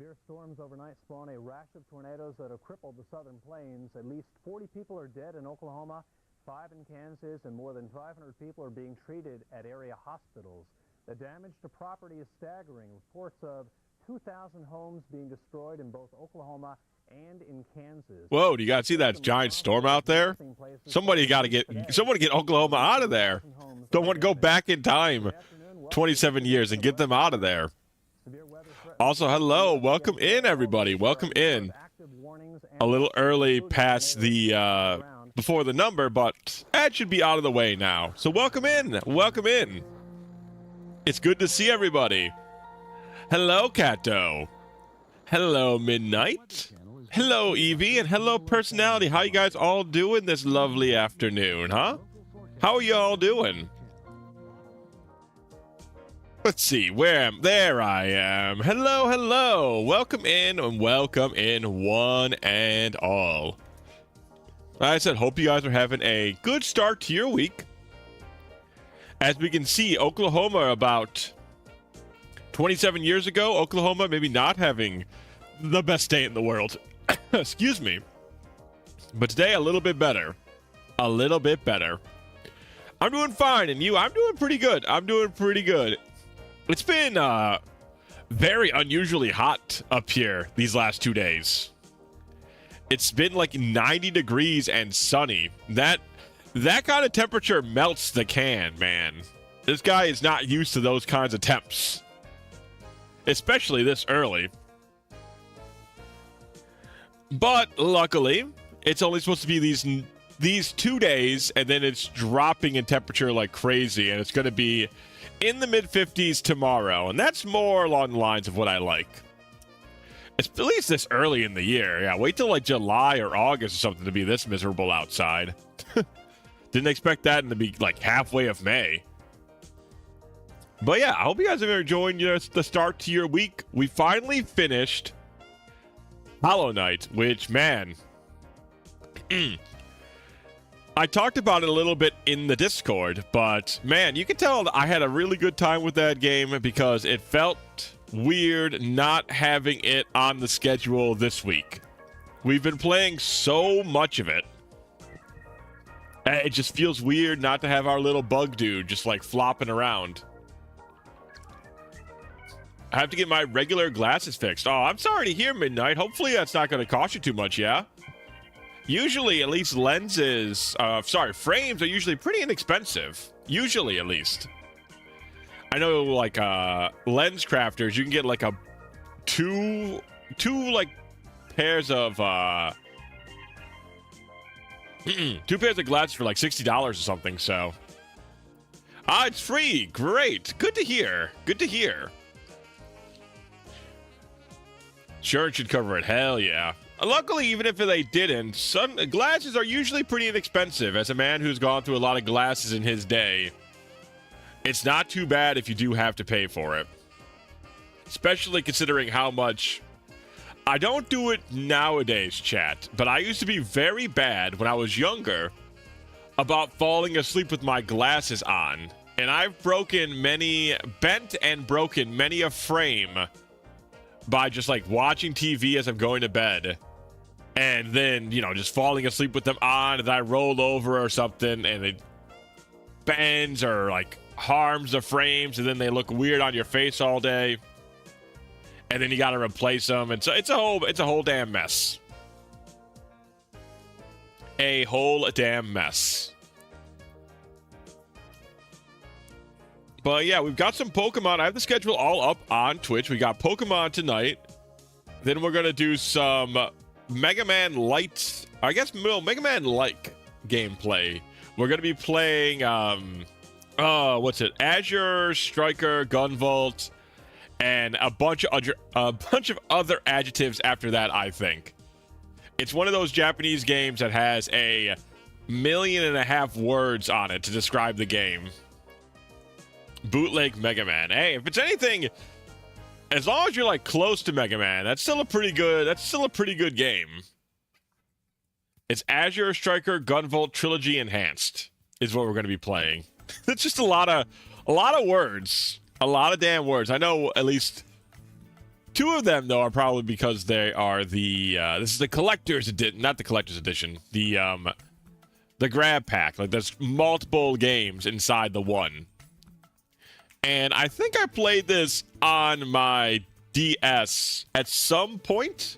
Severe storms overnight spawn a rash of tornadoes that have crippled the southern plains. At least 40 people are dead in Oklahoma, 5 in Kansas, and more than 500 people are being treated at area hospitals. The damage to property is staggering. Reports of 2,000 homes being destroyed in both Oklahoma and in Kansas. Whoa, do you guys see that giant storm out there? Somebody get Oklahoma out of there. Don't want to go back in time 27 years and get them out of there. Also, hello, welcome in, everybody. Welcome in. A little early past the before the number, but that should be out of the way now. So welcome in. Welcome in. It's good to see everybody. Hello, Kato. Hello, Midnight. Hello, Evie, and hello, Personality. How you guys all doing this lovely afternoon, huh? How are you all doing? Let's see, there I am. Hello, hello. Welcome in, one and all. Like I said, hope you guys are having a good start to your week. As we can see, Oklahoma about 27 years ago, Oklahoma maybe not having the best state in the world. Excuse me. But today, a little bit better. A little bit better. I'm doing fine, and you? I'm doing pretty good. I'm doing pretty good. It's been very unusually hot up here these last 2 days. It's been like 90 degrees and sunny. That kind of temperature melts the can, man. This guy is not used to those kinds of temps. Especially this early. But luckily, it's only supposed to be these 2 days, and then it's dropping in temperature like crazy, and it's going to be in the mid-50s tomorrow, and that's more along the lines of what I like. It's at least this early in the year. Yeah, wait till like July or August or something to be this miserable outside. Didn't expect that in to be like halfway of May. But yeah, I hope you guys are enjoying the start to your week. We finally finished Hollow Knight, which, man... I talked about it a little bit in the Discord, but man, you can tell that I had a really good time with that game because it felt weird not having it on the schedule this week. We've been playing so much of it. It just feels weird not to have our little bug dude just like flopping around. I have to get my regular glasses fixed. Oh, I'm sorry to hear, Midnight. Hopefully that's not going to cost you too much, yeah? Usually, at least frames are usually pretty inexpensive. Usually, at least. I know, like, lens crafters, you can get, like, two like, pairs of, 2 pairs of glasses for, like, $60 or something, so. It's free! Great! Good to hear. Good to hear. Insurance should cover it. Hell yeah. Luckily, even if they didn't, glasses are usually pretty inexpensive. As a man who's gone through a lot of glasses in his day, it's not too bad if you do have to pay for it. Especially considering how much... I don't do it nowadays, chat, but I used to be very bad when I was younger about falling asleep with my glasses on. And I've bent and broken many a frame by just like watching TV as I'm going to bed. And then, you know, just falling asleep with them on, and I roll over or something, and it bends or, like, harms the frames, and then they look weird on your face all day. And then you gotta replace them, and so it's a whole damn mess. A whole damn mess. But yeah, we've got some Pokemon. I have the schedule all up on Twitch. We got Pokemon tonight. Then we're gonna do some Mega Man Light, I guess, Mega Man-like gameplay. We're going to be playing, Azure, Striker, Gunvolt, and a bunch of other adjectives after that, I think. It's one of those Japanese games that has 1.5 million words on it to describe the game. Bootleg Mega Man. Hey, if it's anything... As long as you're like close to Mega Man, that's still a pretty good game. It's Azure Striker Gunvolt Trilogy Enhanced is what we're going to be playing. It's just a lot of words. A lot of damn words. I know at least Two of them, though, are probably because they are the, this is the collector's edition, not the collector's edition, the grab pack. Like, there's multiple games inside the one. And I think I played this on my DS at some point,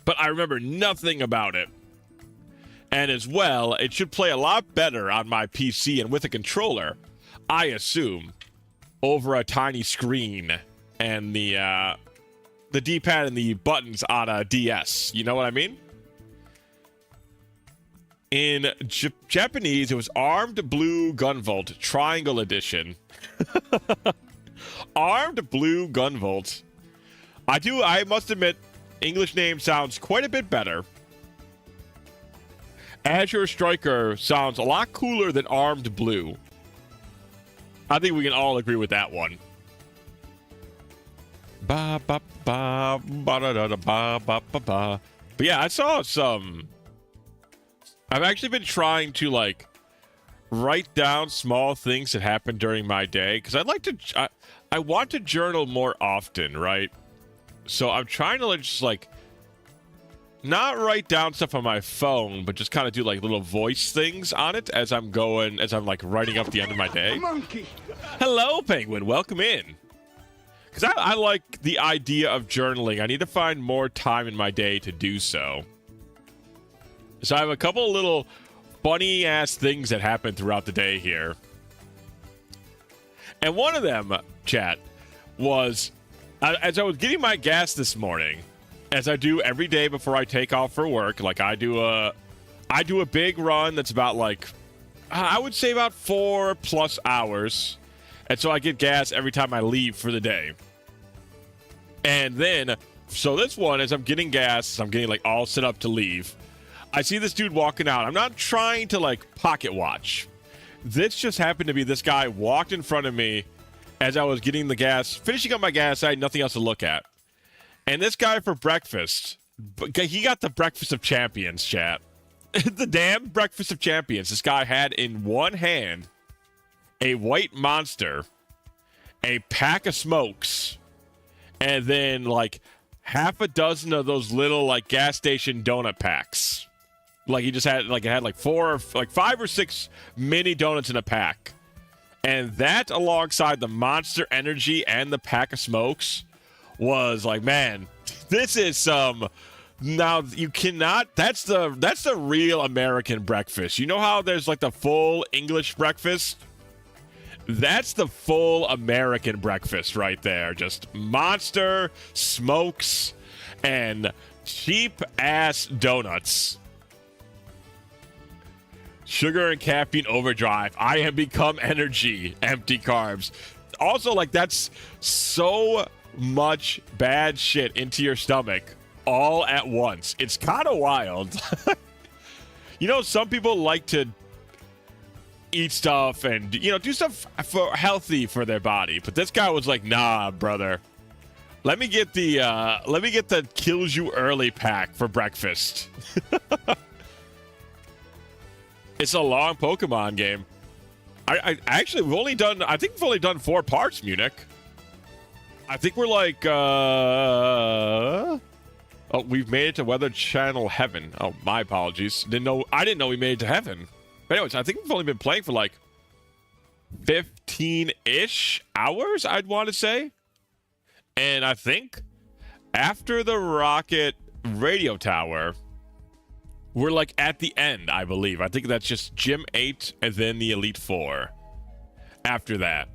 but I remember nothing about it. And as well, it should play a lot better on my PC and with a controller, I assume, over a tiny screen and the D-pad and the buttons on a DS. You know what I mean? In Japanese, it was Armed Blue Gunvolt Triangle Edition. Armed Blue Gunvolt. I must admit, English name sounds quite a bit better. Azure Striker sounds a lot cooler than Armed Blue. I think we can all agree with that one. Ba ba ba ba da da da ba ba ba ba. But yeah, I saw some. I've actually been trying to like write down small things that happened during my day because I'd like to. I want to journal more often, right? So I'm trying to just like not write down stuff on my phone, but just kind of do like little voice things on it as I'm like writing up the end of my day. Monkey. Hello, Penguin. Welcome in. Because I like the idea of journaling. I need to find more time in my day to do so. So I have a couple of little funny-ass things that happen throughout the day here. And one of them, chat, was as I was getting my gas this morning, as I do every day before I take off for work, like I do a big run that's about like, I would say about 4+ hours. And so I get gas every time I leave for the day. And then, so this one, as I'm getting gas, I'm getting like all set up to leave. I see this dude walking out. I'm not trying to like pocket watch. This just happened to be this guy walked in front of me as I was getting the gas, finishing up my gas. I had nothing else to look at. And this guy for breakfast, he got the breakfast of champions, chat. The damn breakfast of champions. This guy had in one hand a white monster, a pack of smokes, and then like half a dozen of those little like gas station donut packs. Like he just had like, it had like 5 or 6 mini donuts in a pack. And that alongside the Monster Energy and the pack of smokes was like, man, this is some. Now you cannot. That's the real American breakfast. You know how there's like the full English breakfast? That's the full American breakfast right there. Just monster, smokes, and cheap ass donuts. Sugar and caffeine overdrive. I have become energy. Empty carbs. Also, like, that's so much bad shit into your stomach all at once. It's kind of wild. You know, some people like to eat stuff and, you know, do stuff for healthy for their body. But this guy was like, nah, brother. Let me get the kills you early pack for breakfast. It's a long Pokemon game. I actually, I think we've only done 4 parts, Munich. I think we're like, oh, we've made it to Weather Channel Heaven. Oh, my apologies. I didn't know we made it to Heaven. But anyways, I think we've only been playing for like 15-ish hours, I'd want to say. And I think after the Rocket Radio Tower, we're like at the end, I believe. I think that's just Gym 8 and then the Elite 4 after that.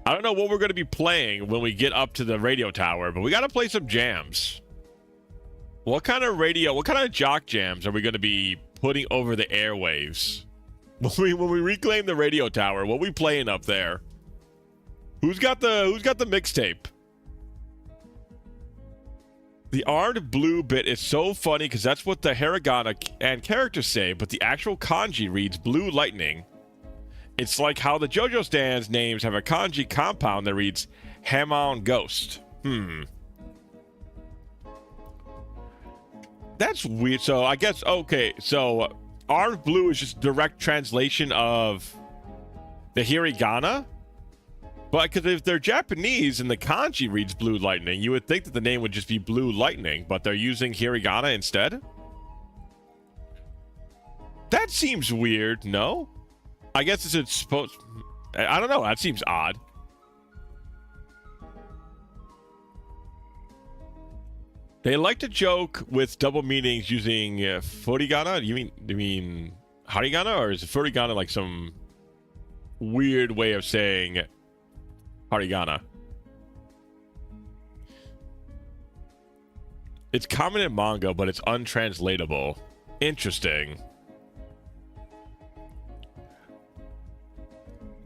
I don't know what we're going to be playing when we get up to the radio tower, but we got to play some jams. What kind of jock jams are we going to be putting over the airwaves? When we reclaim the radio tower, what are we playing up there? Who's got the mixtape? The Armed Blue bit is so funny because that's what the hiragana and characters say, but the actual kanji reads Blue Lightning. It's like how the JoJo stands names have a kanji compound that reads Hamon Ghost. That's weird. So I guess, okay, so Armed Blue is just direct translation of the hiragana, But because if they're Japanese and the kanji reads Blue Lightning, you would think that the name would just be Blue Lightning, but they're using hiragana instead? That seems weird, no? I guess it's supposed... I don't know, that seems odd. They like to joke with double meanings using furigana. Do you mean harigana, or is furigana like some weird way of saying harigana? It's common in manga, but it's untranslatable. Interesting.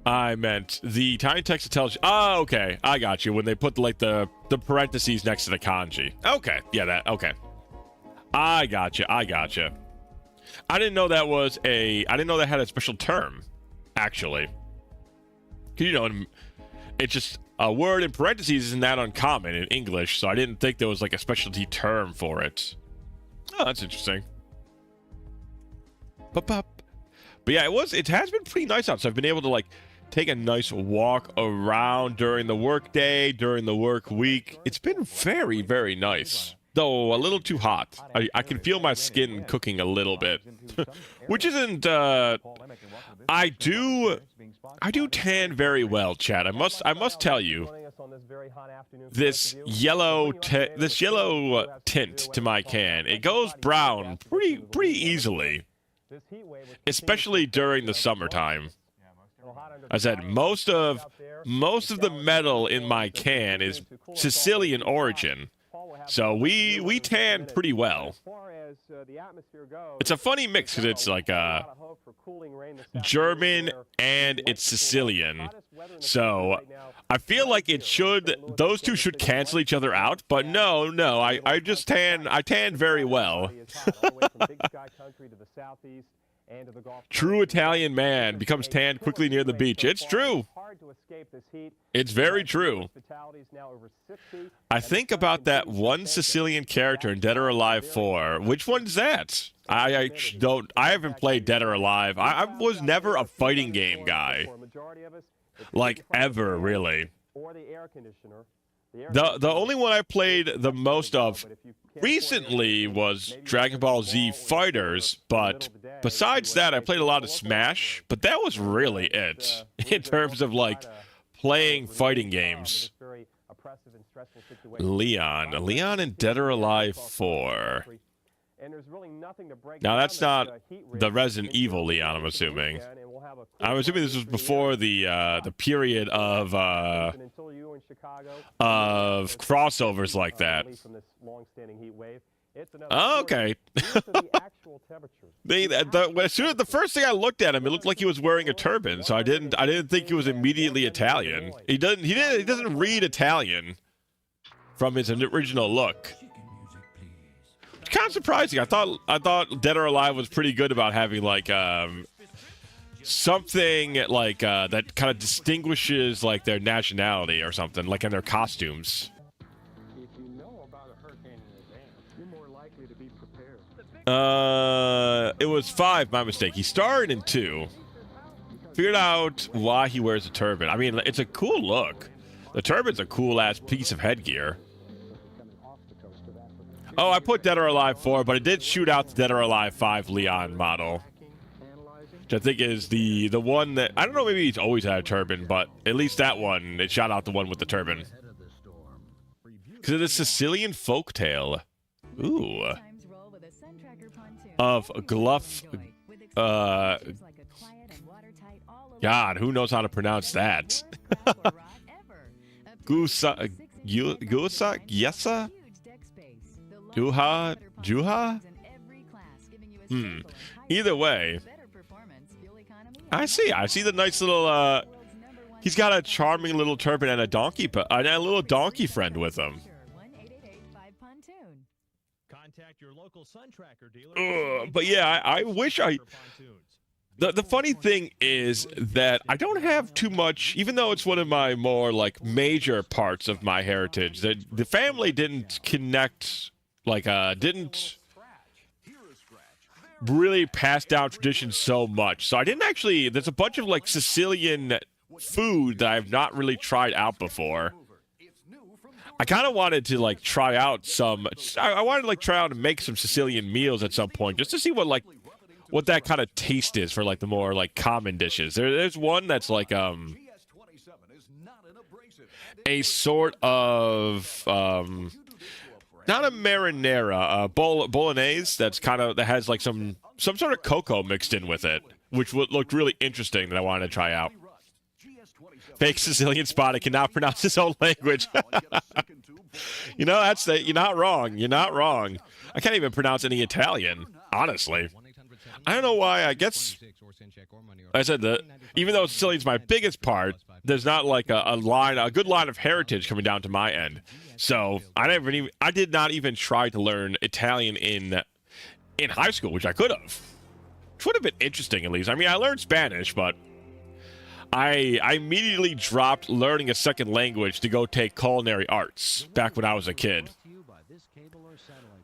I meant the tiny text that tells you. Oh, okay. I got you. When they put like the parentheses next to the kanji. Okay. Yeah, that. Okay. I got you. I got you. I didn't know that was a. I didn't know that had a special term. Actually, you know, it's just a word in parentheses isn't that uncommon in English, so I didn't think there was like a specialty term for it. Oh, that's interesting. But yeah, it has been pretty nice out. So I've been able to like take a nice walk around during the work day, during the work week. It's been very, very nice. Though a little too hot. I can feel my skin cooking a little bit. Which isn't I do tan very well, Chad. I must tell you. This yellow tint to my can. It goes brown pretty easily. Especially during the summertime. I said most of the metal in my can is Sicilian origin. So we tan pretty well. It's a funny mix because it's like German and it's Sicilian. So I feel like those two should cancel each other out, but no, I tan very well. True Italian man becomes tanned quickly near the beach. It's true. It's very true. I think about that one Sicilian character in Dead or Alive 4. Which one's that? I haven't played Dead or Alive. I was never a fighting game guy. Like ever, really. The only one I played the most of recently was Dragon Ball Z Fighters, but besides that, I played a lot of Smash, but that was really it in terms of like playing fighting games. Leon in Dead or Alive 4. Now that's not the Resident Evil Leon, I'm assuming. I'm assuming this was before the period of crossovers like that. Oh, okay. The first thing I looked at him, it looked like he was wearing a turban, so I didn't think he was immediately Italian. He doesn't read Italian from his original look. It's kind of surprising. I thought Dead or Alive was pretty good about having like something like that kind of distinguishes like their nationality or something, like in their costumes. It was 5, my mistake. He starred in 2. Figured out why he wears a turban. I mean, it's a cool look. The turban's a cool-ass piece of headgear. Oh, I put Dead or Alive 4, but it did shoot out the Dead or Alive 5 Leon model. Which I think is the one that... I don't know, maybe he's always had a turban, but at least that one, it shot out the one with the turban. Because of the Sicilian folktale. Ooh. Of Gluff... God, who knows how to pronounce that? Gusa... Yesa? Juha? Either way. I see the nice little, he's got a charming little turban and a little donkey friend with him. But yeah, I wish the funny thing is that I don't have too much, even though it's one of my more, like, major parts of my heritage, that the family didn't connect, like, didn't really pass down tradition so much. So I didn't actually, there's a bunch of, like, Sicilian food that I've not really tried out before. I kind of wanted to like try out some. I wanted to like try out and make some Sicilian meals at some point, just to see what that kind of taste is for like the more like common dishes. There's one that's like a sort of not a marinara, bolognese. That has like some sort of cocoa mixed in with it, which would look really interesting. That I wanted to try out. Fake Sicilian spot. Cannot pronounce his own language. You know, you're not wrong. You're not wrong. I can't even pronounce any Italian, honestly. I don't know why. I guess, like I said, even though Sicilian's my biggest part, there's not like a good line of heritage coming down to my end. So I did not even try to learn Italian in high school, which I could have. Which would have been interesting, at least. I mean, I learned Spanish, but I immediately dropped learning a second language to go take culinary arts back when I was a kid.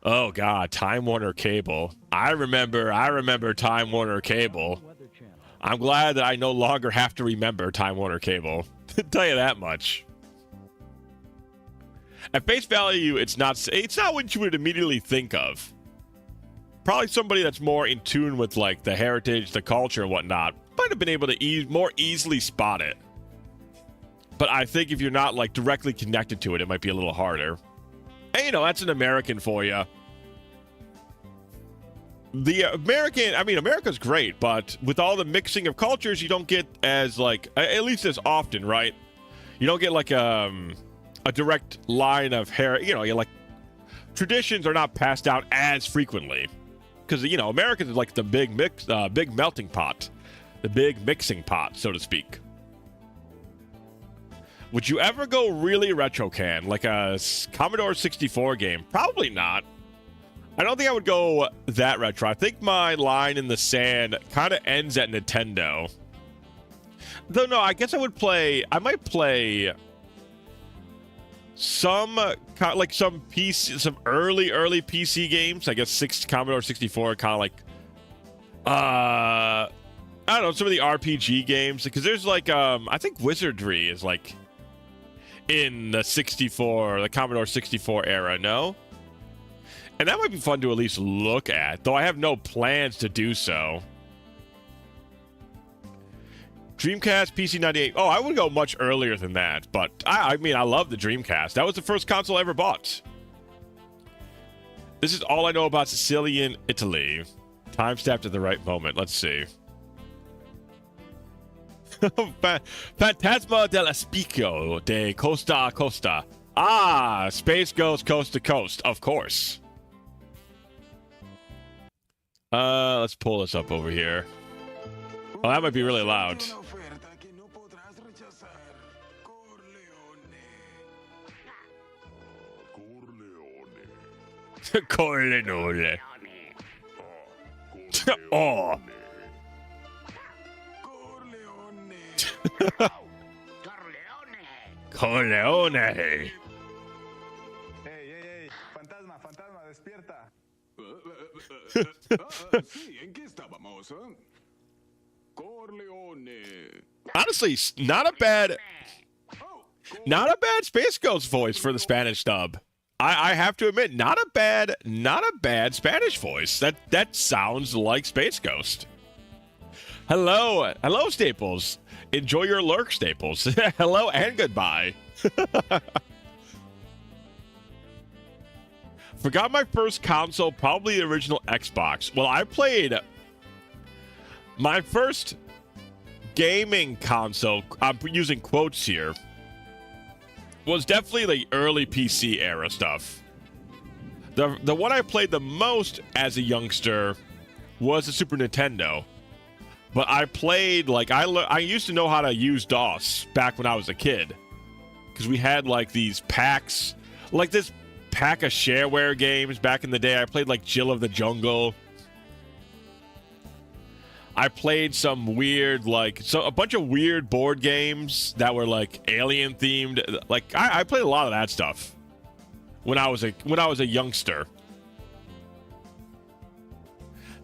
Oh God, Time Warner Cable. I remember Time Warner Cable. I'm glad that I no longer have to remember Time Warner Cable. Tell you that much. At face value, it's not what you would immediately think of. Probably somebody that's more in tune with like the heritage, the culture, and whatnot might have been able to more easily spot it. But I think if you're not like directly connected to it, it might be a little harder. And you know, that's an American for you. America's great, but with all the mixing of cultures, you don't get as like, at least as often, right? You don't get like a direct line of traditions are not passed down as frequently. Because, you know, America is like the big melting pot. The big mixing pot, so to speak. Would you ever go really retro like a Commodore 64 game? Probably not. I don't think I would go that retro. I think my line in the sand kind of ends at Nintendo. Though no, I guess I might play some early PC games. I guess Commodore 64 kind of like I don't know, some of the RPG games, because there's like I think Wizardry is like in the Commodore 64 era, no? And that might be fun to at least look at, though I have no plans to do so. Dreamcast, PC 98. Oh, I would go much earlier than that, but I mean, I love the Dreamcast. That was the first console I ever bought. This is all I know about Sicilian Italy. Time stamped at the right moment. Let's see. Fantasma dell'Espicchio de Costa a Costa. Ah, Space goes coast to coast, of course. Let's pull this up over here. Oh, that might be really loud. Corleone. Oh. Corleone. Hey, fantasma, despierta. Sí, ¿en qué estábamos? Corleone. Honestly, not a bad Space Ghost voice for the Spanish dub. I have to admit, not a bad Spanish voice. That sounds like Space Ghost. Hello, Staples. Enjoy your lurk, Staples. Hello and goodbye. Forgot my first console, probably the original Xbox. Well, I played my first gaming console, I'm using quotes here, was definitely the early PC era stuff. The one I played the most as a youngster was the Super Nintendo. But I played, like, I used to know how to use DOS back when I was a kid. Because we had, like, these packs, like this pack of shareware games back in the day. I played, like, Jill of the Jungle. I played some weird, like, a bunch of weird board games that were, like, alien-themed. Like, I played a lot of that stuff when I was a youngster.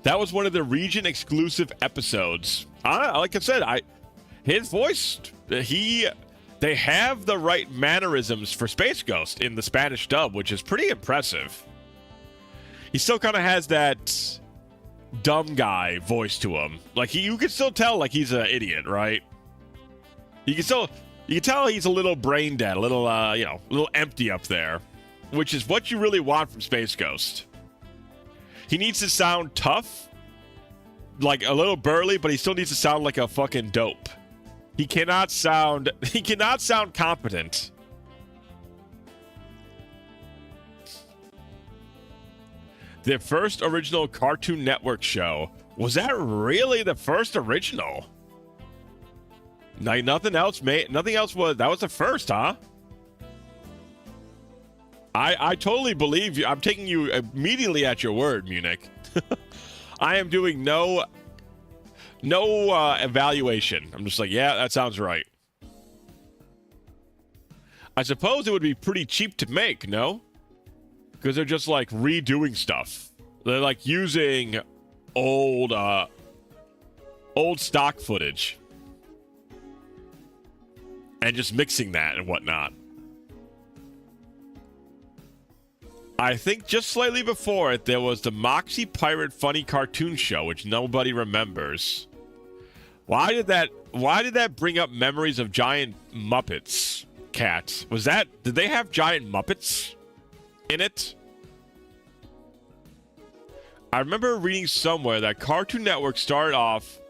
That was one of the region-exclusive episodes. Like I said, his voice They have the right mannerisms for Space Ghost in the Spanish dub, which is pretty impressive. He still kind of has that dumb guy voice to him. Like, you can still tell, like, he's an idiot, right? You can tell he's a little brain dead, a little, a little empty up there, which is what you really want from Space Ghost. He needs to sound tough, like a little burly, but he still needs to sound like a fucking dope. He cannot sound competent. The first original Cartoon Network show. Was that really the first original? Like, nothing else was. That was the first, huh? I totally believe you. I'm taking you immediately at your word, Munich. I am doing no evaluation. I'm just like, yeah, that sounds right. I suppose it would be pretty cheap to make, no? Because they're just like redoing stuff. They're like using old stock footage and just mixing that and whatnot. I think just slightly before it, there was the Moxie Pirate Funny Cartoon Show, which nobody remembers. Why did that bring up memories of giant Muppets? Cat, did they have giant Muppets in it? I remember reading somewhere that Cartoon Network started off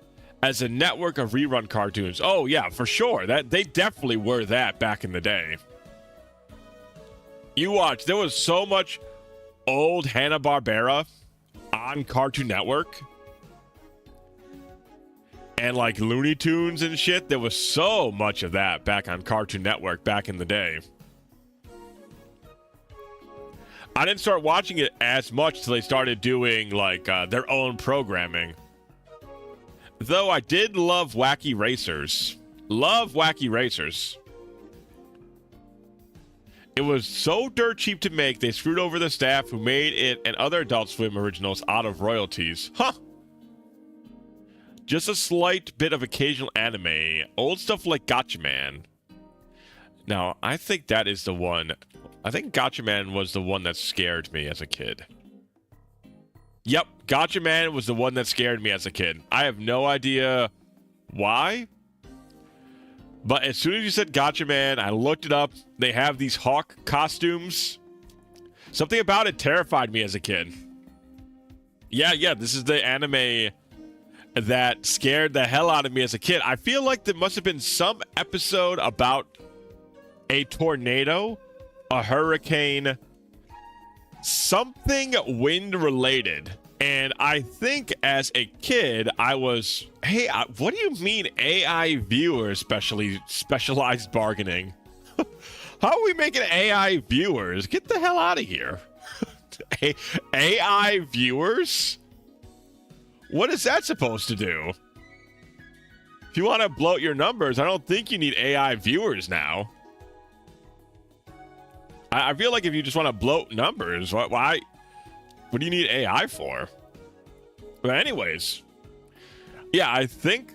as a network of rerun cartoons. Oh yeah, for sure. That they definitely were that back in the day. You watch, there was so much old Hanna-Barbera on Cartoon Network. And like Looney Tunes and shit. There was so much of that back on Cartoon Network back in the day. I didn't start watching it as much till they started doing like their own programming. Though I did love Wacky Racers. Love Wacky Racers. It was so dirt cheap to make, they screwed over the staff who made it and other Adult Swim originals out of royalties. Huh. Just a slight bit of occasional anime. Old stuff like Gatchaman. Now, I think that is the one. I think Gatchaman was the one that scared me as a kid. Yep, Gatchaman was the one that scared me as a kid. I have no idea why. But as soon as you said Gatchaman, I looked it up. They have these hawk costumes. Something about it terrified me as a kid. Yeah, this is the anime that scared the hell out of me as a kid. I feel like there must have been some episode about a tornado, a hurricane, something wind related. And I think as a kid, I was, hey, what do you mean AI viewers specialized bargaining? How are we making AI viewers? Get the hell out of here. AI viewers? What is that supposed to do? If you want to bloat your numbers, I don't think you need AI viewers now. I feel like if you just want to bloat numbers, why? What do you need AI for? But anyways, yeah, I think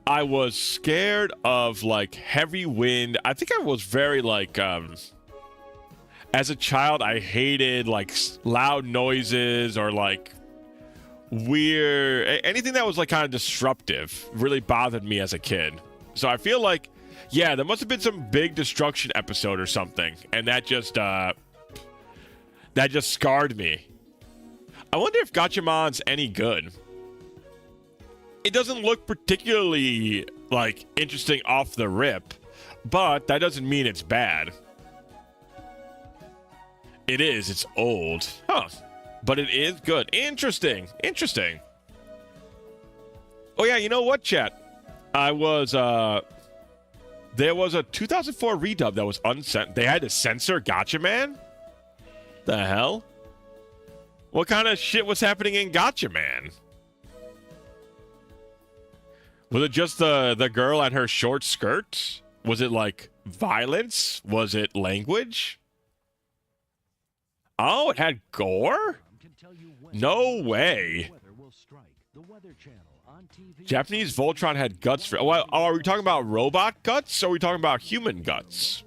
I was scared of like heavy wind. I think I was very like, as a child, I hated like loud noises or like weird, anything that was like kind of disruptive really bothered me as a kid. So I feel like, yeah, there must have been some big destruction episode or something. And that just scarred me. I wonder if Gatchaman's any good. It doesn't look particularly, like, interesting off the rip, but that doesn't mean it's bad. It is. It's old. Huh. But it is good. Interesting. Interesting. Oh, yeah, you know what, chat? There was a 2004 redub that was uncensored. They had to censor Gatchaman? The hell? What kind of shit was happening in Gatchaman? Was it just the girl and her short skirt? Was it like violence? Was it language? Oh, it had gore? No way. Japanese Voltron had guts for... Well, are we talking about robot guts, or are we talking about human guts?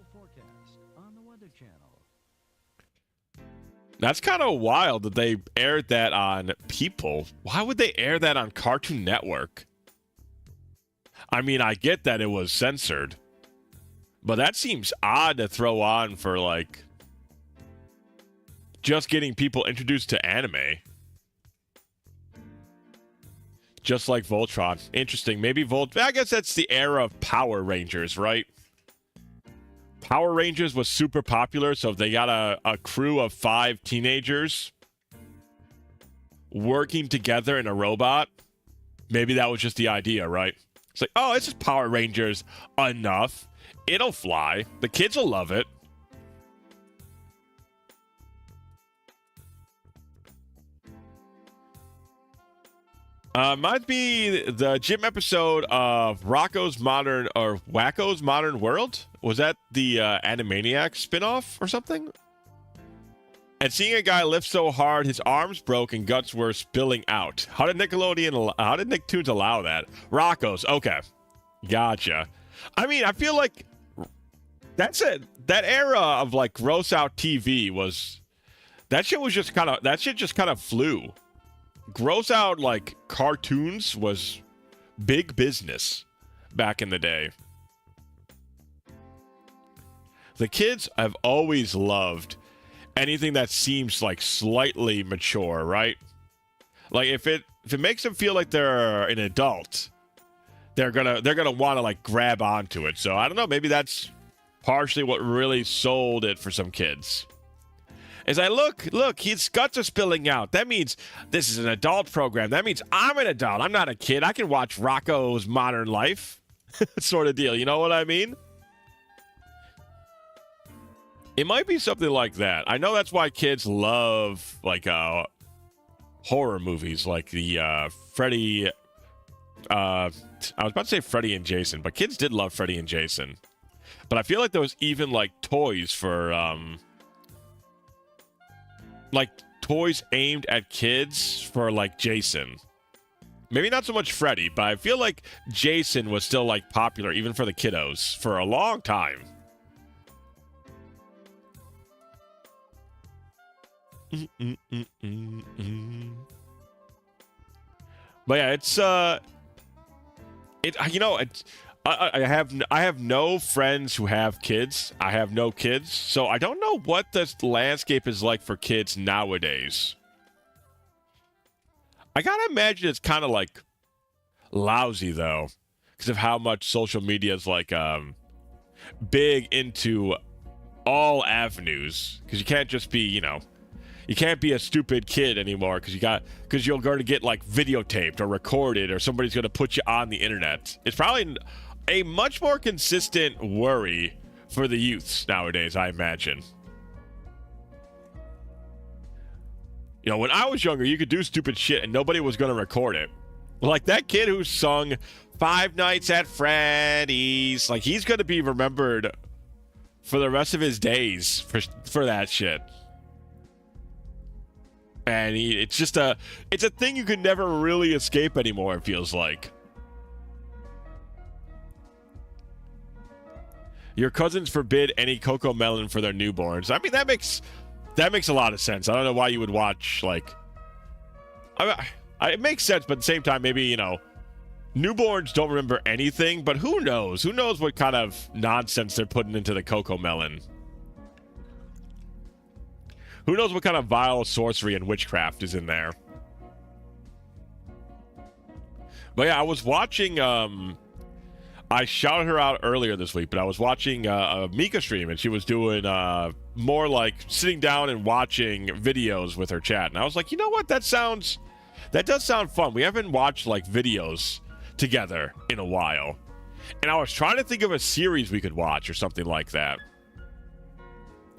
That's kind of wild that they aired that on people. Why would they air that on Cartoon Network? I mean, I get that it was censored, but that seems odd to throw on for, like, just getting people introduced to anime. Just like Voltron. Interesting. Maybe I guess that's the era of Power Rangers, right? Power Rangers was super popular, so if they got a crew of 5 teenagers working together in a robot, maybe that was just the idea, right? It's like, oh, it's just Power Rangers enough. It'll fly. The kids will love it. Might be the gym episode of Wacko's Modern World. Was that the Animaniacs spinoff or something? And seeing a guy lift so hard his arms broke and guts were spilling out. How did Nicktoons allow that? Wacko's, okay, gotcha. I mean, I feel like that's it. That era of like gross out TV that shit just kind of flew. Gross out like cartoons was big business back in the day. The kids have always loved anything that seems like slightly mature, right? Like if it makes them feel like they're an adult, they're gonna want to like grab onto it. So I don't know, maybe that's partially what really sold it for some kids. As I look, his guts are spilling out. That means this is an adult program. That means I'm an adult. I'm not a kid. I can watch Wacko's Modern Life sort of deal. You know what I mean? It might be something like that. I know that's why kids love like horror movies like the Freddy. I was about to say Freddy and Jason, but kids did love Freddy and Jason. But I feel like there was even like toys for like toys aimed at kids for like Jason. Maybe not so much Freddy, but I feel like Jason was still like popular even for the kiddos for a long time. But yeah, it's I have no friends who have kids. I have no kids, so I don't know what the landscape is like for kids nowadays. I gotta imagine it's kind of like lousy though, because of how much social media is like big into all avenues. Because you can't just be, you can't be a stupid kid anymore because you're going to get like videotaped or recorded or somebody's going to put you on the internet. It's probably a much more consistent worry for the youths nowadays, I imagine. When I was younger, you could do stupid shit and nobody was going to record it. Like that kid who sung Five Nights at Freddy's, like he's going to be remembered for the rest of his days for that shit. And it's a thing you can never really escape anymore, it feels like. Your cousins forbid any Coco Melon for their newborns. I mean, that makes a lot of sense. I don't know why you would watch, like... it makes sense, but at the same time, maybe, newborns don't remember anything, but who knows? Who knows what kind of nonsense they're putting into the Coco Melon? Who knows what kind of vile sorcery and witchcraft is in there? But yeah, I was watching... I shouted her out earlier this week, but I was watching a Mika stream, and she was doing more like sitting down and watching videos with her chat. And I was like, you know what? That does sound fun. We haven't watched like videos together in a while. And I was trying to think of a series we could watch or something like that.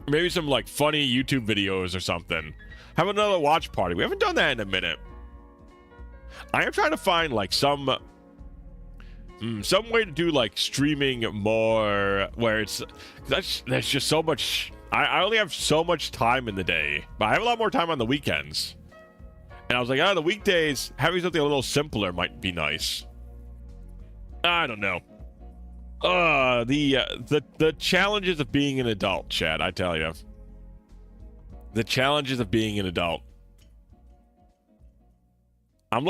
Maybe some like funny YouTube videos or something. Have another watch party. We haven't done that in a minute. I am trying to find like some way to do like streaming more where there's just so much. I only have so much time in the day, but I have a lot more time on the weekends. And I was like, oh, the weekdays, having something a little simpler might be nice. I don't know. The challenges of being an adult, Chad, I tell you. The challenges of being an adult. I'm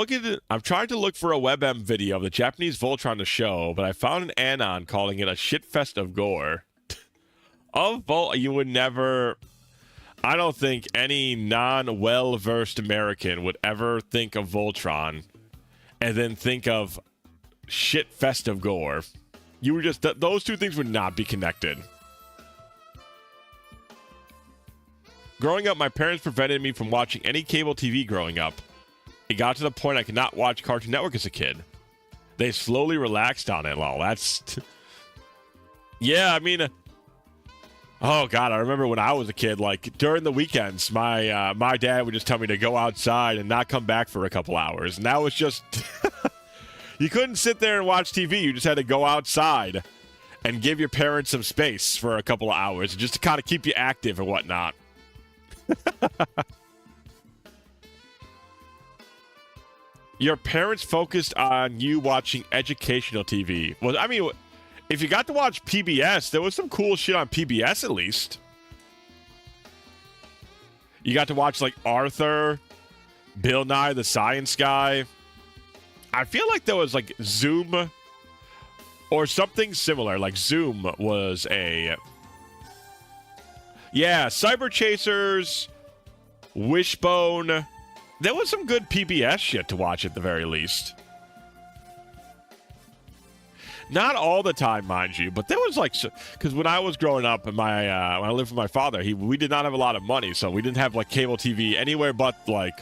trying to look for a WebM video of the Japanese Voltron to show, but I found an anon calling it a shitfest of gore. You would never... I don't think any non-well-versed American would ever think of Voltron and then think of shitfest of gore. You would just... those two things would not be connected. Growing up, my parents prevented me from watching any cable TV growing up. It got to the point I could not watch Cartoon Network as a kid. They slowly relaxed on it. Well, that's... yeah, I mean... oh, God, I remember when I was a kid, like, during the weekends, my dad would just tell me to go outside and not come back for a couple hours. And that was just... you couldn't sit there and watch TV. You just had to go outside and give your parents some space for a couple of hours just to kind of keep you active and whatnot. Your parents focused on you watching educational TV. Well, I mean, if you got to watch PBS, there was some cool shit on PBS at least. You got to watch like Arthur, Bill Nye the Science Guy. I feel like there was like Zoom or something similar. Like Zoom was a... yeah, Cyber Chasers, Wishbone. There was some good PBS shit to watch at the very least. Not all the time, mind you, but there was like... because when I was growing up, and when I lived with my father, we did not have a lot of money, so we didn't have like cable TV anywhere but like...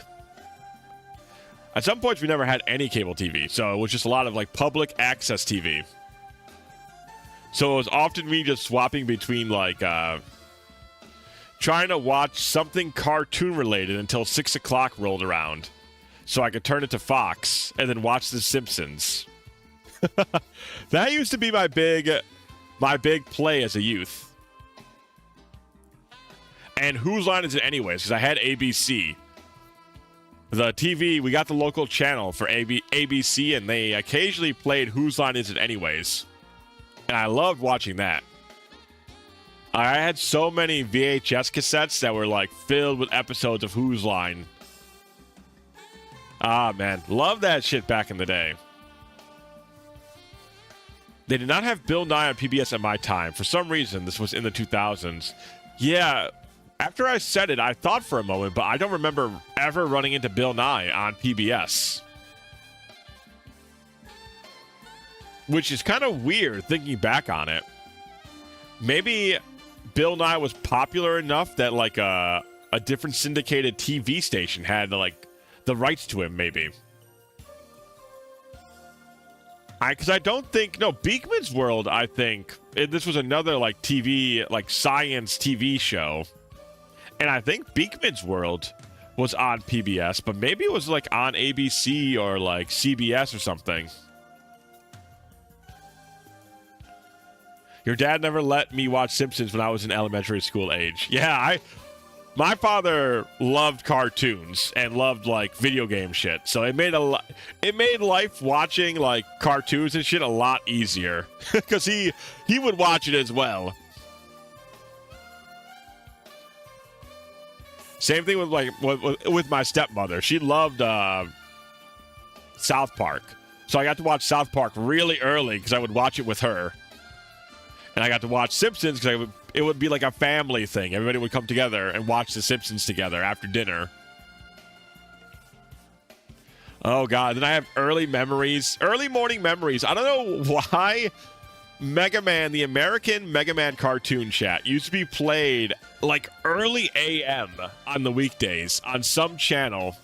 at some points, we never had any cable TV, so it was just a lot of like public access TV. So it was often me just swapping between like... trying to watch something cartoon related until 6 o'clock rolled around so I could turn it to Fox and then watch The Simpsons. That used to be my big play as a youth. And whose line is it anyways? Because I had ABC. The TV, we got the local channel for ABC, and they occasionally played Whose Line Is It Anyways? And I loved watching that. I had so many VHS cassettes that were like filled with episodes of Whose Line. Ah, man. Love that shit back in the day. They did not have Bill Nye on PBS at my time. For some reason, this was in the 2000s. Yeah, after I said it, I thought for a moment, but I don't remember ever running into Bill Nye on PBS. Which is kind of weird thinking back on it. Maybe Bill Nye was popular enough that like a different syndicated TV station had like the rights to him, maybe. Because I don't think... no, Beakman's World, I think... this was another like TV, like science TV show. And I think Beakman's World was on PBS, but maybe it was like on ABC or like CBS or something. Your dad never let me watch Simpsons when I was in elementary school age. Yeah, my father loved cartoons and loved like video game shit. So it made life watching like cartoons and shit a lot easier because he would watch it as well. Same thing with like with my stepmother. She loved South Park. So I got to watch South Park really early because I would watch it with her. And I got to watch Simpsons because it would be like a family thing. Everybody would come together and watch The Simpsons together after dinner. Oh, God. Then I have early morning memories. I don't know why Mega Man, the American Mega Man cartoon chat, used to be played like early AM on the weekdays on some channel.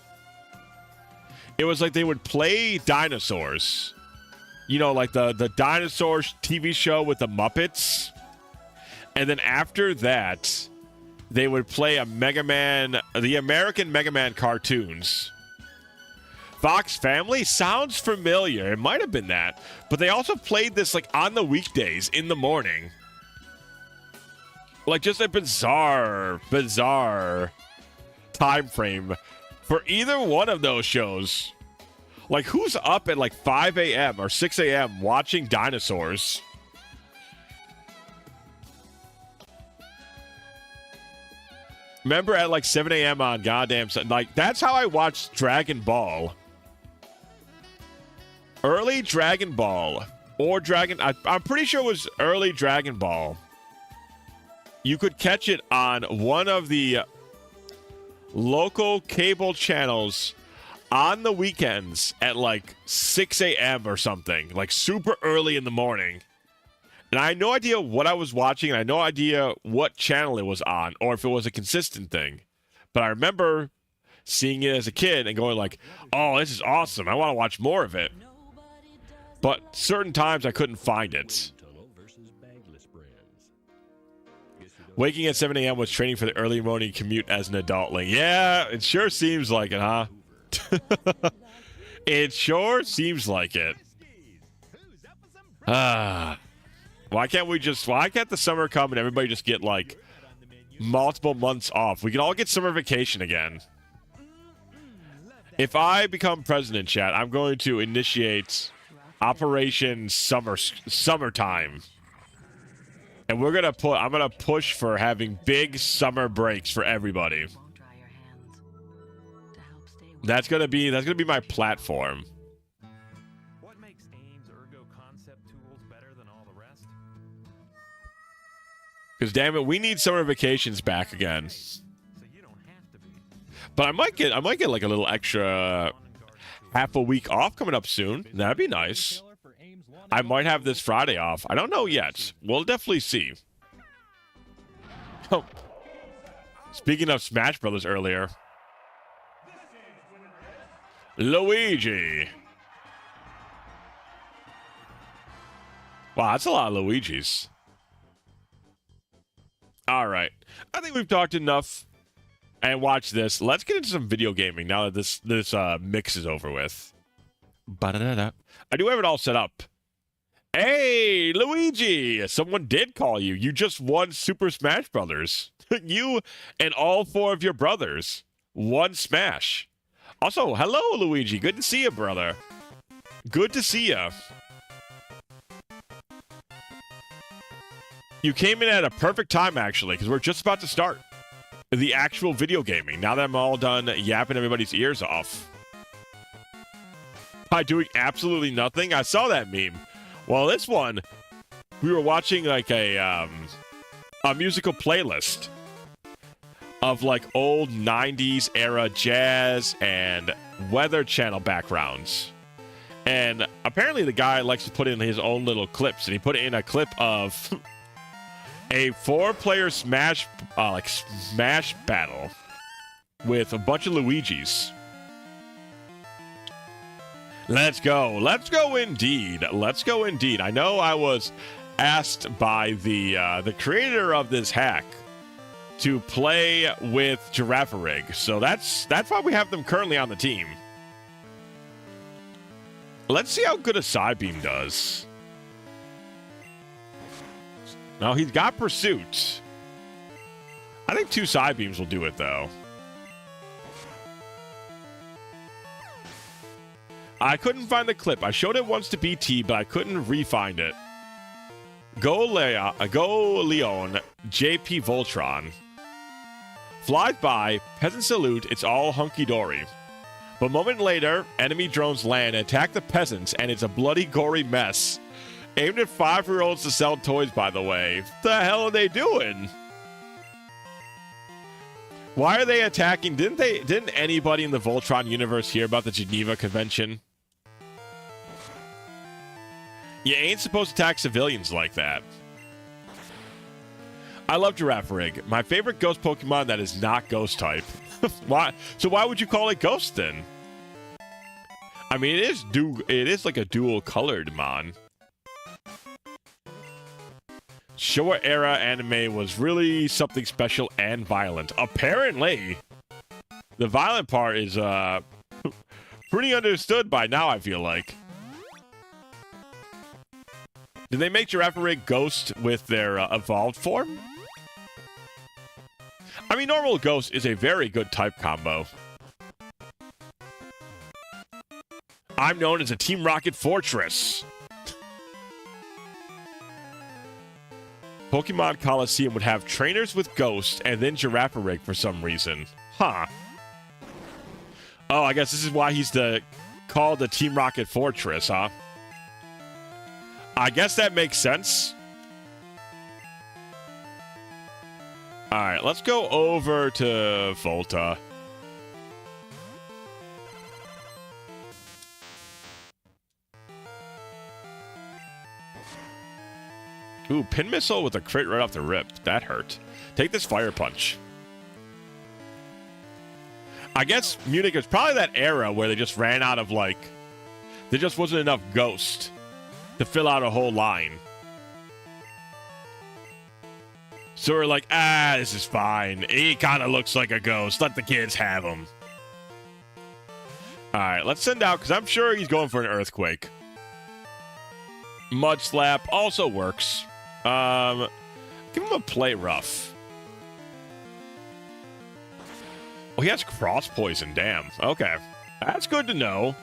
It was like they would play dinosaurs. You know, like the dinosaurs TV show with the Muppets. And then after that, they would play a Mega Man, the American Mega Man cartoons. Fox Family sounds familiar. It might have been that. But they also played this like on the weekdays in the morning. Like just a bizarre time frame for either one of those shows. Like, who's up at like 5 a.m. or 6 a.m. watching dinosaurs? Remember at like 7 a.m. on goddamn... Like, that's how I watched Dragon Ball. Early Dragon Ball. Or Dragon... I'm pretty sure it was early Dragon Ball. You could catch it on one of the local cable channels on the weekends at like 6 a.m. or something. Like super early in the morning. And I had no idea what I was watching, and I had no idea what channel it was on, or if it was a consistent thing. But I remember seeing it as a kid and going like, oh, this is awesome. I want to watch more of it. But certain times I couldn't find it. Waking at 7 a.m. was training for the early morning commute as an adultling. Yeah, it sure seems like it, huh? It sure seems like it. Why can't the summer come and everybody just get, like, multiple months off? We can all get summer vacation again. If I become president, chat, I'm going to initiate Operation Summertime. And I'm gonna push for having big summer breaks for everybody. That's gonna be my platform. Because damn it, we need summer vacations back again. But I might get like a little extra half a week off coming up soon. That'd be nice. I might have this Friday off. I don't know yet. We'll definitely see. Oh. Speaking of Smash Brothers earlier. Luigi. Wow, that's a lot of Luigis. All right. I think we've talked enough. And watch this. Let's get into some video gaming now that this mix is over with. Ba-da-da-da. I do have it all set up. Hey, Luigi! Someone did call you. You just won Super Smash Brothers. You and all 4 of your brothers won Smash. Also, hello, Luigi. Good to see you, brother. Good to see you. You came in at a perfect time, actually, because we're just about to start the actual video gaming. Now that I'm all done yapping everybody's ears off. By doing absolutely nothing? I saw that meme. Well, this one, we were watching like a musical playlist of like old 90s era jazz and Weather Channel backgrounds. And apparently the guy likes to put in his own little clips, and he put in a clip of a 4-player Smash battle with a bunch of Luigis. Let's go. Let's go indeed. Let's go indeed. I know I was asked by the creator of this hack to play with Girafarig. So that's why we have them currently on the team. Let's see how good a side beam does. Now, he's got Pursuit. I think 2 side beams will do it, though. I couldn't find the clip. I showed it once to BT, but I couldn't re-find it. Go Leon, JP Voltron. Flies by, peasant salute, it's all hunky-dory. But a moment later, enemy drones land and attack the peasants, and it's a bloody, gory mess. Aimed at 5-year-olds to sell toys, by the way. What the hell are they doing? Why are they attacking? Didn't anybody in the Voltron universe hear about the Geneva Convention? You ain't supposed to attack civilians like that. I love Girafarig. My favorite ghost Pokemon that is not ghost type. Why? So why would you call it ghost then? I mean, it is like a dual colored mon. Showa era anime was really something special and violent. Apparently, the violent part is pretty understood by now, I feel like. Did they make Girafarig ghost with their evolved form? I mean, normal ghost is a very good type combo. I'm known as a Team Rocket Fortress. Pokemon Coliseum would have trainers with Ghost and then Girafarig for some reason. Huh. Oh, I guess this is why he's called the Team Rocket Fortress, huh? I guess that makes sense. Alright, let's go over to Volta. Ooh, Pin Missile with a crit right off the rip. That hurt. Take this Fire Punch. I guess Munich is probably that era where they just ran out of, like... There just wasn't enough Ghost to fill out a whole line. So we're like, this is fine. He kind of looks like a ghost. Let the kids have him. Alright, let's send out, because I'm sure he's going for an Earthquake. Mud Slap also works. Give him a Play Rough. Oh, he has Cross Poison, damn. Okay. That's good to know.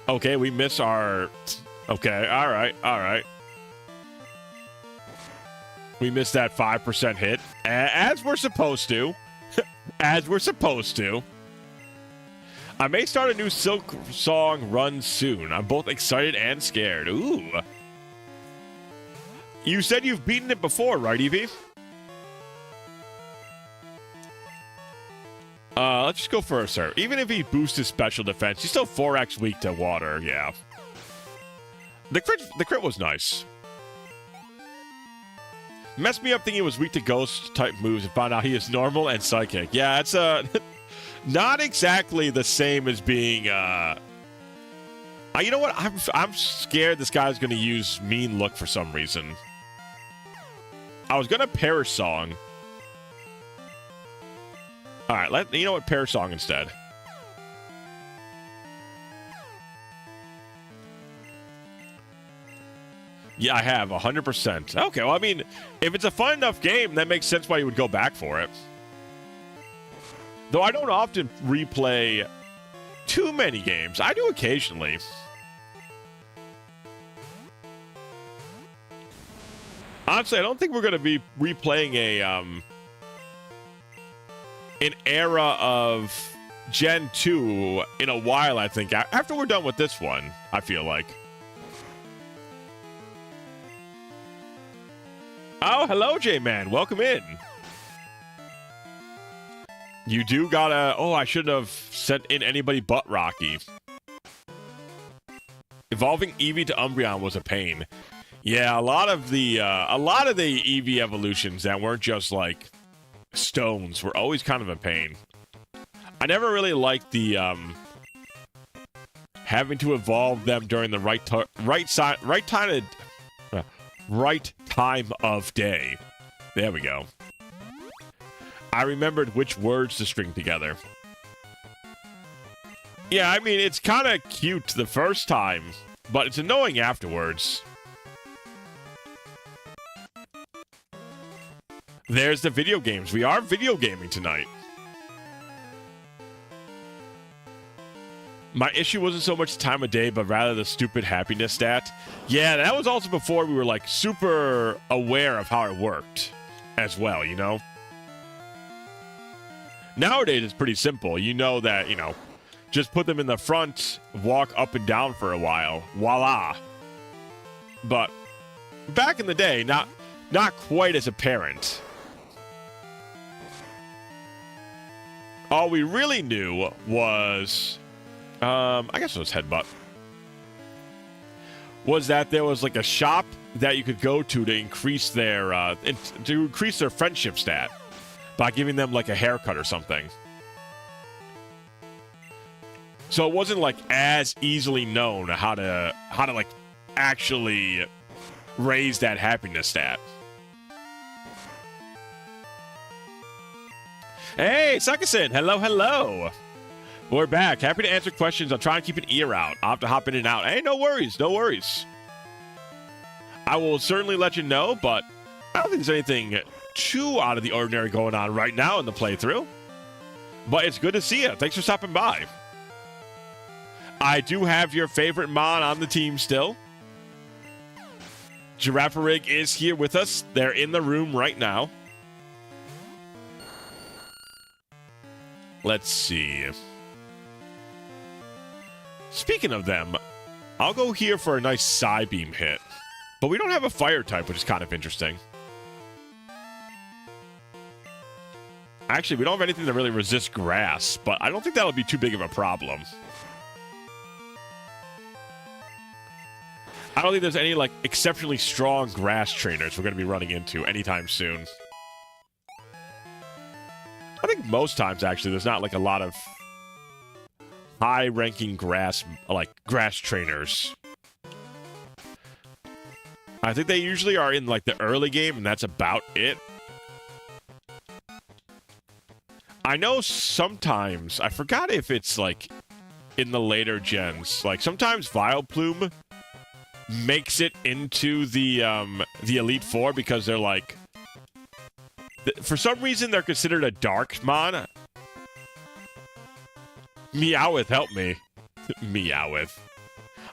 Okay, we miss our... Okay, alright. We missed that 5% hit. As we're supposed to. As we're supposed to. I may start a new Silk Song run soon. I'm both excited and scared. Ooh. You said you've beaten it before, right, Eevee? Let's just go for a serve. Even if he boosts his special defense, he's still 4x weak to water, yeah. The crit was nice. Messed me up thinking he was weak to ghost-type moves and found out he is normal and psychic. Yeah, it's, not exactly the same as being, you know what? I'm scared this guy's going to use Mean Look for some reason. I was going to Perish Song. Alright, you know what? Perish Song instead. Yeah, I have, 100%. Okay, well, I mean, if it's a fun enough game, that makes sense why you would go back for it. Though I don't often replay too many games. I do occasionally. Honestly, I don't think we're going to be replaying an era of Gen 2 in a while, I think. After we're done with this one, I feel like. Oh, hello, J-Man. Welcome in. You do gotta... Oh, I should have sent in anybody but Rocky. Evolving Eevee to Umbreon was a pain. Yeah, a lot of the Eevee evolutions that weren't just, like, stones were always kind of a pain. I never really liked the, having to evolve them during the right time of day. There we go. I remembered which words to string together. Yeah, I mean, it's kind of cute the first time, but it's annoying afterwards. There's the video games. We are video gaming tonight. My issue wasn't so much the time of day, but rather the stupid happiness stat. Yeah, that was also before we were, like, super aware of how it worked as well, you know? Nowadays, it's pretty simple. You know that, you know, just put them in the front, walk up and down for a while. Voila. But back in the day, not quite as apparent. All we really knew was... I guess it was Headbutt. Was that there was like a shop that you could go to increase their friendship stat by giving them like a haircut or something. So it wasn't like as easily known how to like actually raise that happiness stat. Hey, Sakaysen, hello. We're back. Happy to answer questions. I'm trying to keep an ear out. I'll have to hop in and out. Hey, no worries. I will certainly let you know, but I don't think there's anything too out of the ordinary going on right now in the playthrough. But it's good to see you. Thanks for stopping by. I do have your favorite Mon on the team still. Girafarig is here with us. They're in the room right now. Let's see. Speaking of them, I'll go here for a nice Psybeam hit. But we don't have a fire type, which is kind of interesting. Actually, we don't have anything to really resist grass, but I don't think that'll be too big of a problem. I don't think there's any, like, exceptionally strong grass trainers we're going to be running into anytime soon. I think most times, actually, there's not, like, a lot of high-ranking grass trainers. I think they usually are in, like, the early game, and that's about it. I know sometimes, I forgot if it's, like, in the later gens, like, sometimes Vileplume makes it into the Elite Four because they're, like, for some reason, they're considered a dark mon. Meowth, help me. Meowth.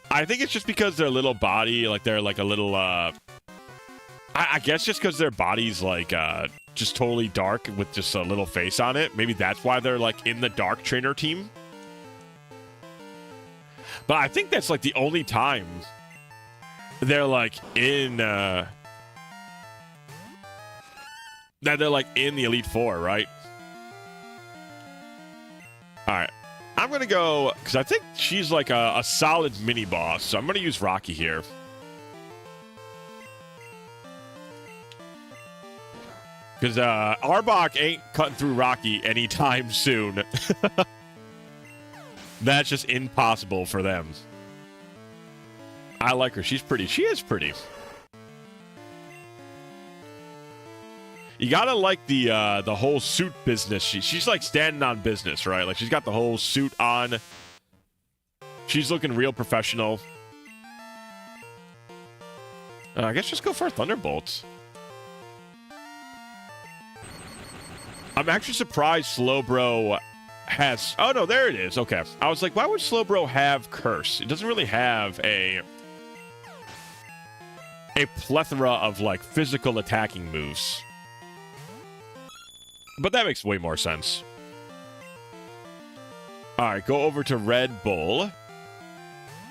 I think it's just because their little body, like, they're, like, a little, I guess just because their body's, like, just totally dark with just a little face on it. Maybe that's why they're, like, in the Dark Trainer team. But I think that's, like, the only time they're, like, in, that they're, like, in the Elite Four, right? Alright. I'm gonna go, because I think she's, like, a solid mini-boss, so I'm gonna use Rocky here. Because, Arbok ain't cutting through Rocky anytime soon. That's just impossible for them. I like her. She's pretty. She is pretty. You gotta like the whole suit business. She's like standing on business, right? Like she's got the whole suit on. She's looking real professional. I guess just go for a Thunderbolt. I'm actually surprised Slowbro has... Oh, no, there it is. Okay. I was like, why would Slowbro have Curse? It doesn't really have a plethora of, like, physical attacking moves. But that makes way more sense. Alright, go over to Red Bull.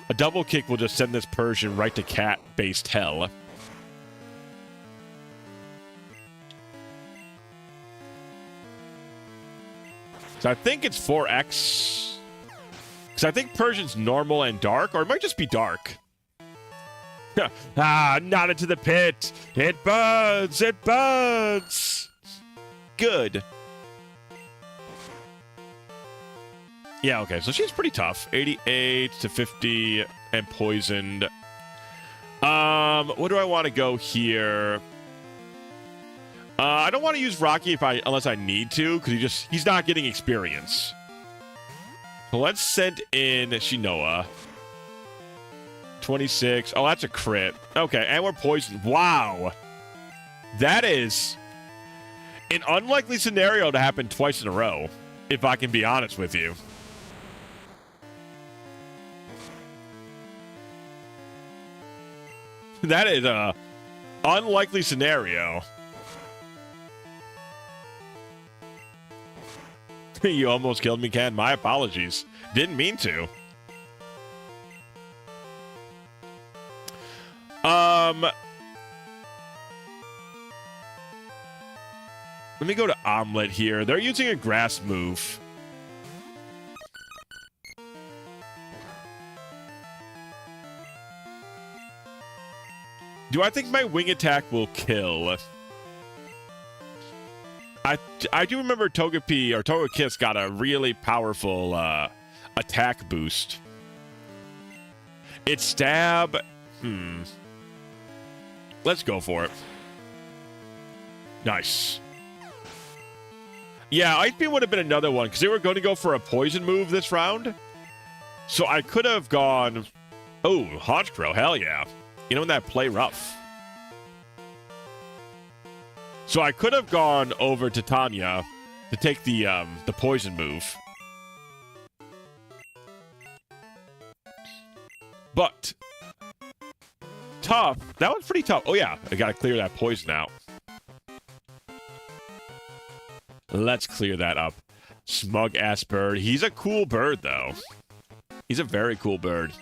A double kick will just send this Persian right to cat-based hell. So I think it's 4x. Because I think Persian's normal and dark, or it might just be dark. Not into the pit. It burns. It burns. Good. Yeah, okay, so she's pretty tough. 88 to 50 and poisoned. What do I want to go here? I don't want to use Rocky unless I need to, because he's not getting experience. So let's send in Shinoa. 26. Oh, that's a crit. Okay, and we're poisoned. Wow. That is an unlikely scenario to happen twice in a row, if I can be honest with you. That is a unlikely scenario. You almost killed me, Ken. My apologies. Didn't mean to. Let me go to Omelet here. They're using a grass move. Do I think my wing attack will kill? I do remember Togepi, or Togekiss got a really powerful attack boost. It's stab. Let's go for it. Nice. Yeah, Ice Beam would have been another one, because they were going to go for a poison move this round. So I could have gone... Oh, Honchkrow, hell yeah. You know, in that play rough. So I could have gone over to Tanya to take the poison move. But tough. That was pretty tough. Oh, yeah. I got to clear that poison out. Let's clear that up. Smug-ass bird. He's a cool bird, though. He's a very cool bird.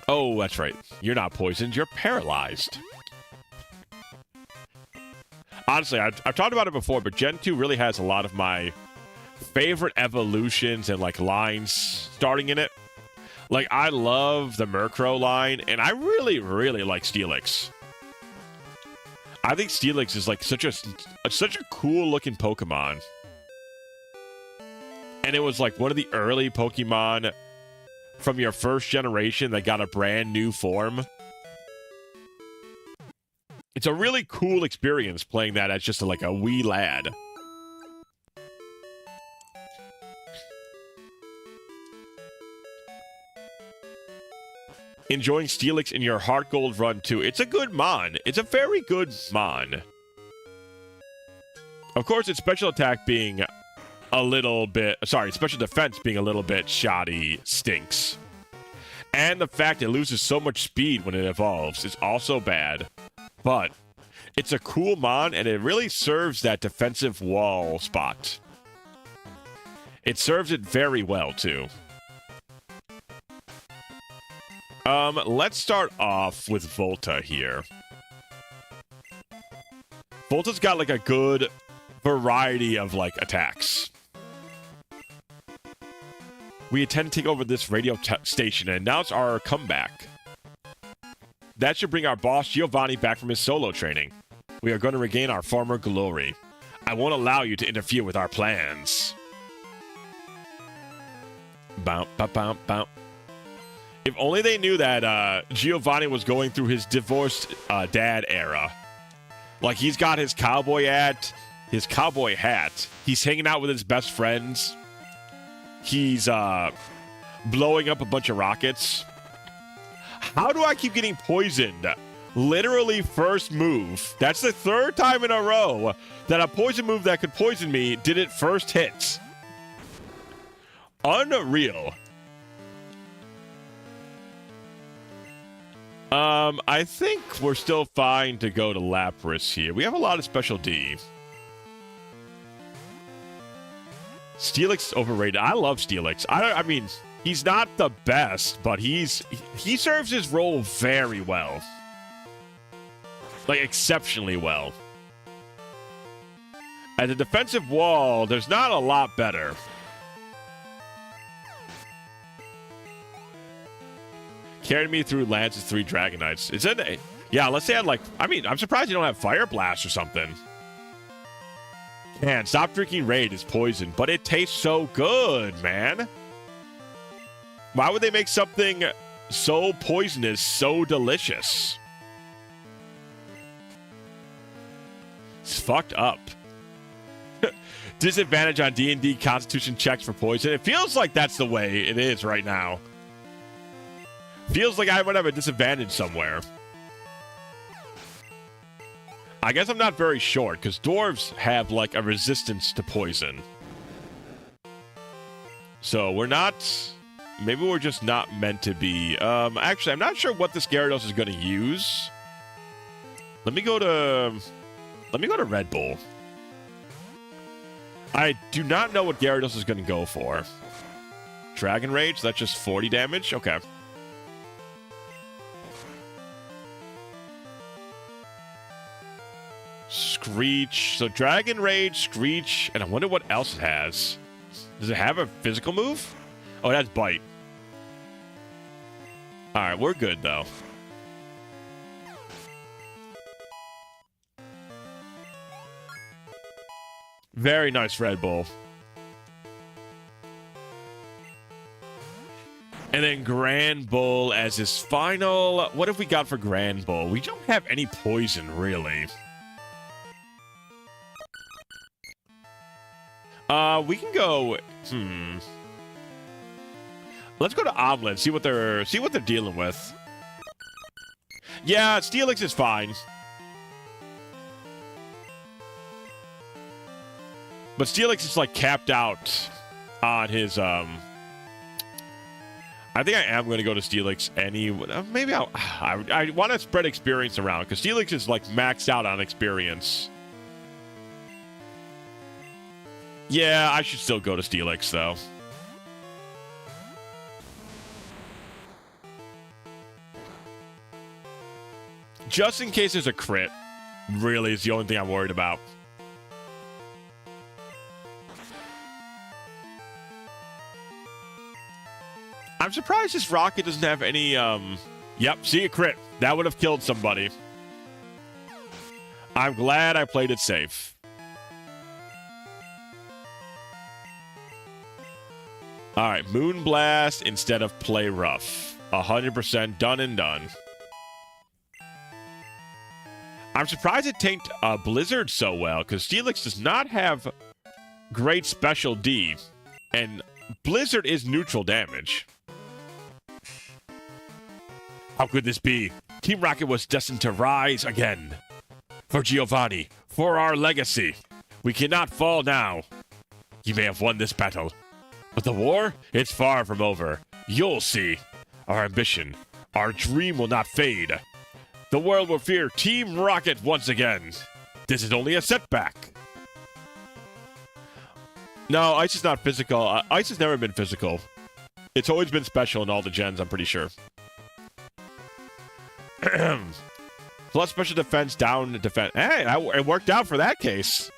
Oh, that's right. You're not poisoned. You're paralyzed. Honestly, I've talked about it before, but Gen 2 really has a lot of my favorite evolutions and, like, lines starting in it. Like, I love the Murkrow line, and I really, really like Steelix. I think Steelix is like such a cool looking Pokemon. And it was like one of the early Pokemon from your first generation that got a brand new form. It's a really cool experience playing that as just like a wee lad. Enjoying Steelix in your Heart Gold run, too. It's a good mon. It's a very good mon. Of course, its special attack being a little bit... Sorry, special defense being a little bit shoddy stinks. And the fact it loses so much speed when it evolves is also bad. But it's a cool mon, and it really serves that defensive wall spot. It serves it very well, too. Let's start off with Volta here. Volta's got like a good variety of like attacks. We intend to take over this radio station and announce our comeback. That should bring our boss Giovanni back from his solo training. We are going to regain our former glory. I won't allow you to interfere with our plans. Bow, bow, bow, bow. If only they knew that Giovanni was going through his divorced dad era. Like, he's got his cowboy hat. He's hanging out with his best friends. He's blowing up a bunch of rockets. How do I keep getting poisoned? Literally first move. That's the third time in a row that a poison move that could poison me did it first hit. Unreal. I think we're still fine to go to Lapras here. We have a lot of special D. Steelix is overrated. I love Steelix. I mean, he's not the best, but he serves his role very well. Like, exceptionally well. At the defensive wall, there's not a lot better. Carried me through Lance's 3 Dragonites. Is it? Yeah, let's say I'm surprised you don't have Fire Blast or something. Man, stop drinking Raid is poison, but it tastes so good, man. Why would they make something so poisonous so delicious? It's fucked up. Disadvantage on D&D Constitution checks for poison. It feels like that's the way it is right now. Feels like I would have a disadvantage somewhere. I guess I'm not very short, because dwarves have, like, a resistance to poison. So, we're not... Maybe we're just not meant to be... Actually, I'm not sure what this Gyarados is going to use. Let me go to Red Bull. I do not know what Gyarados is going to go for. Dragon Rage? That's just 40 damage? Okay. Screech. So Dragon Rage, Screech, and I wonder what else it has. Does it have a physical move? Oh, it has Bite. Alright, we're good, though. Very nice Red Bull. And then Grand Bull as his final... What have we got for Grand Bull? We don't have any poison, really. We can go... Let's go to Omelette, see what they're dealing with. Yeah, Steelix is fine. But Steelix is, like, capped out on his, I think I am going to go to Steelix maybe I want to spread experience around because Steelix is like maxed out on experience. Yeah, I should still go to Steelix though. Just in case there's a crit, really is the only thing I'm worried about. I'm surprised this rocket doesn't have any, Yep, see a crit. That would have killed somebody. I'm glad I played it safe. Alright, Moonblast instead of Play Rough. 100% done and done. I'm surprised it tanked Blizzard so well, because Steelix does not have great special D, and Blizzard is neutral damage. How could this be? Team Rocket was destined to rise again. For Giovanni, for our legacy. We cannot fall now. You may have won this battle, but the war, it's far from over. You'll see. Our ambition, our dream will not fade. The world will fear Team Rocket once again. This is only a setback. No, Ice is not physical. Ice has never been physical. It's always been special in all the gens, I'm pretty sure. Plus special defense, down defense. Hey, it worked out for that case.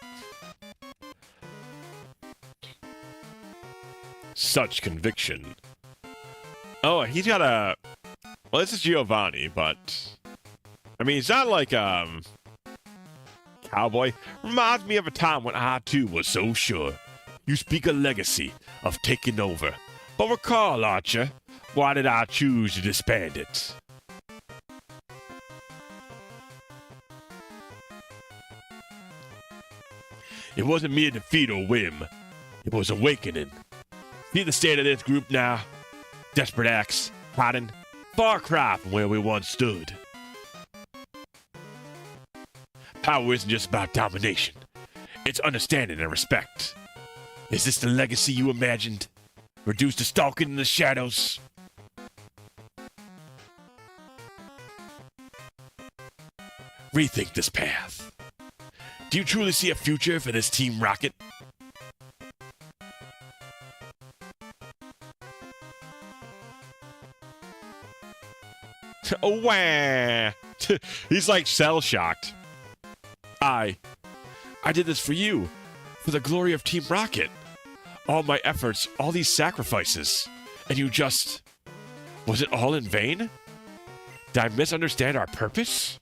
Such conviction. Oh, he's got a... Well, this is Giovanni, but... I mean, he's not like, cowboy. Reminds me of a time when I, too, was so sure. You speak a legacy of taking over. But recall, Archer, why did I choose to disband it? It wasn't mere defeat or whim. It was awakening. See the state of this group now? Desperate acts, hiding, far cry from where we once stood. Power isn't just about domination. It's understanding and respect. Is this the legacy you imagined? Reduced to stalking in the shadows? Rethink this path. Do you truly see a future for this Team Rocket? Oh, wah! He's like cell-shocked. I did this for you, for the glory of Team Rocket. All my efforts, all these sacrifices, and you just... Was it all in vain? Did I misunderstand our purpose?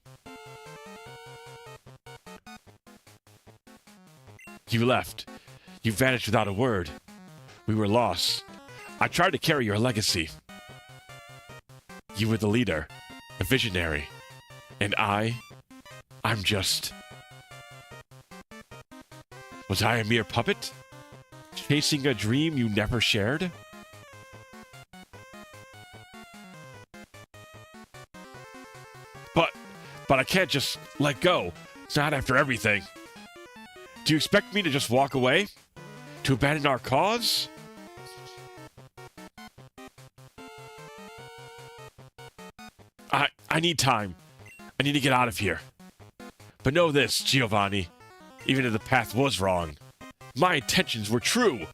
You left. You vanished without a word. We were lost. I tried to carry your legacy. You were the leader, a visionary. And I'm just... Was I a mere puppet? Chasing a dream you never shared? But I can't just let go. It's not after everything. Do you expect me to just walk away? To abandon our cause? I need time. I need to get out of here. But know this, Giovanni. Even if the path was wrong, my intentions were true.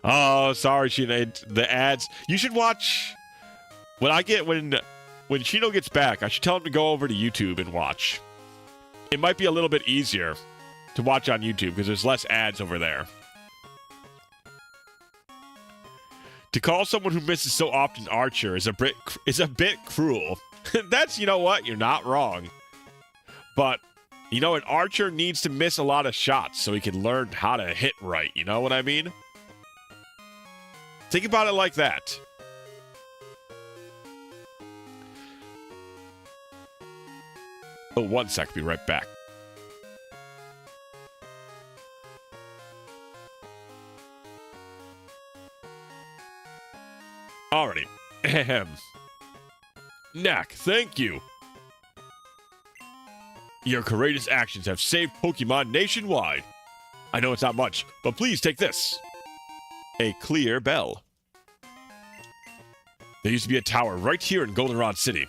Oh, sorry, Shino. The ads. You should watch... When Shino gets back, I should tell him to go over to YouTube and watch. It might be a little bit easier to watch on YouTube because there's less ads over there. To call someone who misses so often Archer is a bit cruel. That's, you know what? You're not wrong. But, you know, an Archer needs to miss a lot of shots so he can learn how to hit right. You know what I mean? Think about it like that. Oh, 1 sec. Be right back. Alrighty. Ahem. Knack, thank you. Your courageous actions have saved Pokemon nationwide. I know it's not much, but please take this. A clear bell. There used to be a tower right here in Goldenrod City,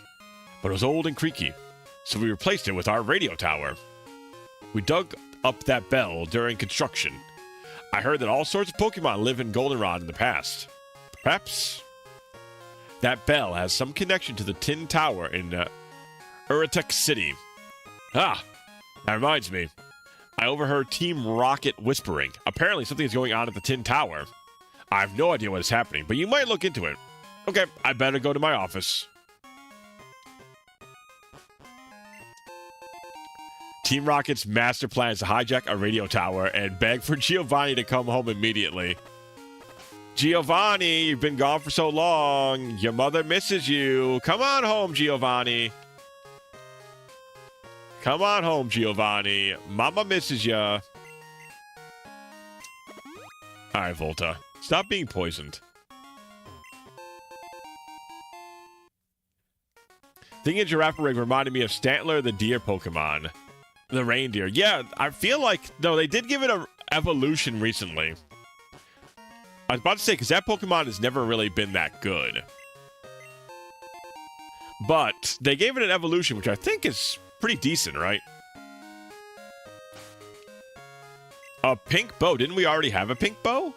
but it was old and creaky, so we replaced it with our radio tower. We dug up that bell during construction. I heard that all sorts of Pokemon live in Goldenrod in the past. Perhaps that bell has some connection to the Tin Tower in Uratek City. Ah, that reminds me. I overheard Team Rocket whispering. Apparently something is going on at the Tin Tower. I have no idea what is happening, but you might look into it. Okay, I better go to my office. Team Rocket's master plan is to hijack a radio tower and beg for Giovanni to come home immediately. Giovanni, you've been gone for so long. Your mother misses you. Come on home, Giovanni. Come on home, Giovanni. Mama misses ya. Alright, Volta. Stop being poisoned. Thinking of Giraffe Rig reminded me of Stantler, the deer Pokemon. The reindeer. Yeah, I feel like... No, they did give it an evolution recently. I was about to say, because that Pokemon has never really been that good. But they gave it an evolution, which I think is pretty decent, right? A pink bow. Didn't we already have a pink bow?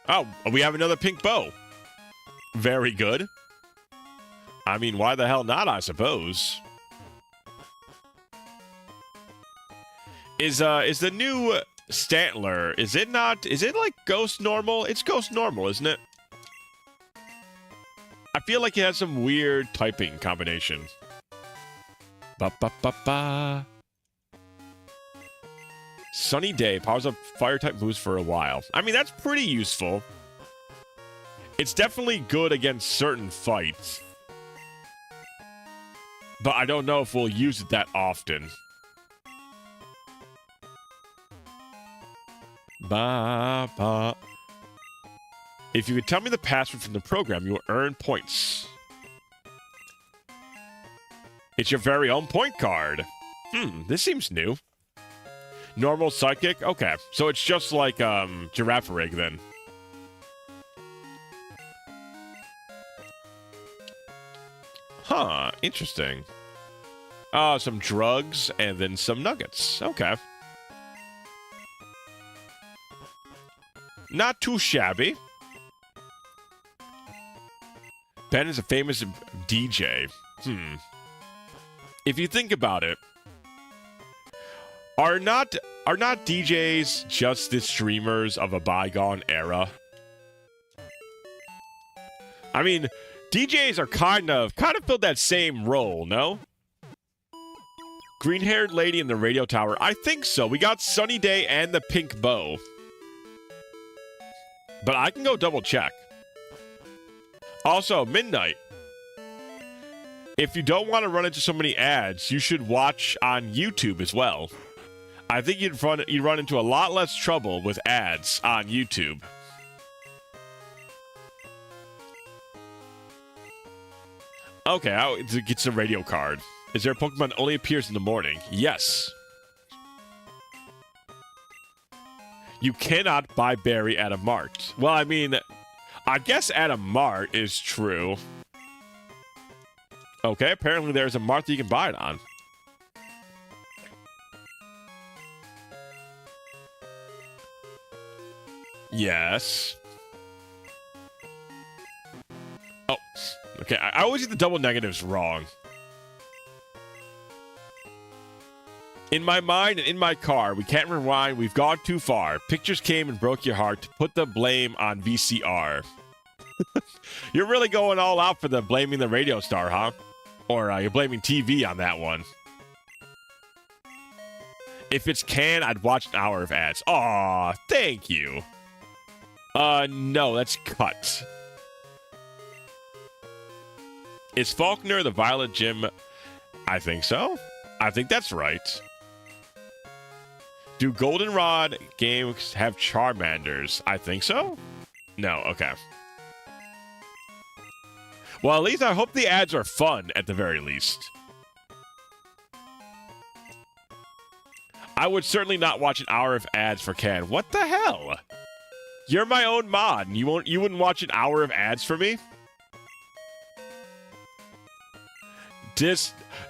Oh, we have another pink bow. Very good. I mean, why the hell not, I suppose. Is the new Stantler, is it like Ghost Normal? It's Ghost Normal, isn't it? I feel like it has some weird typing combination. Ba-ba-ba-ba. Sunny Day powers up fire-type moves for a while. I mean, that's pretty useful. It's definitely good against certain fights. But I don't know if we'll use it that often. Ba-ba. If you could tell me the password from the program, you will earn points. It's your very own point card. This seems new. Normal Psychic? Okay, so it's just like Giraffe Rig then. Huh, interesting. Some drugs and then some nuggets. Okay. Not too shabby. Ben is a famous DJ. If you think about it, are not DJs just the streamers of a bygone era? I mean, DJs are kind of filled that same role, no? Green-haired lady in the radio tower. I think so. We got Sunny Day and the pink bow. But I can go double check. Also, Midnight. If you don't want to run into so many ads, you should watch on YouTube as well. I think you'd run into a lot less trouble with ads on YouTube. Okay, it gets a radio card. Is there a Pokemon that only appears in the morning? Yes. You cannot buy berry at a mart. Well, I mean, I guess at a mart is true. Okay, apparently there's a mart that you can buy it on. Yes. Oh, okay. I always get the double negatives wrong. In my mind and in my car, we can't rewind. We've gone too far. Pictures came and broke your heart. Put the blame on VCR. You're really going all out for the blaming the radio star, huh? Or you're blaming TV on that one. If it's Can, I'd watch an hour of ads. Aw, thank you. No, that's cut. Is Faulkner the Violet Gym? I think so. I think that's right. Do Goldenrod games have Charmanders? I think so. No, okay. Well, at least I hope the ads are fun, at the very least. I would certainly not watch an hour of ads for Can. What the hell? You're my own mod. You wouldn't watch an hour of ads for me?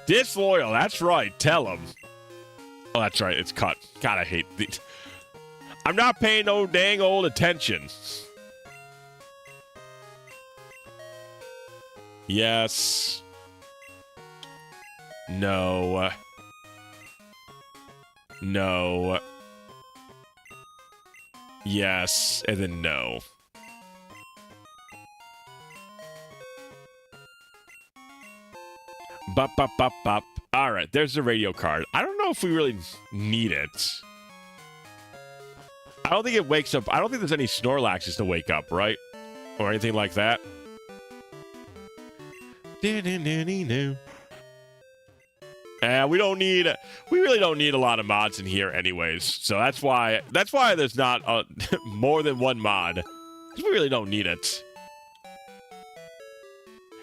Disloyal. That's right. Tell him. Oh, that's right. It's cut. God, I hate these. I'm not paying no dang old attention. Yes. No. No. Yes. And then no. Bop, bop, bop, bop. All right, there's the radio card. I don't know if we really need it. I don't think it wakes up. I don't think there's any Snorlaxes to wake up, right? Or anything like that. We really don't need a lot of mods in here anyways. So that's why there's not more than one mod. We really don't need it.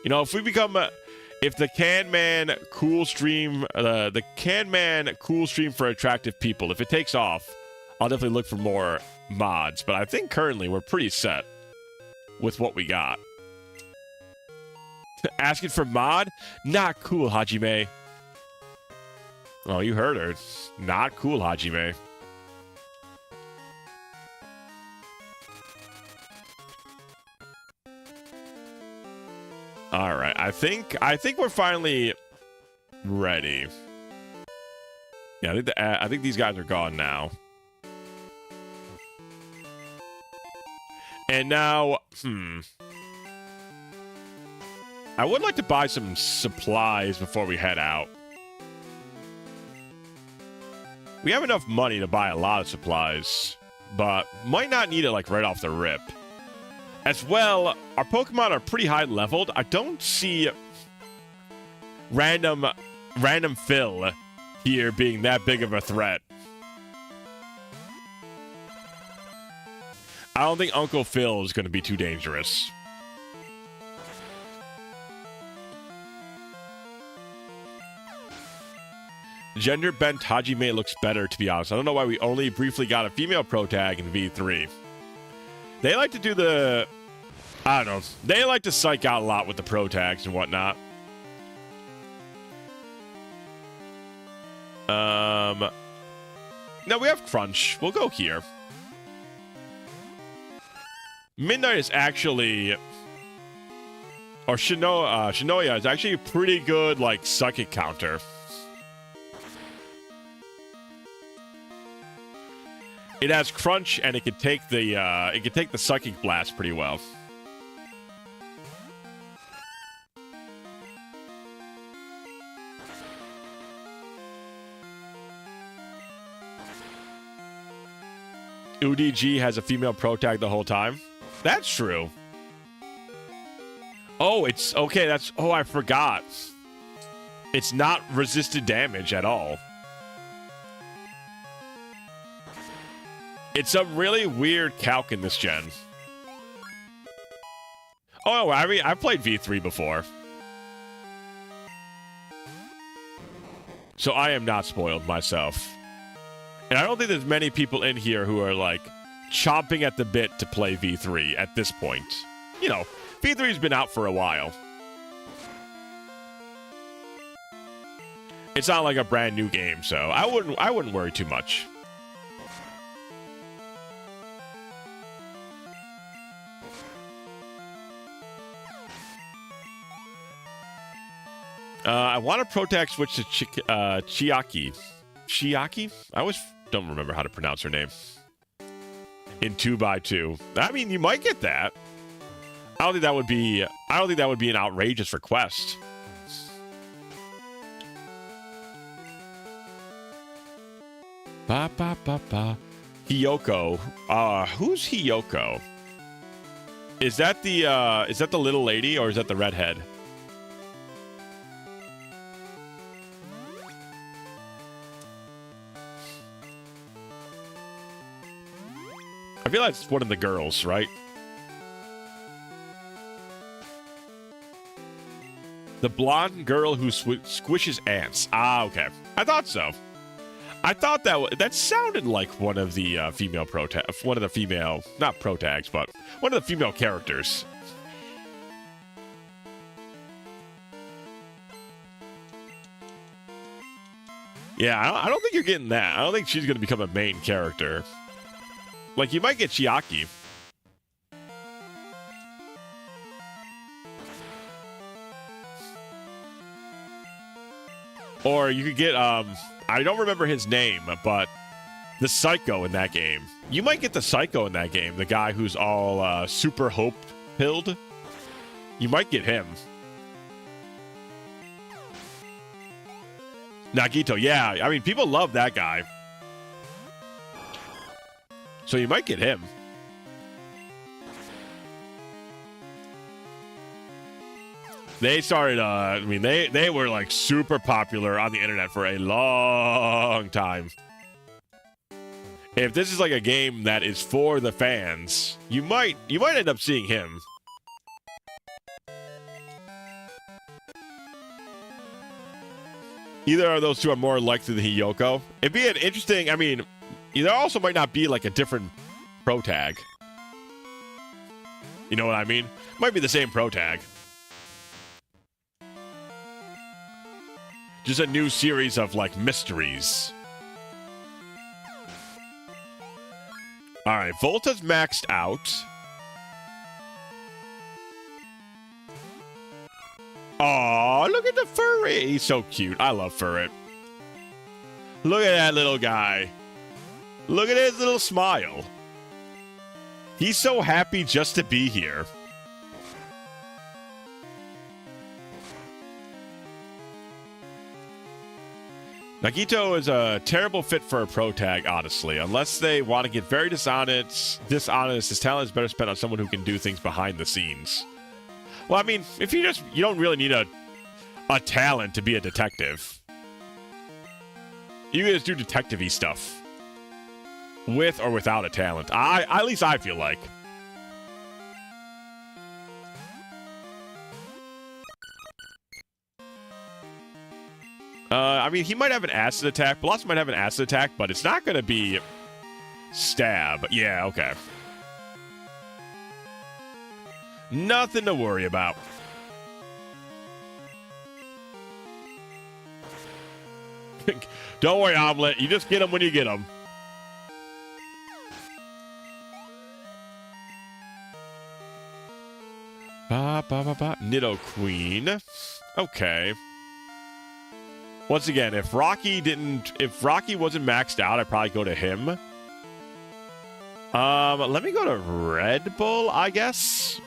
You know, if we become if the Can-Man cool stream for attractive people, if it takes off, I'll definitely look for more mods. But I think currently we're pretty set with what we got. Asking for mod? Not cool, Hajime. Oh, you heard her. It's not cool, Hajime. All right, I think we're finally ready. Yeah, I think these guys are gone now. And now, I would like to buy some supplies before we head out. We have enough money to buy a lot of supplies, but might not need it like right off the rip. As well, our Pokemon are pretty high leveled. I don't see random Phil here being that big of a threat. I don't think Uncle Phil is going to be too dangerous. Gender bent Hajime looks better, to be honest. I don't know why we only briefly got a female pro tag in V3. They like to do the... I don't know. They like to psych out a lot with the pro tags and whatnot. No, we have Crunch. We'll go here. Midnight is actually... Or Shinoya is actually a pretty good, like, psychic counter. It has Crunch, and it can take the Psychic Blast pretty well. UDG has a female pro tag the whole time. That's true. Oh, it's okay. I forgot. It's not resisted damage at all. It's a really weird calc in this gen. Oh, I mean, I've played V3 before. So I am not spoiled myself. And I don't think there's many people in here who are, like, chomping at the bit to play V3 at this point. You know, V3's been out for a while. It's not like a brand new game, so I wouldn't worry too much. I want to Protag switch to Chiaki. Chiaki? I always don't remember how to pronounce her name. In 2x2. I mean, you might get that. I don't think that would be an outrageous request. Ba ba ba ba. Hiyoko. Who's Hiyoko? Is that the little lady or is that the redhead? I feel like it's one of the girls, right? The blonde girl who squishes ants. Ah, okay. I thought so. I thought that sounded like one of the female not protags, but one of the female characters. Yeah, I don't think you're getting that. I don't think she's going to become a main character. Like, you might get Chiaki. Or you could get, I don't remember his name, but the Psycho in that game. You might get the Psycho in that game, the guy who's all super hope-pilled. You might get him. Nagito, yeah. I mean, people love that guy. So you might get him. They started, I mean, they were, like, super popular on the internet for a long time. If this is, like, a game that is for the fans, you might end up seeing him. Either of those two are more likely than Hiyoko. It'd be an interesting, I mean, there also might not be, like, a different pro tag. You know what I mean? Might be the same pro tag. Just a new series of, like, mysteries. Alright, Volta's maxed out. Aw, look at the furry. He's so cute. I love Furret. Look at that little guy. Look at his little smile. He's so happy just to be here. Nagito is a terrible fit for a pro tag, honestly. Unless they want to get very dishonest, his talent is better spent on someone who can do things behind the scenes. Well, I mean, if you don't really need a talent to be a detective. You can just do detective-y stuff. With or without a talent. At least I feel like. I mean, he might have an acid attack. Blossom might have an acid attack, but it's not going to be stab. Yeah, okay. Nothing to worry about. Don't worry, Omelet. You just get them when you get them. Nido Queen. Okay. Once again, if Rocky wasn't maxed out, I'd probably go to him. Let me go to Red Bull, I guess.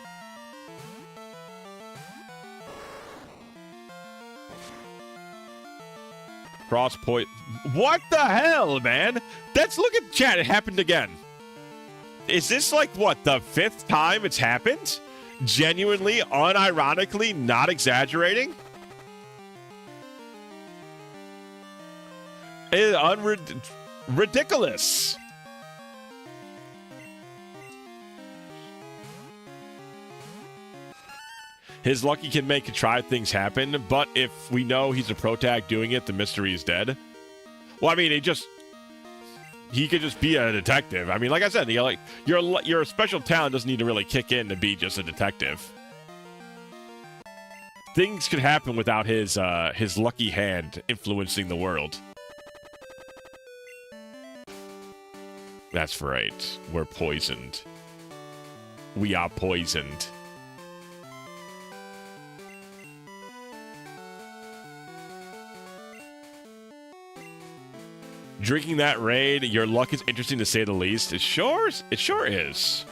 Cross point. What the hell, man? Look at chat. It happened again. Is this like what, the 5th time it's happened? Genuinely, unironically, not exaggerating? It is ridiculous. His lucky can make contrived things happen, but if we know he's a pro tag doing it, the mystery is dead. Well, I mean, he could just be a detective. I mean, like I said, your special talent doesn't need to really kick in to be just a detective. Things could happen without his lucky hand influencing the world. That's right. We're poisoned. We are poisoned. Drinking that raid, your luck is interesting to say the least. It sure is.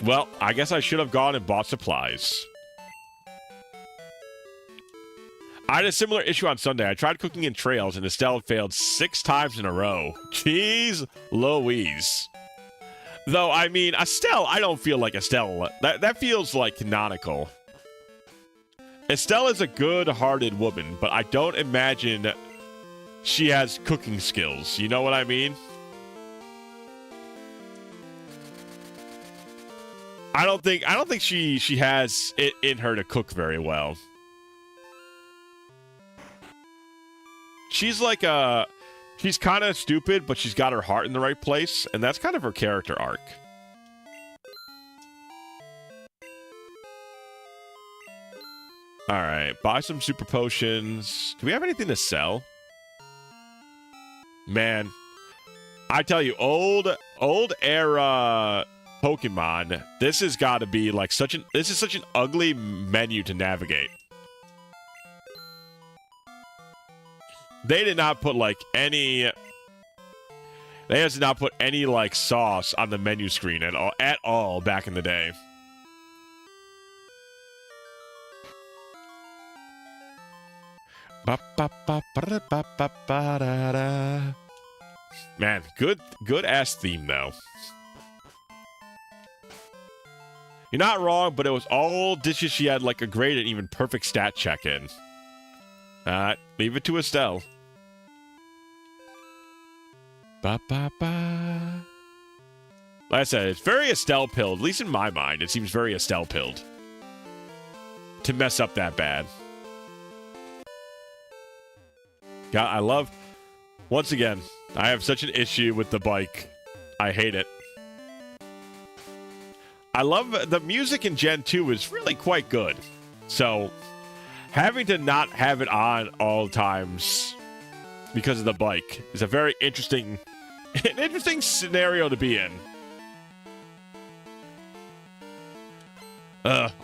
Well, I guess I should have gone and bought supplies. I had a similar issue on Sunday. I tried cooking in trails, and Estelle failed 6 times in a row. Jeez Louise. Though, I mean, Estelle, I don't feel like Estelle. That feels like canonical. Estelle is a good-hearted woman, but I don't imagine she has cooking skills. You know what I mean? I don't think she has it in her to cook very well. she's like she's kind of stupid, but she's got her heart in the right place, and that's kind of her character arc. All right, buy some super potions. Do we have anything to sell? Man, I tell you, old era Pokemon, this has got to be like such an ugly menu to navigate. They did not put like any like sauce on the menu screen at all back in the day. Man, good ass theme though. You're not wrong, but it was all dishes she had like a great and even perfect stat check in. Leave it to Estelle. Like I said, it's very Estelle-pilled. At least in my mind, it seems very Estelle-pilled. To mess up that bad. God, I love... Once again, I have such an issue with the bike. I hate it. I love... The music in Gen 2 is really quite good. So, having to not have it on all times because of the bike is a very interesting... an interesting scenario to be in.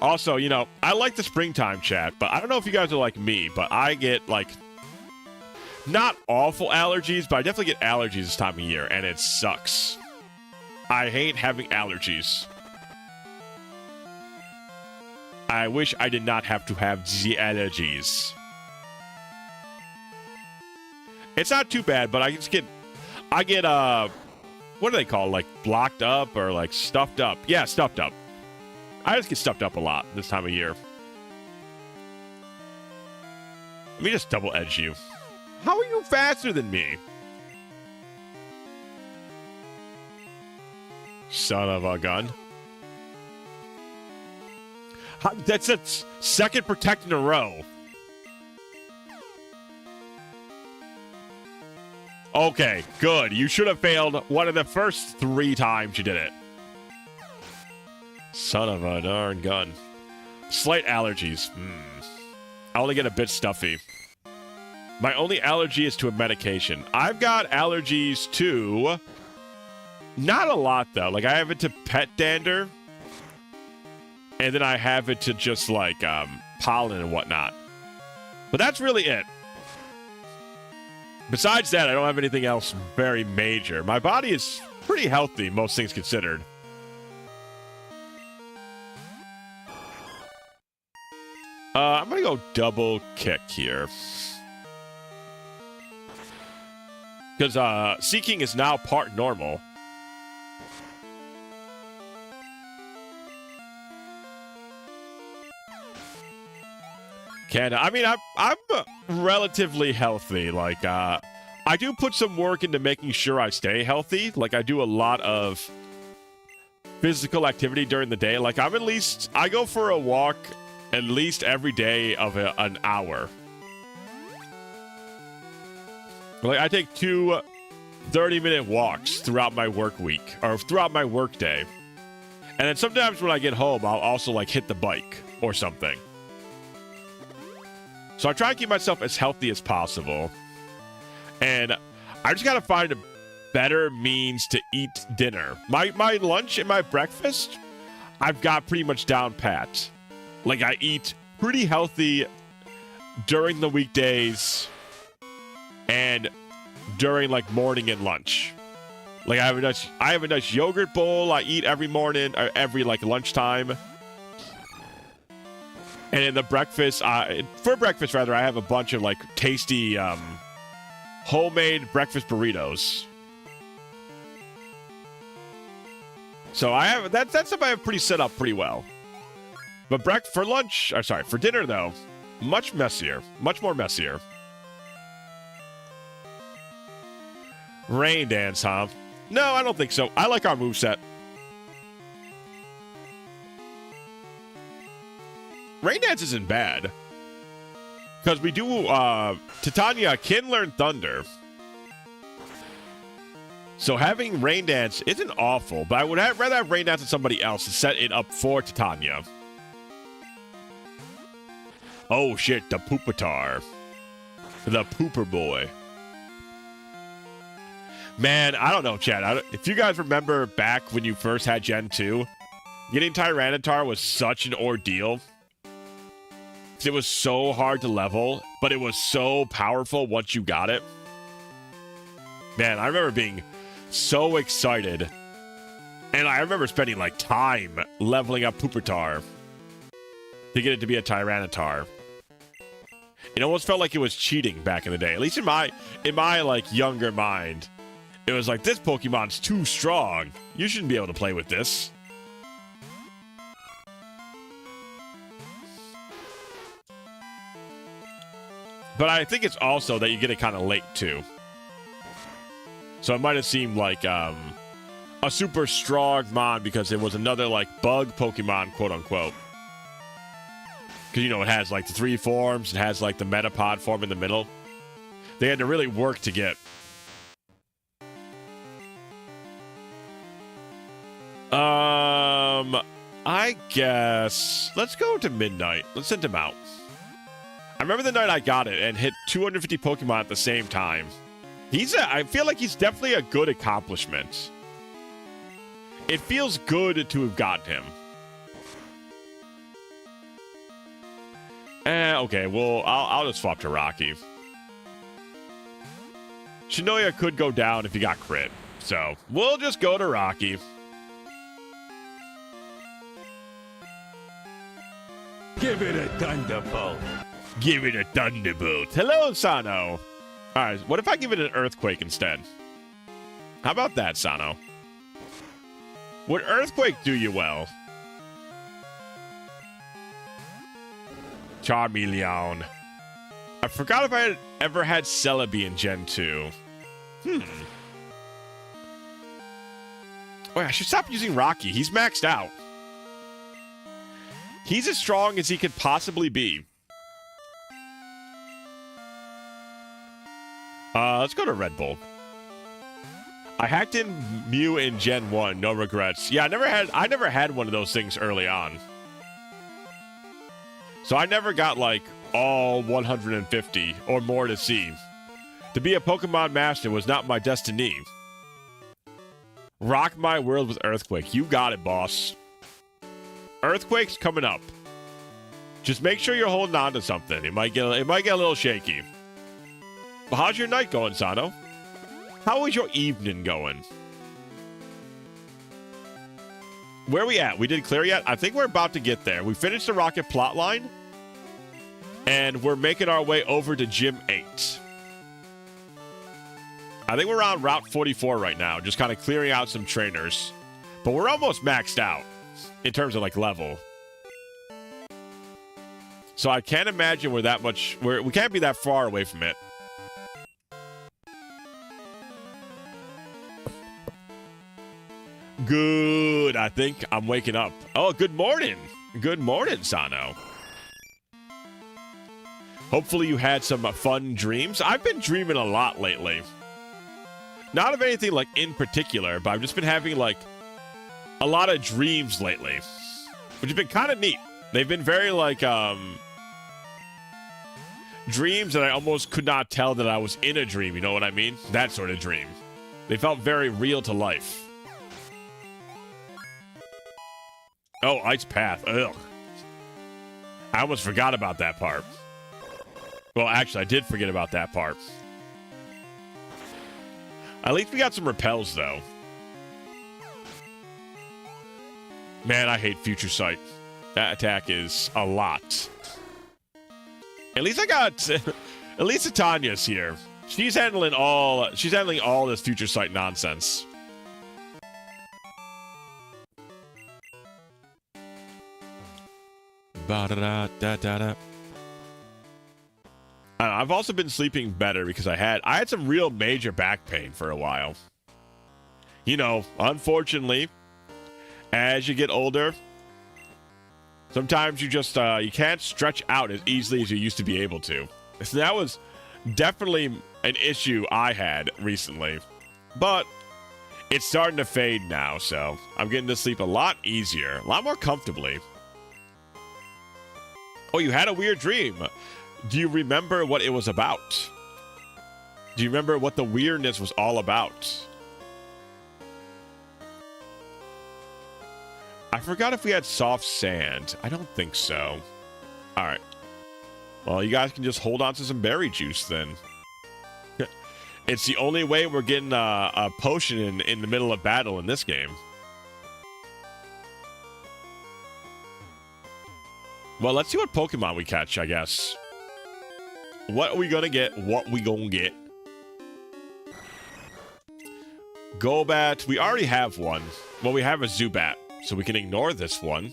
Also, you know, I like the springtime chat, but I don't know if you guys are like me, but I get, like, not awful allergies, but I definitely get allergies this time of year, and it sucks. I hate having allergies. I wish I did not have to have the allergies. It's not too bad, but I get, what do they call it? Like, blocked up or, like, stuffed up? Yeah, stuffed up. I just get stuffed up a lot this time of year. Let me just double edge you. How are you faster than me? Son of a gun. That's a second protect in a row. Okay, good. You should have failed one of the first 3 times you did it. Son of a darn gun. Slight allergies. I only get a bit stuffy. My only allergy is to a medication. I've got allergies to... Not a lot, though. Like, I have it to pet dander. And then I have it to just, like, pollen and whatnot. But that's really it. Besides that, I don't have anything else very major. My body is pretty healthy, most things considered. I'm going to go double kick here. Because Seeking is now part normal. I mean, I'm relatively healthy. Like, I do put some work into making sure I stay healthy. Like, I do a lot of physical activity during the day. Like, I go for a walk at least every day of an hour. Like, I take 2 30-minute walks throughout my work week, or throughout my work day. And then sometimes when I get home, I'll also, like, hit the bike or something. So I try to keep myself as healthy as possible. And I just gotta find a better means to eat dinner. My lunch and my breakfast, I've got pretty much down pat. Like, I eat pretty healthy during the weekdays and during, like, morning and lunch. Like, I have a nice yogurt bowl I eat every morning, or every, like, lunchtime. And in the breakfast, for breakfast, rather, I have a bunch of, like, tasty, homemade breakfast burritos. So that stuff I have pretty set up pretty well. But for dinner, though, much messier. Much more messier. Rain dance, huh? No, I don't think so. I like our moveset. Rain dance isn't bad. Because we do, Titania can learn Thunder. So having Rain Dance isn't awful, but I would rather have Rain Dance than somebody else to set it up for Titania. Oh shit, the Poopatar. The Pooper Boy. Man, I don't know, Chad. If you guys remember back when you first had Gen 2, getting Tyranitar was such an ordeal. It was so hard to level, but it was so powerful once you got it. Man, I remember being so excited. And I remember spending, like, time leveling up Poopatar to get it to be a Tyranitar. It almost felt like it was cheating back in the day. At least in my like, younger mind. It was like, this Pokemon's too strong. You shouldn't be able to play with this. But I think it's also that you get it kind of late, too. So it might have seemed like a super strong mon because it was another, like, bug Pokemon, quote-unquote. Because, you know, it has, like, the 3 forms. It has, like, the Metapod form in the middle. They had to really work to get. I guess let's go to Midnight. Let's send him out. I remember the night I got it and hit 250 Pokemon at the same time. I feel like he's definitely a good accomplishment. It feels good to have gotten him. Okay, well, I'll just swap to Rocky. Shinoya could go down if he got crit. So, we'll just go to Rocky. Give it a thunderbolt. Give it a thunderbolt. Hello, Sano. Alright, what if I give it an earthquake instead? How about that, Sano? Would earthquake do you well? Charmeleon. I forgot if I had ever had Celebi in Gen 2. Wait, I should stop using Rocky. He's maxed out. He's as strong as he could possibly be. Let's go to Red Bull. I hacked in Mew in Gen 1, no regrets. Yeah, I never had one of those things early on. So I never got, like, all 150 or more to see. To be a Pokemon Master was not my destiny. Rock my world with Earthquake. You got it, boss. Earthquake's coming up. Just make sure you're holding on to something. It might get a little shaky. But how's your night going, Sano? How is your evening going? Where are we at? We did clear yet? I think we're about to get there. We finished the Rocket plotline. And we're making our way over to Gym 8. I think we're on Route 44 right now. Just kind of clearing out some trainers. But we're almost maxed out. In terms of, like, level. So I can't imagine we're that much... We can't be that far away from it. Good. I think I'm waking up. Oh, good morning. Good morning, Sano. Hopefully you had some fun dreams. I've been dreaming a lot lately. Not of anything, like, in particular, but I've just been having, like, a lot of dreams lately. Which have been kind of neat. They've been very, like, dreams that I almost could not tell that I was in a dream, you know what I mean? That sort of dream. They felt very real to life. Oh, Ice Path. Ugh. I almost forgot about that part. Well, actually, I did forget about that part. At least we got some repels, though. Man, I hate Future Sight. That attack is a lot. At least I got... At least Tanya's here. She's handling all this Future Sight nonsense. Ba-da-da-da-da-da. I've also been sleeping better because I had some real major back pain for a while. You know, unfortunately, as you get older, Sometimes you just you can't stretch out as easily as you used to be able to. So that was definitely an issue I had recently. But it's starting to fade now, so I'm getting to sleep a lot easier, a lot more comfortably. Oh, you had a weird dream. Do you remember what it was about? Do you remember what the weirdness was all about? I forgot if we had soft sand. I don't think so. All right. Well, you guys can just hold on to some berry juice then. It's the only way we're getting a potion in the middle of battle in this game. Well, let's see what Pokemon we catch, I guess. What are we gonna get? What we gonna get? Golbat. We already have one. Well, we have a Zubat, so we can ignore this one.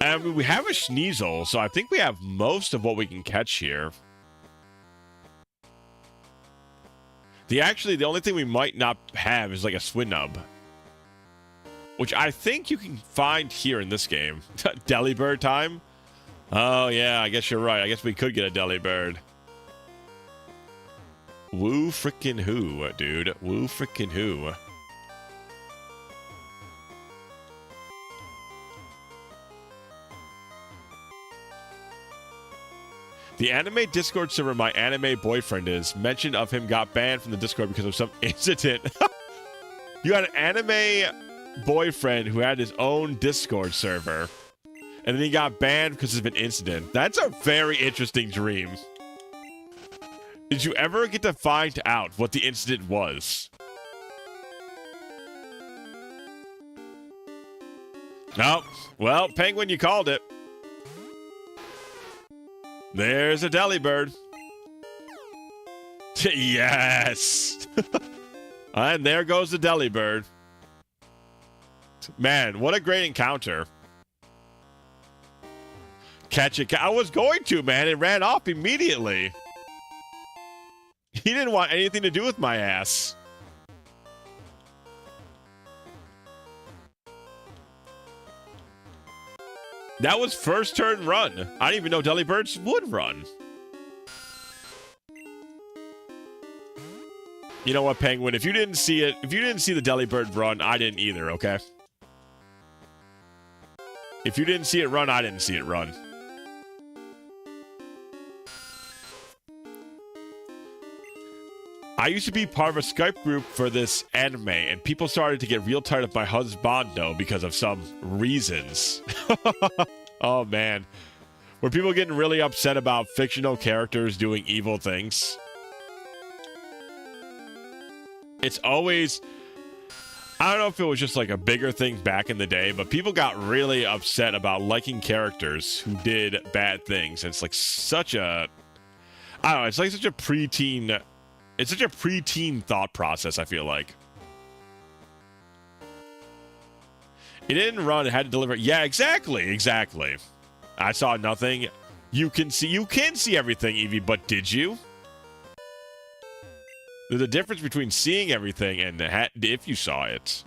And we have a Sneasel, so I think we have most of what we can catch here. The only thing we might not have is like a Swinub, which I think you can find here in this game. Delibird time? Oh, yeah, I guess you're right. I guess we could get a Delibird. Woo frickin' who, dude? Woo frickin' who? The anime Discord server my anime boyfriend is, mention of him got banned from the Discord because of some incident. You had an anime boyfriend who had his own Discord server, and then he got banned because of an incident. That's a very interesting dream. Did you ever get to find out what the incident was? No. Well, Penguin, you called it. There's a Delibird. Yes. And there goes the Delibird. Man, what a great encounter. Catch it. I was going to, man. It ran off immediately. He didn't want anything to do with my ass. That was first turn run. I didn't even know Delibirds would run. You know what, Penguin? If you didn't see it, if you didn't see the Delibird run, I didn't either, okay? If you didn't see it run, I didn't see it run. I used to be part of a Skype group for this anime, and people started to get real tired of my husbando because of some reasons. Oh, man. Were people getting really upset about fictional characters doing evil things? It's always... I don't know if it was just like a bigger thing back in the day, but people got really upset about liking characters who did bad things. And it's like such a... I don't know, it's like such a preteen... It's such a preteen thought process, I feel like. It didn't run, it had to deliver. Yeah, exactly. I saw nothing. You can see everything, Evie, but did you? There's a difference between seeing everything and if you saw it.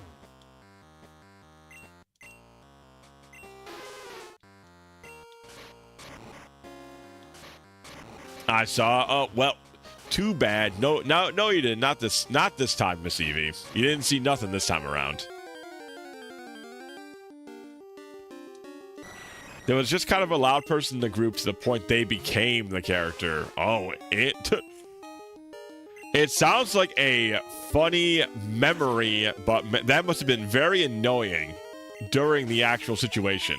I saw, oh, well, too bad. No, you didn't. Not this time, Miss Evie. You didn't see nothing this time around. There was just kind of a loud person in the group to the point they became the character. Oh, it sounds like a funny memory, but that must have been very annoying during the actual situation.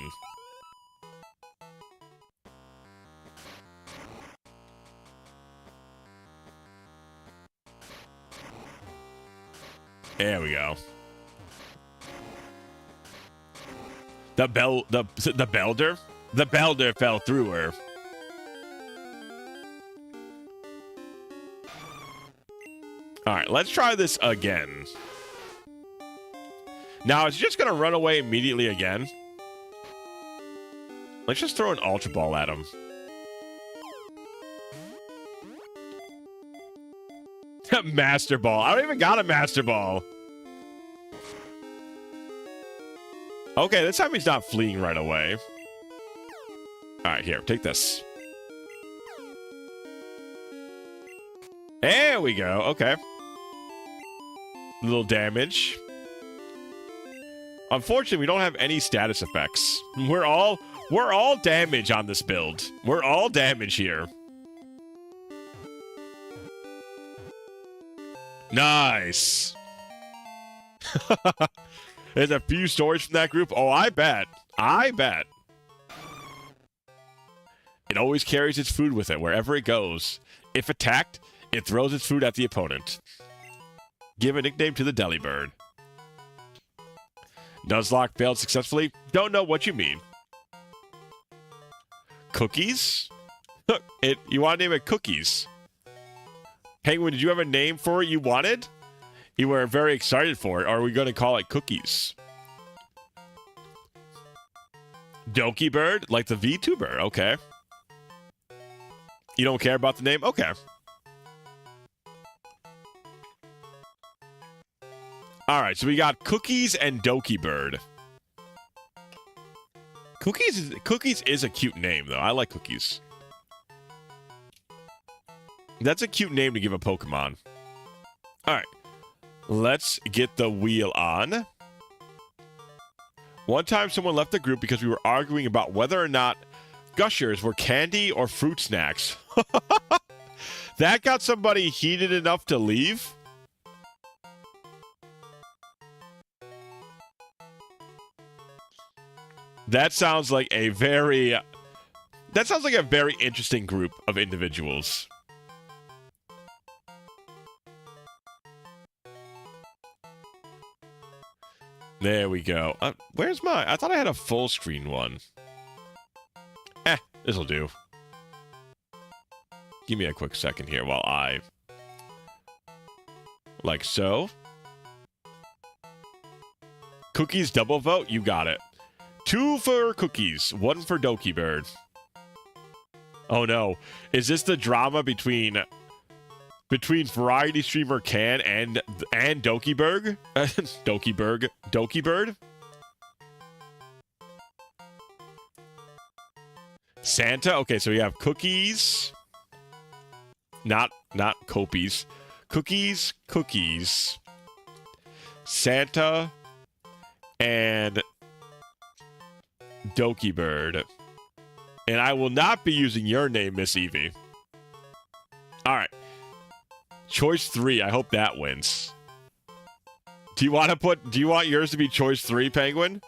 There we go. The Belder? The Belder fell through her. Alright, let's try this again. Now, it's just going to run away immediately again. Let's just throw an Ultra Ball at him. Master Ball. I don't even got a Master Ball. Okay, this time he's not fleeing right away. Alright, here, take this. There we go, okay. Little damage. Unfortunately, we don't have any status effects. We're all damage on this build. We're all damage here. Nice. There's a few stories from that group. Oh, I bet. I bet. It always carries its food with it wherever it goes. If attacked, it throws its food at the opponent. Give a nickname to the deli bird. Nuzlocke failed successfully. Don't know what you mean. Cookies? You want to name it Cookies? Penguin, did you have a name for it you wanted? You were very excited for it. Or are we going to call it Cookies? Donkey Bird? Like the VTuber. Okay. You don't care about the name? Okay. Alright, so we got Cookies and Donkey Bird. Cookies is a cute name, though. I like Cookies. That's a cute name to give a Pokemon. Alright. Let's get the wheel on. One time someone left the group because we were arguing about whether or not Gushers were candy or fruit snacks. That got somebody heated enough to leave? That sounds like a very interesting group of individuals. There we go. Where's my... I thought I had a full screen one. This'll do. Give me a quick second here while I... Like so. Cookies double vote? You got it. 2 for Cookies, 1 for Donkey Bird. Oh no. Is this the drama between variety streamer Can and Donkey Bird? Donkey Bird? Santa? Okay, so we have Cookies. Not Copies. Cookies. Santa and Donkey Bird. And I will not be using your name, Miss Evie. Alright. Choice 3. I hope that wins. Do you want yours to be choice 3, Penguin?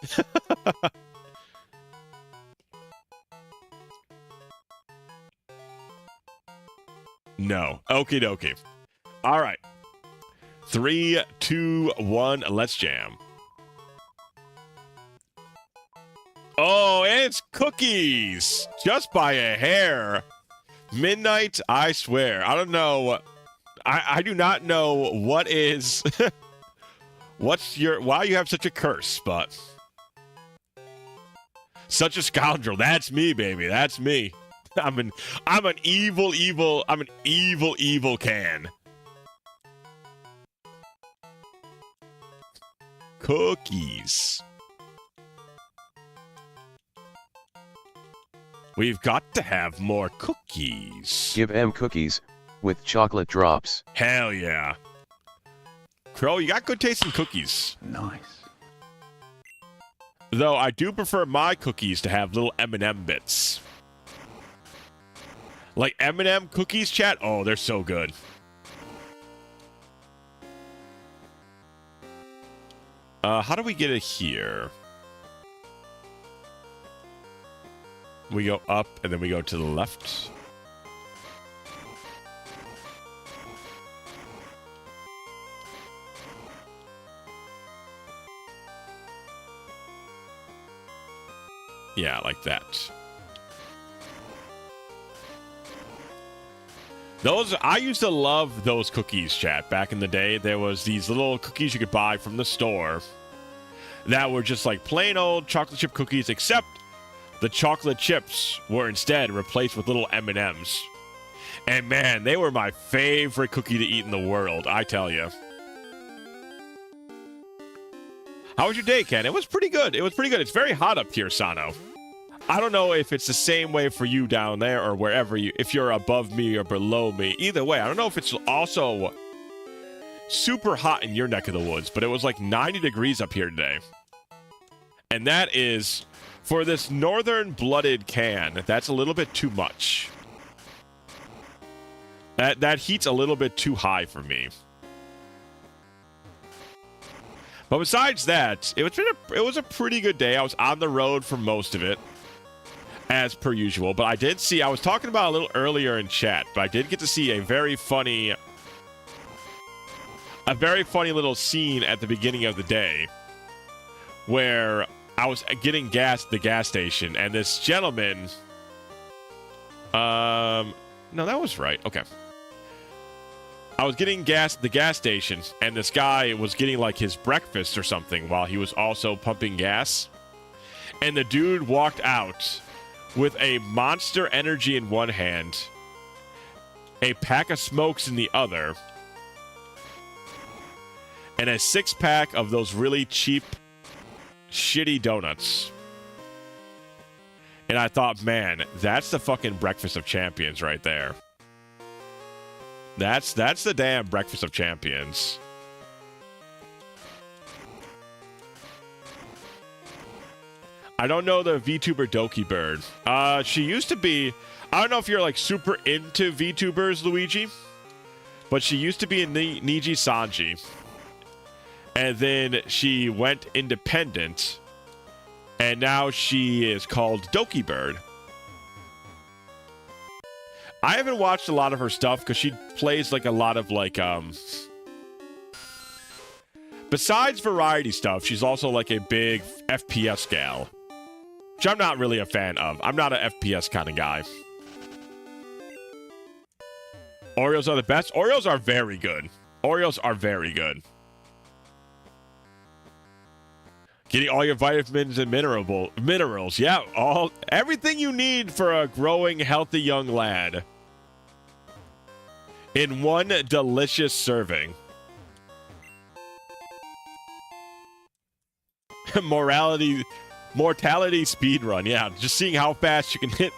No. Okie dokie. Alright. 3, 2, 1, let's jam. Oh, it's Cookies! Just by a hair. Midnight, I swear. I don't know. I do not know what is... why you have such a curse, but... Such a scoundrel. That's me, baby. That's me. I'm an evil Can. Cookies. We've got to have more cookies. Give M cookies, with chocolate drops. Hell yeah. Crow, you got good taste in cookies. Nice. Though I do prefer my cookies to have little M&M bits. Like M&M cookies, chat? Oh, they're so good. How do we get it here? We go up, and then we go to the left. Yeah, like that. I used to love those cookies, chat. Back in the day, there was these little cookies you could buy from the store that were just like plain old chocolate chip cookies, except the chocolate chips were instead replaced with little M&Ms. And man, they were my favorite cookie to eat in the world, I tell you. How was your day, Ken? It was pretty good. It was pretty good. It's very hot up here, Sano. I don't know if it's the same way for you down there or wherever you, if you're above me or below me. Either way, I don't know if it's also super hot in your neck of the woods, but it was like 90 degrees up here today. And that is, for this northern-blooded can, that's a little bit too much. That heat's a little bit too high for me. But besides that, it was a pretty good day. I was on the road for most of it, as per usual. But I did see, I was talking about a little earlier in chat, but I did get to see a very funny little scene at the beginning of the day where I was getting gas at the gas station, and this gentleman, no, that was right. Okay. I was getting gas at the gas station, and this guy was getting like his breakfast or something while he was also pumping gas. And the dude walked out with a Monster Energy in one hand, a pack of smokes in the other, and a 6-pack of those really cheap, shitty donuts. And I thought, man, that's the fucking breakfast of champions right there. That's the damn breakfast of champions. I don't know the VTuber Doki Bird. She used to be, I don't know if you're like super into VTubers, Luigi, but she used to be in Niji Sanji. And then she went independent, and now she is called Doki Bird. I haven't watched a lot of her stuff because she plays like a lot of like besides variety stuff, she's also like a big FPS gal, which I'm not really a fan of. I'm not an FPS kind of guy. Oreos are the best. Oreos are very good. Oreos are very good. Getting all your vitamins and minerals. Yeah, everything you need for a growing, healthy young lad in one delicious serving. Mortality speedrun. Yeah, just seeing how fast you can hit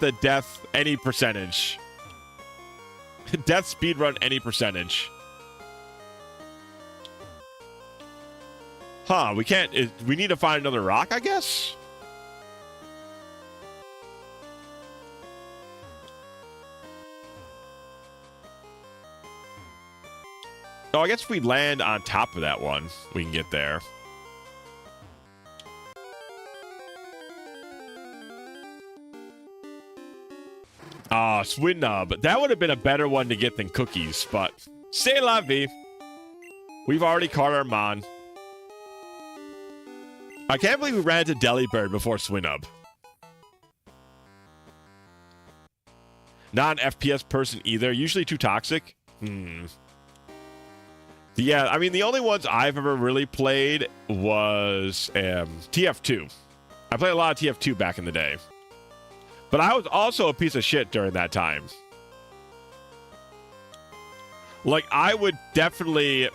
the death any percentage. Death speedrun any percentage. Huh, we need to find another rock, I guess? Oh, I guess if we land on top of that one, we can get there. Ah, Swinub. That would have been a better one to get than cookies, but c'est la vie. We've already caught our mon. I can't believe we ran into Delibird before Swinub. Not an FPS person either. Usually too toxic. Yeah, I mean, the only ones I've ever really played was TF2. I played a lot of TF2 back in the day. But I was also a piece of shit during that time. Like, I would definitely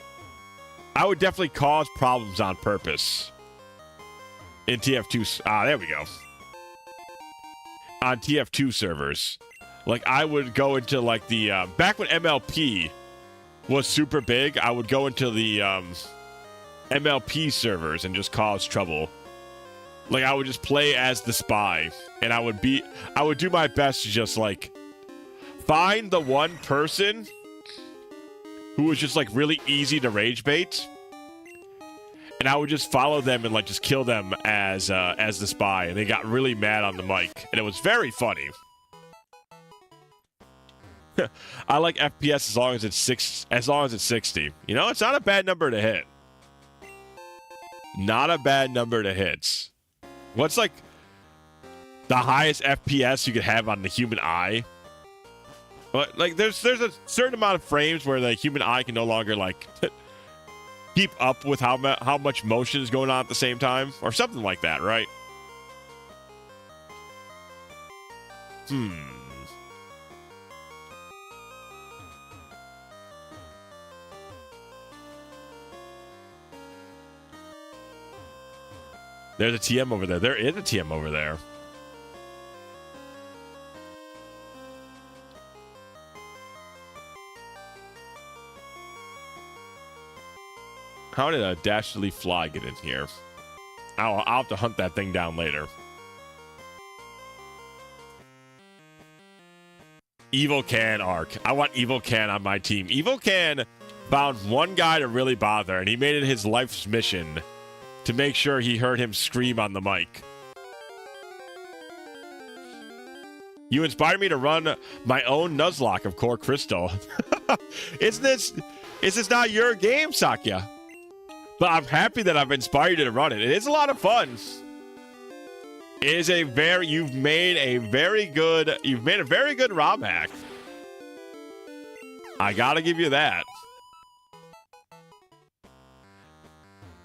cause problems on purpose. In TF2, there we go. On TF2 servers. Like, I would go into, like, the, back when MLP was super big, I would go into the, MLP servers and just cause trouble. Like, I would just play as the spy, and I would do my best to just, like, find the one person who was just, like, really easy to rage bait. And I would just follow them and, like, just kill them as the spy. And they got really mad on the mic. And it was very funny. I like FPS as long as it's 60. You know, it's not a bad number to hit. Not a bad number to hit. What's, like, the highest FPS you could have on the human eye? Like, there's a certain amount of frames where the human eye can no longer, like... keep up with how much motion is going on at the same time, or something like that, right? There's a TM over there. There is a TM over there. How did a dastardly fly get in here? I'll have to hunt that thing down later. Evil Can arc. I want Evil Can on my team. Evil Can found one guy to really bother, and he made it his life's mission to make sure he heard him scream on the mic. You inspired me to run my own Nuzlocke of Core Crystal. Is this not your game, Sakya? But I'm happy that I've inspired you to run it. It is a lot of fun. It is you've made a very good Romhack. I gotta give you that.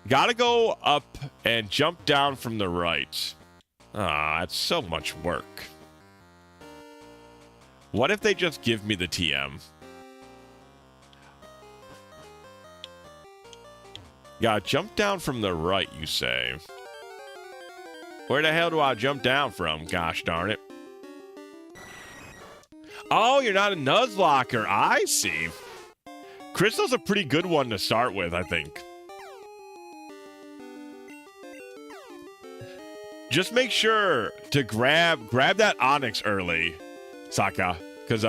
Gotta go up and jump down from the right. Ah, it's so much work. What if they just give me the TM? Gotta jump down from the right, you say. Where the hell do I jump down from? Gosh darn it. Oh, you're not a Nuzlocker. I see. Crystal's a pretty good one to start with, I think. Just make sure to grab that Onyx early, Saka. Because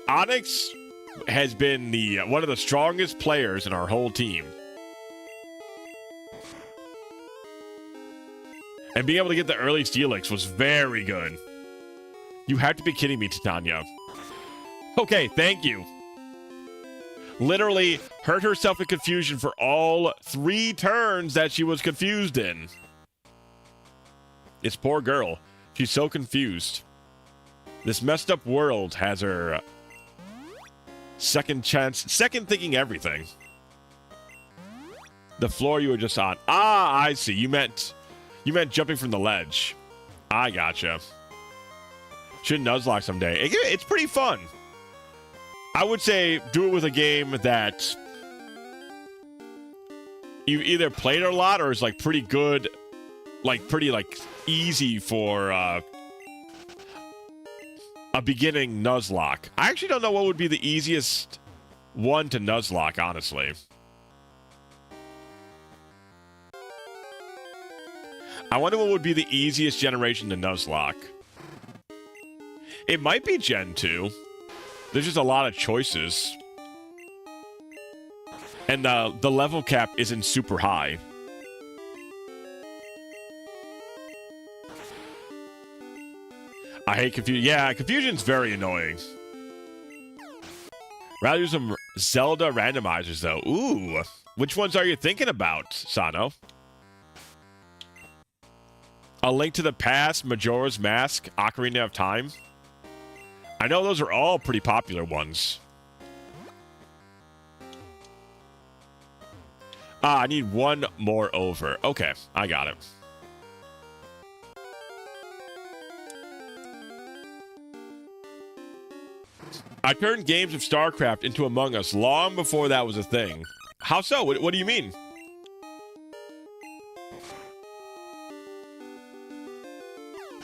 Onyx has been one of the strongest players in our whole team. And being able to get the early Steelix was very good. You have to be kidding me, Titania. Okay, thank you. Literally hurt herself in confusion for all 3 turns that she was confused in. This poor girl. She's so confused. This messed up world has her second thinking everything. The floor you were just on. Ah, I see. You meant jumping from the ledge. I gotcha. Should Nuzlocke someday. It's pretty fun. I would say do it with a game that you either played a lot or is like pretty good, pretty easy for a beginning Nuzlocke. I actually don't know what would be the easiest one to Nuzlocke, honestly. I wonder what would be the easiest generation to Nuzlocke. It might be Gen 2. There's just a lot of choices. And the level cap isn't super high. I hate confusion. Yeah, confusion's very annoying. Rather do some Zelda randomizers, though. Ooh. Which ones are you thinking about, Sano? A Link to the Past, Majora's Mask, Ocarina of Time. I know those are all pretty popular ones. I need one more over. Okay, I got it. I turned games of StarCraft into Among Us long before that was a thing. How so? What do you mean?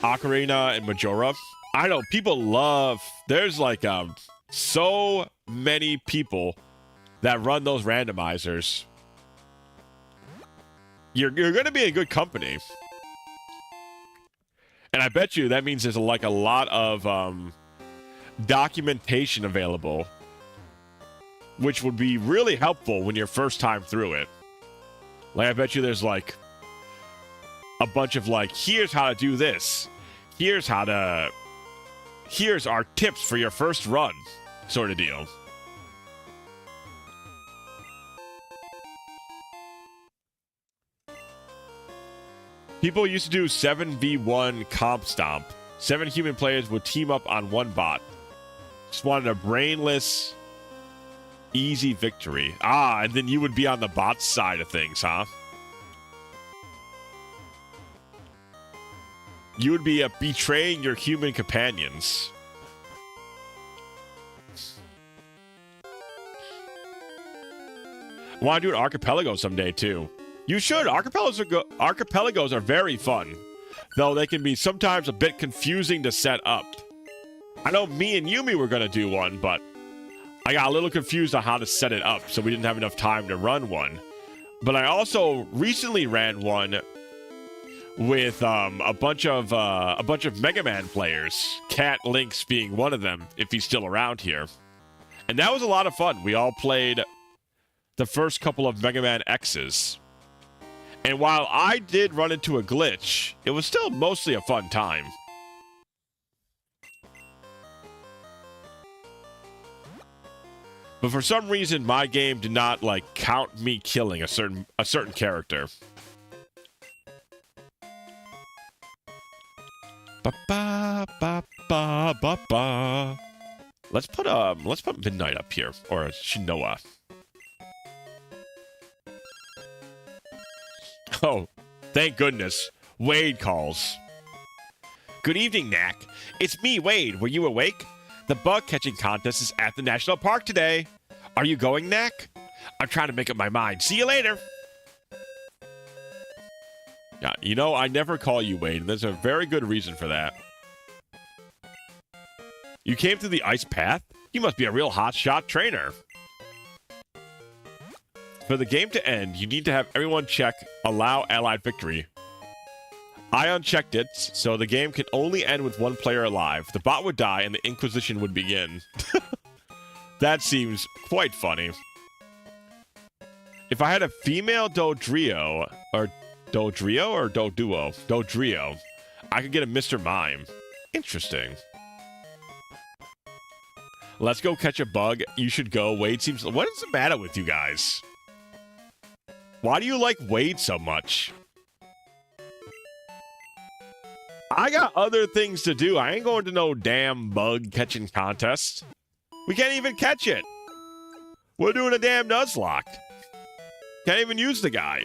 Ocarina and Majora. I know people love. There's so many people that run those randomizers. You're gonna be a good company, and I bet you that means there's a lot of documentation available, which would be really helpful when you're first time through it. I bet you there's a bunch of here's how to do this. Here's our tips for your first run, sort of deal. People used to do 7v1 comp stomp. 7 human players would team up on one bot. Just wanted a brainless, easy victory. Ah, and then you would be on the bot side of things, huh? You would be betraying your human companions. I want to do an archipelago someday, too. You should. Archipelagos are very fun, though they can be sometimes a bit confusing to set up. I know me and Yumi were going to do one, but I got a little confused on how to set it up, so we didn't have enough time to run one. But I also recently ran one with a bunch of Mega Man players, Cat Lynx being one of them, if he's still around here. And that was a lot of fun. We all played the first couple of Mega Man X's. And while I did run into a glitch, it was still mostly a fun time. But for some reason, my game did not, like, count me killing a certain character. Ba ba ba ba ba ba. Let's put Midnight up here, or Shinoa. Oh, thank goodness. Wade calls. Good evening, Knack. It's me, Wade. Were you awake? The bug catching contest is at the National Park today. Are you going, Knack? I'm trying to make up my mind. See you later. Yeah, you know, I never call you Wade, and there's a very good reason for that. You came through the ice path? You must be a real hotshot trainer. For the game to end, you need to have everyone check Allow Allied Victory. I unchecked it, so the game can only end with one player alive. The bot would die, and the Inquisition would begin. That seems quite funny. If I had a female Dodrio, or Dodrio, I could get a Mr. Mime. Interesting. Let's go catch a bug. You should go. Wade seems... What is the matter with you guys? Why do you like Wade so much? I got other things to do. I ain't going to no damn bug catching contest. We can't even catch it. We're doing a damn Nuzlocke. Can't even use the guy.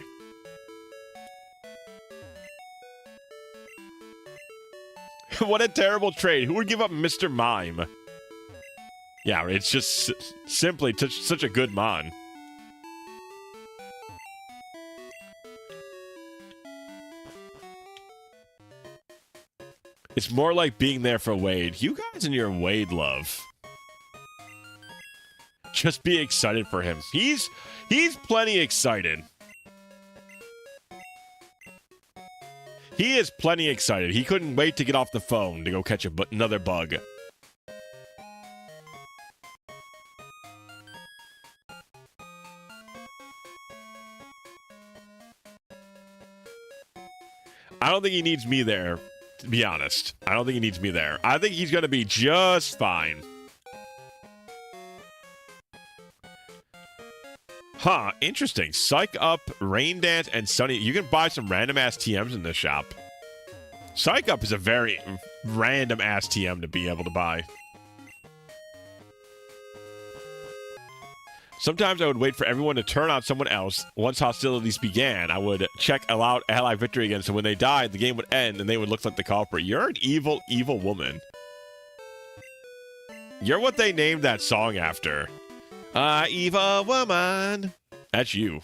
What a terrible trade. Who would give up Mr. Mime? Yeah, it's just simply such a good mon. It's more like being there for Wade. You guys and your Wade love. Just be excited for him. He's plenty excited. He is plenty excited. He couldn't wait to get off the phone to go catch another bug. I don't think he needs me there, to be honest. I don't think he needs me there. I think he's going to be just fine. Huh, interesting. Psych Up, Rain Dance, and Sunny. You can buy some random-ass TMs in this shop. Psych Up is a very random-ass TM to be able to buy. Sometimes I would wait for everyone to turn on someone else. Once hostilities began, I would check Allowed Ally Victory again, so when they died, the game would end and they would look like the culprit. You're an evil, evil woman. You're what they named that song after. Evil woman. That's you.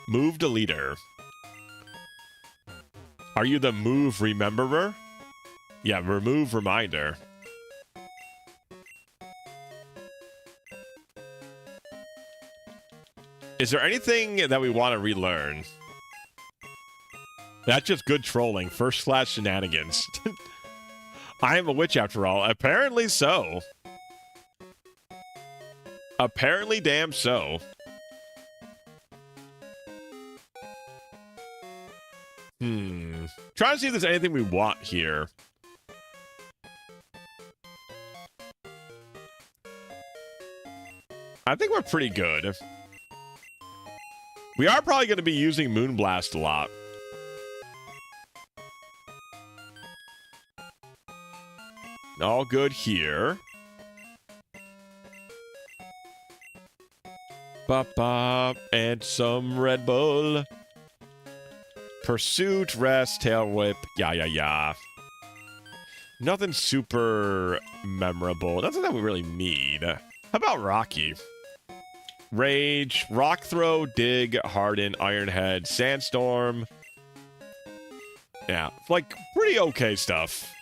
Move deleter. Are you the move rememberer? Yeah, remove reminder. Is there anything that we want to relearn? That's just good trolling. First class shenanigans. I am a witch after all. Apparently so. Apparently damn so. Trying to see if there's anything we want here. I think we're pretty good. We are probably going to be using Moonblast a lot. All good here. Bop, and some Red Bull. Pursuit, rest, tail whip. Yeah. Nothing super memorable. Nothing that we really need. How about Rocky? Rage, Rock Throw, Dig, Harden, Iron Head, Sandstorm. Yeah, like, pretty okay stuff.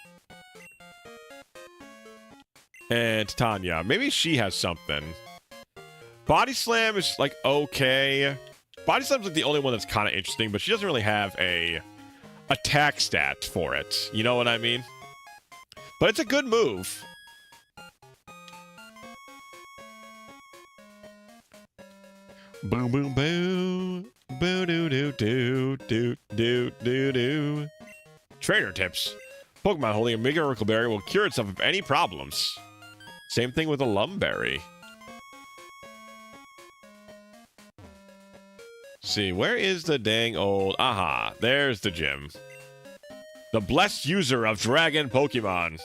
And Tanya, maybe she has something. Body Slam is, like, okay. Body Slam's, like, the only one that's kind of interesting, but she doesn't really have a attack stat for it. You know what I mean? But it's a good move. Boom, boom, boom. Boo, doo, doo, doo, doo, doo, doo, doo. Trainer tips. Pokemon holding a Mega Oracle Berry will cure itself of any problems. Same thing with a Lumberry. See, where is the dang old... Aha, there's the gym. The blessed user of Dragon Pokemon.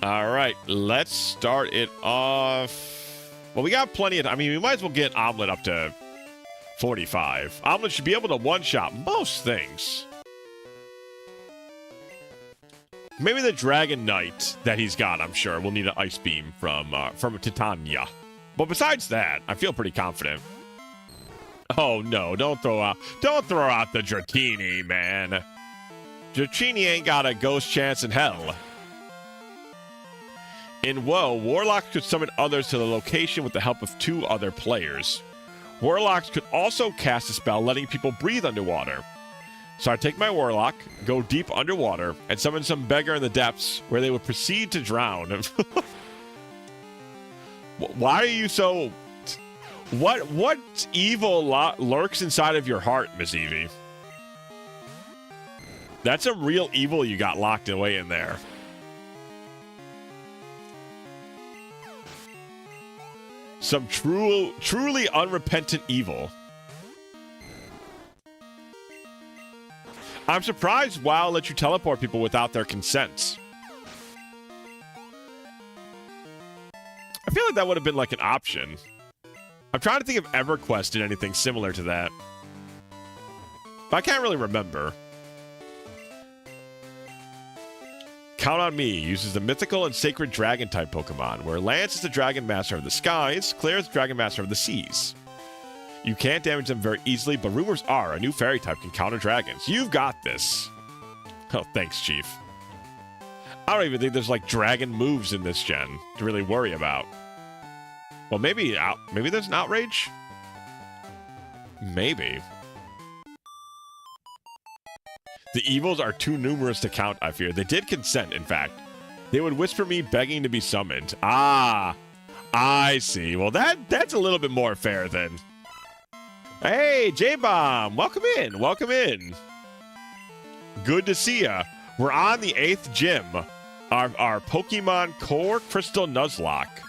Alright, let's start it off... Well, we got plenty of... I mean, we might as well get Omelette up to 45. Omelette should be able to one-shot most things. Maybe the Dragon Knight that he's got, I'm sure, will need an Ice Beam from Titania. But besides that, I feel pretty confident. Oh no, don't throw out the Dratini, man. Dratini ain't got a ghost chance in hell. In Woe, Warlocks could summon others to the location with the help of 2 other players. Warlocks could also cast a spell letting people breathe underwater. So I take my Warlock, go deep underwater, and summon some beggar in the depths where they would proceed to drown. Why are you so... What evil lurks inside of your heart, Miss Eevee? That's some real evil you got locked away in there. Some truly unrepentant evil. I'm surprised WoW lets you teleport people without their consent. I feel like that would have been like an option. I'm trying to think if EverQuest did anything similar to that. But I can't really remember. Count on Me uses the mythical and sacred dragon type Pokemon, where Lance is the dragon master of the skies, Claire is the dragon master of the seas. You can't damage them very easily, but rumors are a new fairy type can counter dragons. You've got this. Oh, thanks, Chief. I don't even think there's like dragon moves in this gen to really worry about. Well, maybe there's an Outrage? Maybe. The evils are too numerous to count, I fear. They did consent, in fact. They would whisper me begging to be summoned. Ah, I see. Well, that's a little bit more fair then. Hey, J-Bomb, welcome in. Welcome in. Good to see ya. We're on the 8th gym. Our Pokemon Core Crystal Nuzlocke.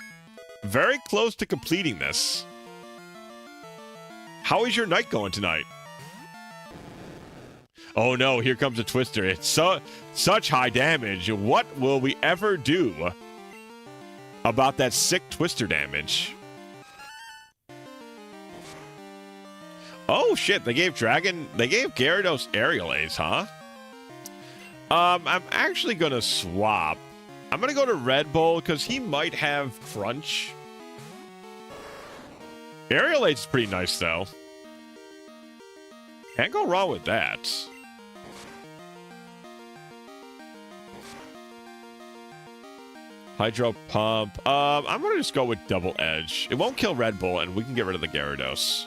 Very close to completing this. How is your night going tonight? Oh no, here comes a Twister. It's such high damage. What will we ever do about that sick Twister damage? Oh shit, they gave Gyarados Aerial Ace, huh? I'm actually gonna swap. I'm gonna go to Red Bull because he might have Crunch. Aerial Ace is pretty nice though. Can't go wrong with that. Hydro Pump. I'm gonna just go with Double Edge. It won't kill Red Bull, and we can get rid of the Gyarados.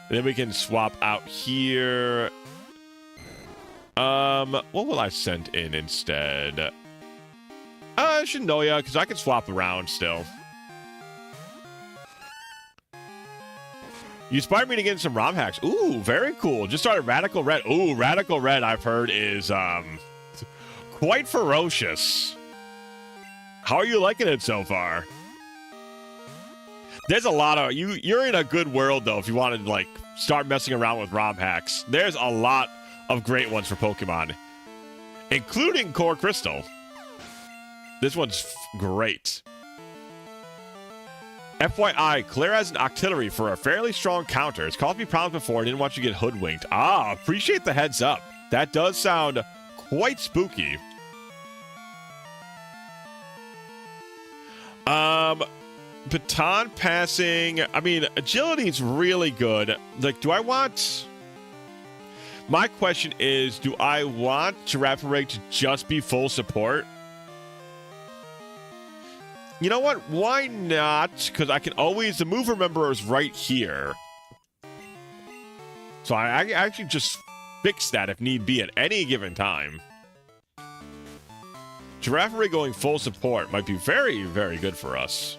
And then we can swap out here. What will I send in instead? Shinoya, because I can swap around still. You inspired me to get in some ROM hacks. Ooh, very cool. Just started Radical Red. Ooh, Radical Red, I've heard, is quite ferocious. How are you liking it so far? There's a lot of... You're in a good world, though, if you want to, like, start messing around with ROM hacks. There's a lot of great ones for Pokemon, including Core Crystal. This one's great. FYI, Claire has an Octillery for a fairly strong counter. It's caused me problems before. I didn't want you to get hoodwinked. Ah, appreciate the heads up. That does sound quite spooky. Baton passing. I mean, agility's really good. Like, do I want... My question is, do I want Giraffere to just be full support? You know what? Why not? Because I can always... The move remember is right here. So I actually just fix that if need be at any given time. Giraffere going full support might be very, very good for us.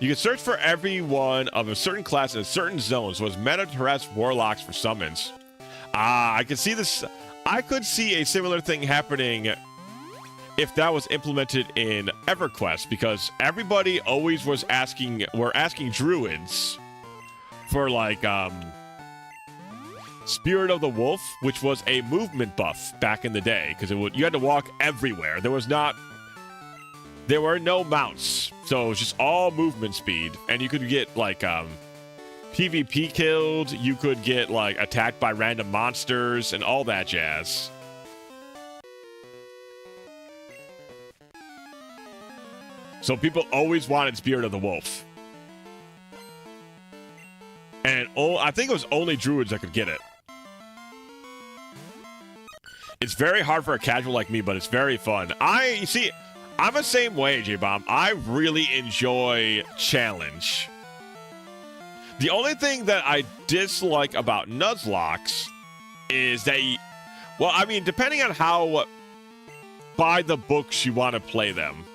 You can search for everyone of a certain class in a certain zone, so it's meta to harass warlocks for summons. Ah, I can see this. I could see a similar thing happening if that was implemented in EverQuest, because everybody always was asking, were asking druids for like Spirit of the Wolf, which was a movement buff back in the day, because you had to walk everywhere. There were no mounts, so it was just all movement speed, and you could get like PvP killed, you could get like attacked by random monsters and all that jazz. So people always wanted Spirit of the Wolf. And I think it was only druids that could get it. It's very hard for a casual like me, but it's very fun. You see, I'm the same way, J-Bomb. I really enjoy challenge. The only thing that I dislike about Nuzlocke is that, well, I mean, depending on how by the books you want to play them,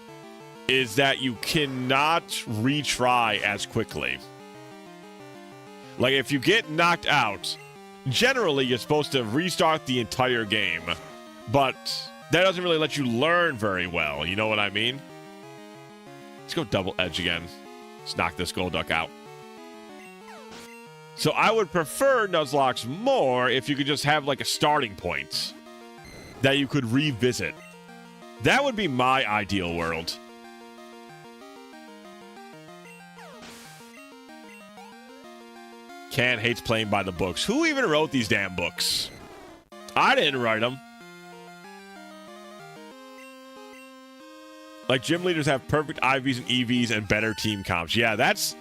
is that you cannot retry as quickly. Like, if you get knocked out, generally you're supposed to restart the entire game, but that doesn't really let you learn very well, you know what I mean? Let's go double edge again. Let's knock this Golduck out. So I would prefer Nuzlocke more if you could just have like a starting point that you could revisit. That would be my ideal world. Can hates playing by the books. Who even wrote these damn books? I didn't write them. Like, gym leaders have perfect IVs and EVs and better team comps. Yeah, that's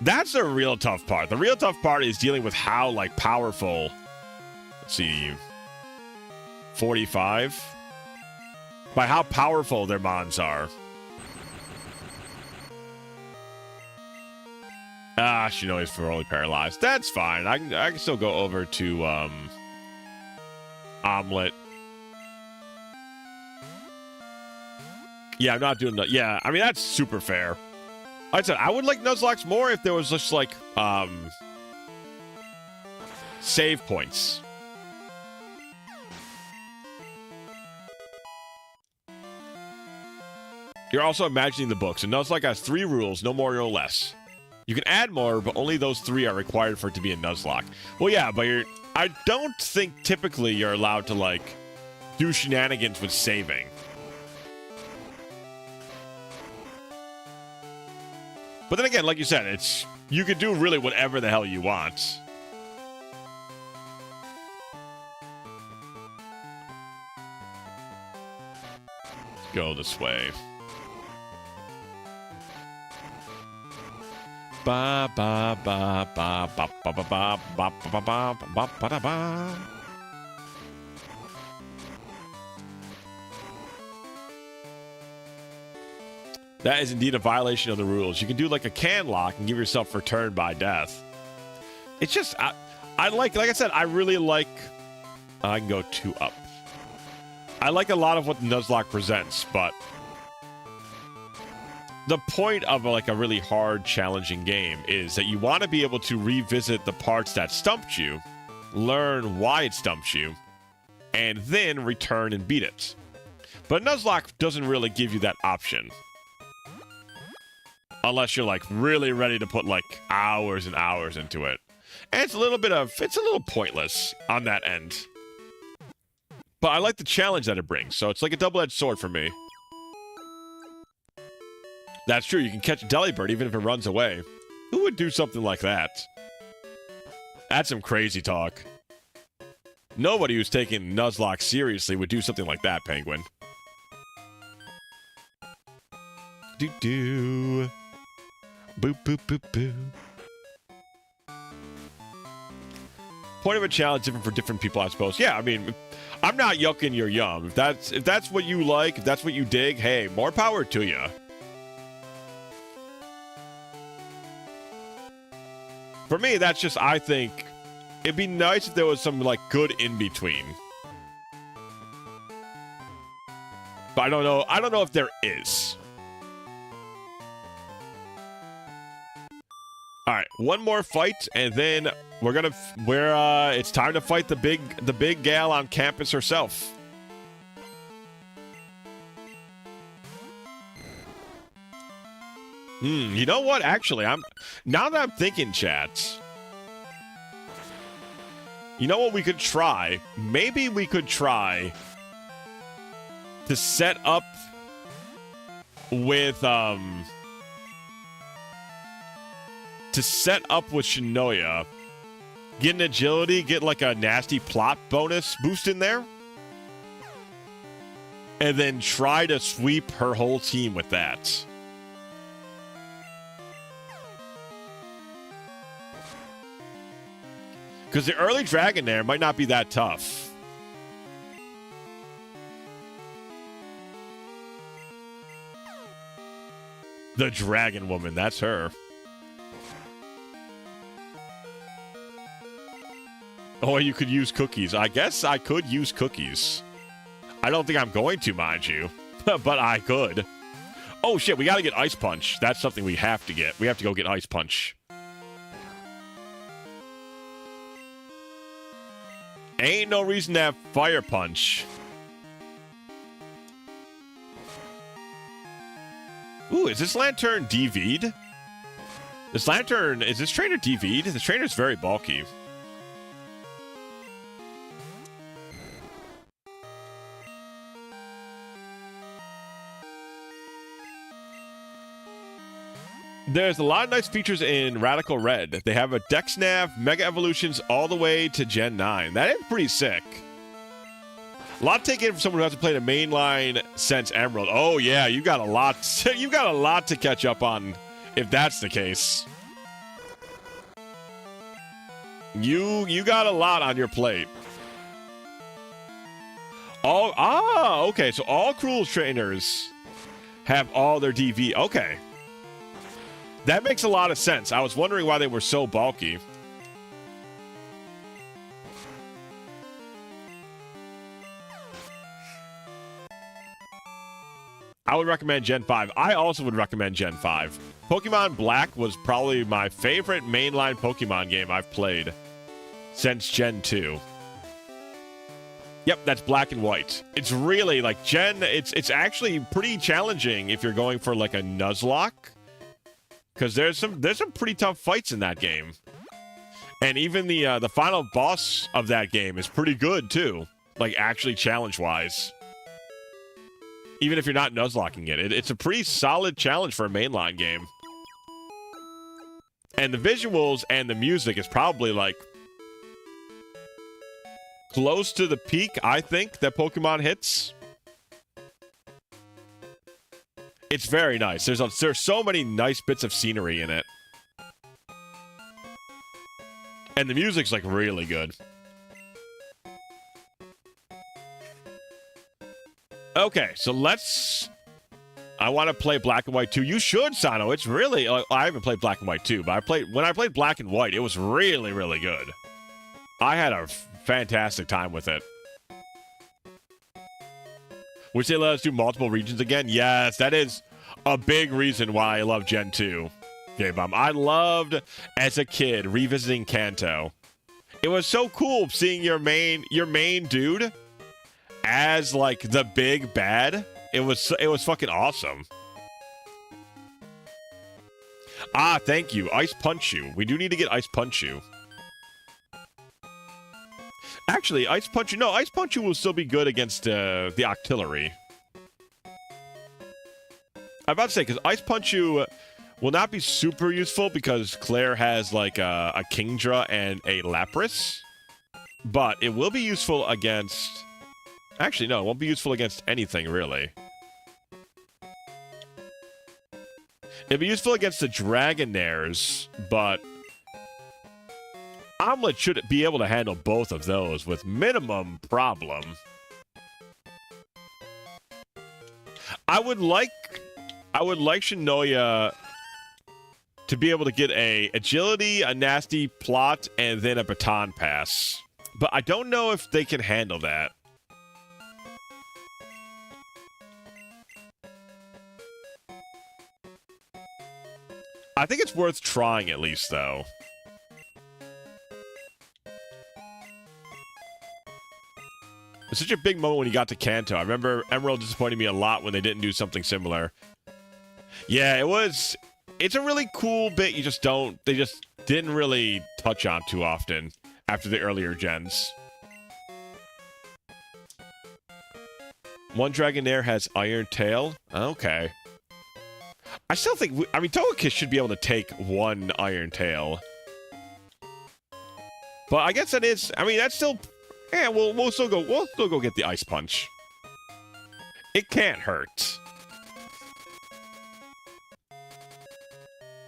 the real tough part. The real tough part is dealing with how, like, powerful... Let's see... 45? By how powerful their mons are. Ah, she knows he's fully paralyzed. That's fine. I can still go over to, Omelet. Yeah, I'm not doing that. Yeah, I mean, that's super fair. Like I said, I would like Nuzlocke more if there was just, like, save points. You're also imagining the books, and Nuzlocke has 3 rules, no more, no less. You can add more, but only those 3 are required for it to be a Nuzlocke. Well, yeah, but I don't think typically you're allowed to, like, do shenanigans with saving. But then again, like you said, you can do really whatever the hell you want. Let's go this way. Ba ba ba ba ba ba ba ba ba ba ba ba ba ba. That is indeed a violation of the rules. You can do like a can lock and give yourself return by death. It's just I like I said, I really like. I can go 2 up. I like a lot of what the Nuzlocke presents, but the point of like a really hard, challenging game is that you want to be able to revisit the parts that stumped you, learn why it stumped you, and then return and beat it. But Nuzlocke doesn't really give you that option. Unless you're like really ready to put like hours and hours into it. And it's a little pointless on that end. But I like the challenge that it brings, so it's like a double-edged sword for me. That's true, you can catch a Delibird even if it runs away. Who would do something like that? That's some crazy talk. Nobody who's taking Nuzlocke seriously would do something like that, Penguin. Do-do. Boop, boop, boop, boop. Point of a challenge different for different people, I suppose. Yeah, I mean, I'm not yucking your yum. If that's what you like, if that's what you dig, hey, more power to you. For me, that's just, I think, it'd be nice if there was some, like, good in-between. But I don't know if there is. Alright, one more fight, and then it's time to fight the big gal on campus herself. You know what? Actually, now that I'm thinking, chat, you know what we could try? Maybe we could try to set up with Shinoya, get an agility, get like a nasty plot bonus boost in there, and then try to sweep her whole team with that. Because the early dragon there might not be that tough. The dragon woman, that's her. Oh, you could use cookies. I guess I could use cookies. I don't think I'm going to, mind you. But I could. Oh, shit, we gotta get Ice Punch. That's something we have to get. We have to go get Ice Punch. Ain't no reason to have Fire Punch. Ooh, is this Lantern DV'd? Is this trainer DV'd? This trainer's very bulky. There's a lot of nice features in Radical Red. They have a Dex Nav, Mega Evolutions all the way to Gen 9. That is pretty sick. A lot to take in from someone who hasn't played a mainline since Emerald. Oh yeah, you got a lot. You got a lot to catch up on, if that's the case. You got a lot on your plate. Okay. So all Cruel trainers have all their DV. Okay. That makes a lot of sense. I was wondering why they were so bulky. I would recommend Gen 5. I also would recommend Gen 5. Pokemon Black was probably my favorite mainline Pokemon game I've played since Gen 2. Yep, that's Black and White. It's really like it's actually pretty challenging if you're going for like a Nuzlocke. Because there's some pretty tough fights in that game. And even the final boss of that game is pretty good, too. Like, actually challenge-wise. Even if you're not Nuzlocking it. It's a pretty solid challenge for a mainline game. And the visuals and the music is probably, like, close to the peak, I think, that Pokemon hits. It's very nice. There's so many nice bits of scenery in it. And the music's, like, really good. Okay, so I want to play Black and White 2. You should, Sano. It's really... I haven't played Black and White 2, but when I played Black and White, it was really, really good. I had a fantastic time with it. Which they let us do multiple regions again? Yes, that is a big reason why I love Gen 2. Game Bomb. I loved, as a kid, revisiting Kanto. It was so cool seeing your main dude as, like, the big bad. It was fucking awesome. Ah, thank you. Ice Punch You. We do need to get Ice Punch You. Actually, Ice Punch You... No, Ice Punch You will still be good against the Octillery. I'm about to say, because Ice Punch You will not be super useful because Claire has, like, a Kingdra and a Lapras. but it will be useful against... Actually, no, it won't be useful against anything, really. It'll be useful against the Dragonaires, but... Omelette should be able to handle both of those with minimum problem. I would like Shinoya to be able to get a agility, a nasty plot, and then a baton pass. But I don't know if they can handle that. I think it's worth trying at least, though. It's such a big moment when he got to Kanto. I remember Emerald disappointed me a lot when they didn't do something similar. Yeah, it was... It's a really cool bit they just didn't really touch on too often after the earlier gens. One Dragonair has Iron Tail? Okay. I still think... Togekiss should be able to take one Iron Tail. But I guess that is... that's still... Yeah, we'll still go get the Ice Punch. It can't hurt.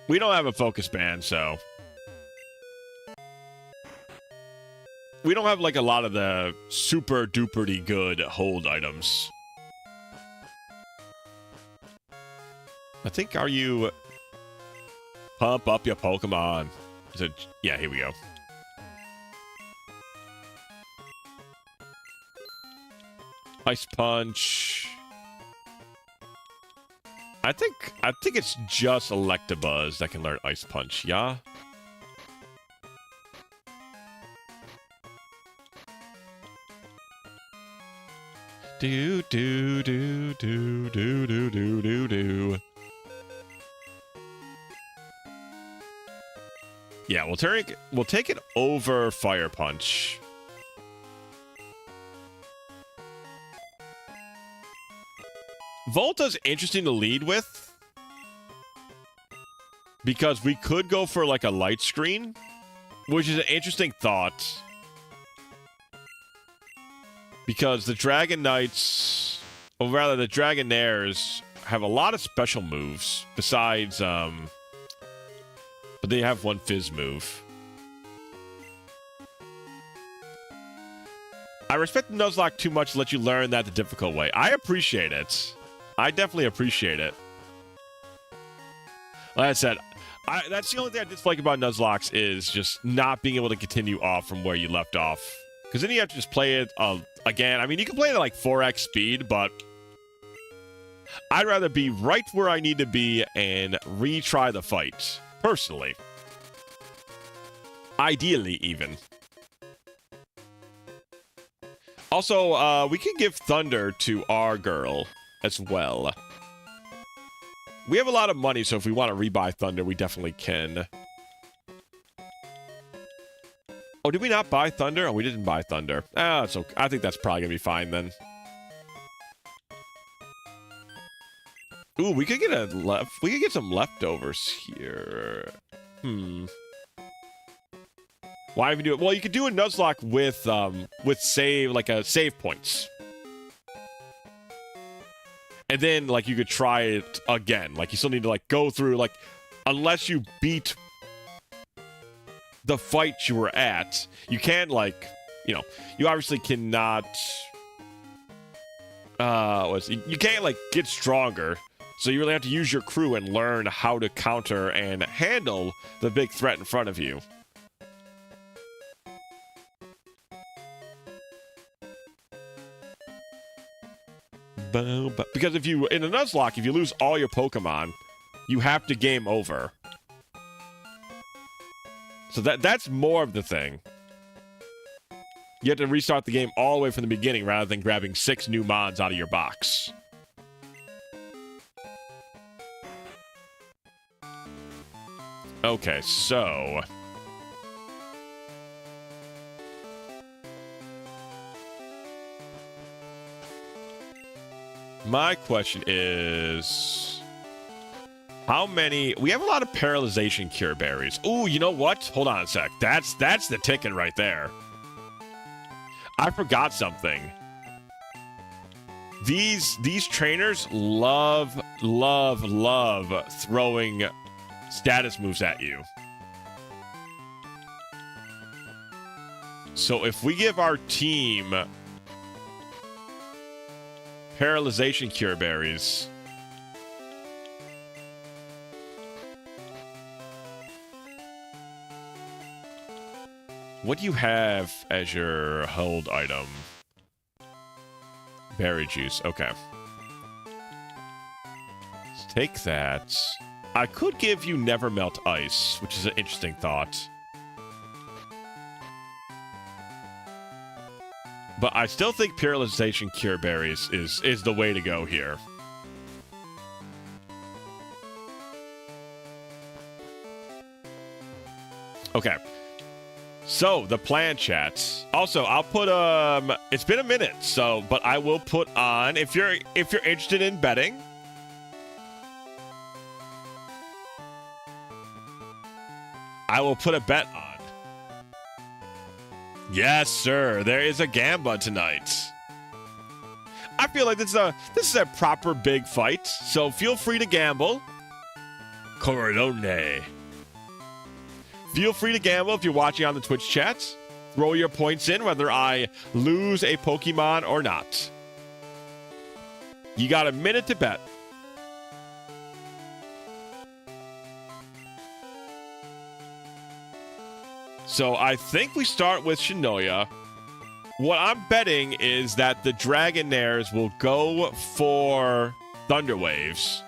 We don't have a Focus Band, so... We don't have, like, a lot of the super-duperty good hold items. I think, are you... Pump up your Pokemon. Is it... Yeah, here we go. Ice Punch. I think it's just Electabuzz that can learn Ice Punch, yeah? Do do do do do do do do do. Yeah, we'll take it over Fire Punch. Volta's interesting to lead with because we could go for like a light screen, which is an interesting thought. Because the Dragon Knights, or rather the Dragonairs, have a lot of special moves besides, but they have one Fizz move. I respect the Nuzlocke too much to let you learn that the difficult way. I appreciate it. I definitely appreciate it. Like I said, that's the only thing I dislike about Nuzlocke is just not being able to continue off from where you left off. Because then you have to just play it again. You can play it at like 4x speed, but I'd rather be right where I need to be and retry the fight, personally. Ideally, even. Also, we can give Thunder to our girl as well. We have a lot of money, so if we want to rebuy Thunder, we definitely can. Oh, did we not buy Thunder? Oh, we didn't buy Thunder. Ah, it's okay. I think that's probably gonna be fine then. Ooh, we could get some leftovers here. Why would you do it? Well, you could do a Nuzlocke with save points. And then, like, you could try it again. Like, you still need to, like, go through, like, unless you beat the fight you were at, you can't, like, you obviously cannot, you can't, like, get stronger. So you really have to use your crew and learn how to counter and handle the big threat in front of you. Because in a Nuzlocke, if you lose all your Pokemon, you have to game over. So that's more of the thing. You have to restart the game all the way from the beginning rather than grabbing 6 new mons out of your box. Okay, so... my question is... how many... we have a lot of paralyzation cure berries. Ooh, you know what? Hold on a sec. That's the ticket right there. I forgot something. These trainers love throwing status moves at you. So if we give our team paralyzation cure berries, what do you have as your hold item? Berry juice. Okay. Let's take that. I could give you Never Melt Ice, which is an interesting thought. But I still think Paralyzation Cure Berries is the way to go here. Okay. So, the plan, chat. Also, I'll put, it's been a minute, so, but I will put on, if you're interested in betting, I will put a bet on. Yes, sir, there is a Gamba tonight. I feel like this is a proper big fight, so feel free to gamble. Corleone. Feel free to gamble if you're watching on the Twitch chat. Throw your points in whether I lose a Pokemon or not. You got a minute to bet. So I think we start with Shinoya. What I'm betting is that the Dragonairs will go for Thunder Waves.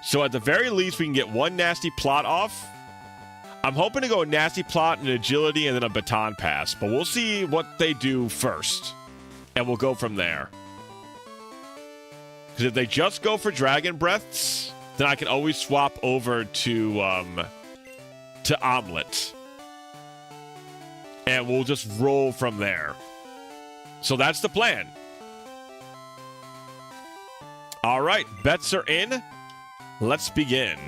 So at the very least, we can get one nasty plot off. I'm hoping to go a nasty plot, an agility, and then a baton pass. But we'll see what they do first. And we'll go from there. Because if they just go for Dragon Breaths, then I can always swap over to Omelet. And we'll just roll from there. So that's the plan. All right, bets are in. Let's begin.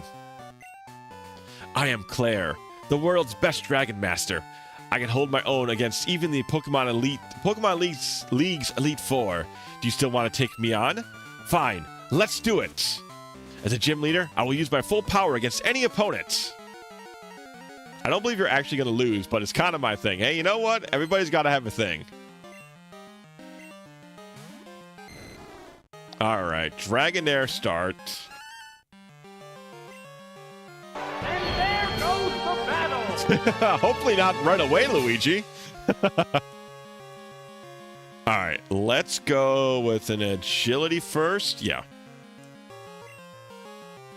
I am Claire, the world's best Dragon Master. I can hold my own against even the Pokemon League's Elite Four. Do you still want to take me on? Fine, let's do it. As a gym leader, I will use my full power against any opponent. I don't believe you're actually going to lose, but it's kind of my thing. Hey, you know what? Everybody's got to have a thing. All right, Dragonair start. And there goes the battle! Hopefully not right away, Luigi. All right, let's go with an agility first. Yeah.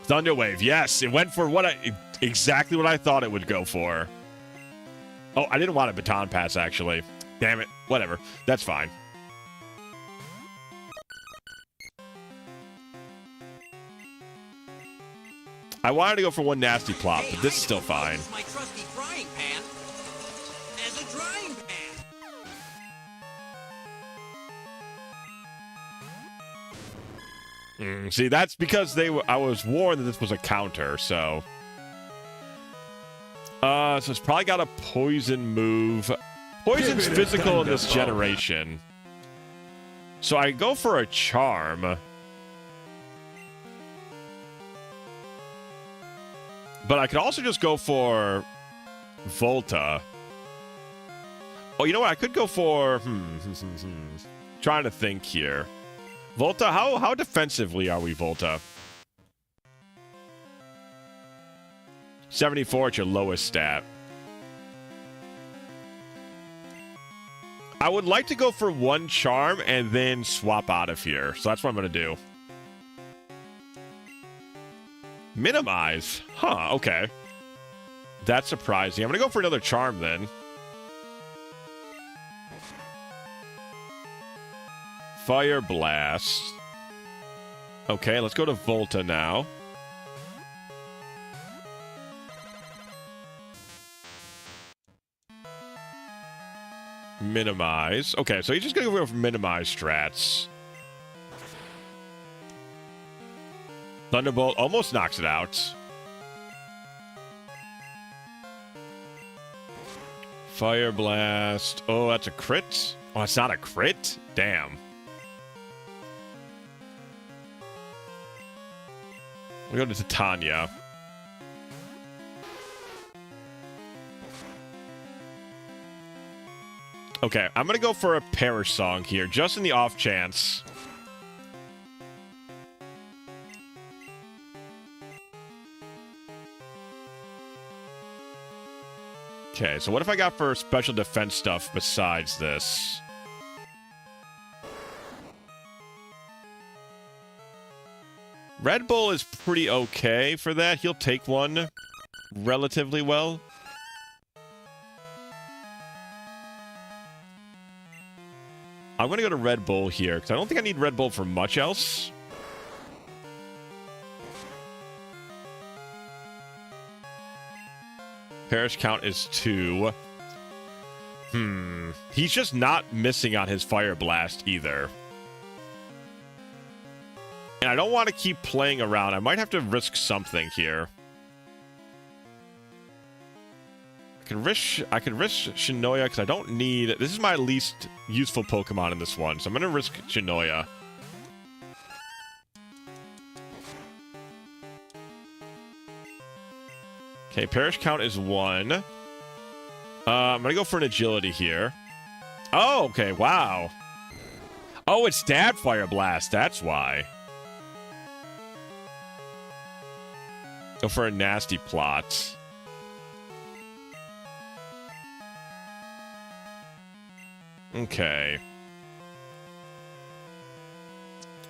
Thunder Wave, yes. It went for exactly what I thought it would go for. Oh, I didn't want a baton pass, actually. Damn it. Whatever. That's fine. I wanted to go for one nasty plot, but this is still fine. My trusty frying pan as a drying pan. See, that's because I was warned that this was a counter, so. So it's probably got a poison move. Poison's physical in this generation. So I go for a charm. But I could also just go for Volta. Oh, you know what? I could go for... Trying to think here. Volta, how defensively are we, Volta? 74 at your lowest stat. I would like to go for one charm and then swap out of here. So that's what I'm going to do. Minimize. Huh, okay. That's surprising. I'm going to go for another charm then. Fire Blast. Okay, let's go to Volta now. Minimize. Okay, so you're just going to go for minimize strats. Thunderbolt almost knocks it out. Fire Blast. Oh, that's a crit. Oh, it's not a crit? Damn. We go to Titania. Okay, I'm gonna go for a Perish Song here, just in the off chance. Okay, so what if I got for special defense stuff besides this? Red Bull is pretty okay for that. He'll take one relatively well. I'm going to go to Red Bull here, because I don't think I need Red Bull for much else. Perish count is 2. He's just not missing on his Fire Blast either. And I don't want to keep playing around. I might have to risk something here. I could risk Shinoya because I don't need... This is my least useful Pokemon in this one, so I'm going to risk Shinoya. Okay, Perish count is 1. I'm going to go for an Agility here. Oh, okay, wow. Oh, it's Stab Fire Blast, that's why. Go for a Nasty Plot. Okay.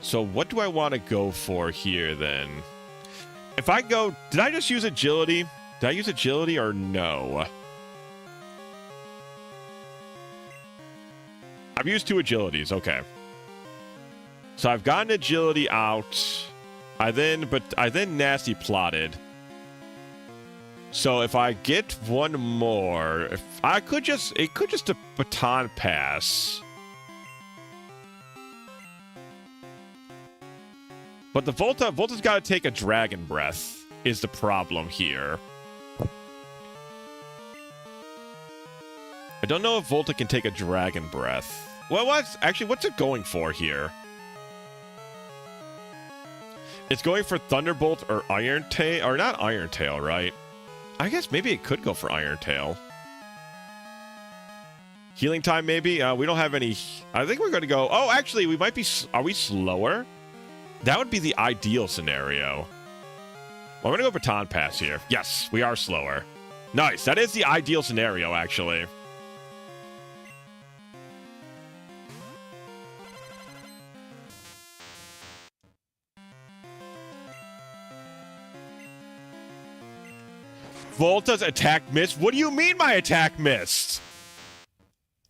So what do I want to go for here, then? If I go... Did I just use Agility? Did I use Agility or no? I've used 2 Agilities, okay. So I've gotten Agility out. I then Nasty Plotted. So if I get one more, it could just a Baton Pass. But the Volta's got to take a Dragon Breath is the problem here. I don't know if Volta can take a Dragon Breath. Well, what's it going for here? It's going for Thunderbolt or Iron Tail, or not Iron Tail, right? I guess maybe it could go for Iron Tail. Healing time, maybe? We don't have any... I think we're going to go... Oh, actually, we might be... Are we slower? That would be the ideal scenario. Well, I'm going to go Baton Pass here. Yes, we are slower. Nice. That is the ideal scenario, actually. Volta's attack missed? What do you mean my attack missed?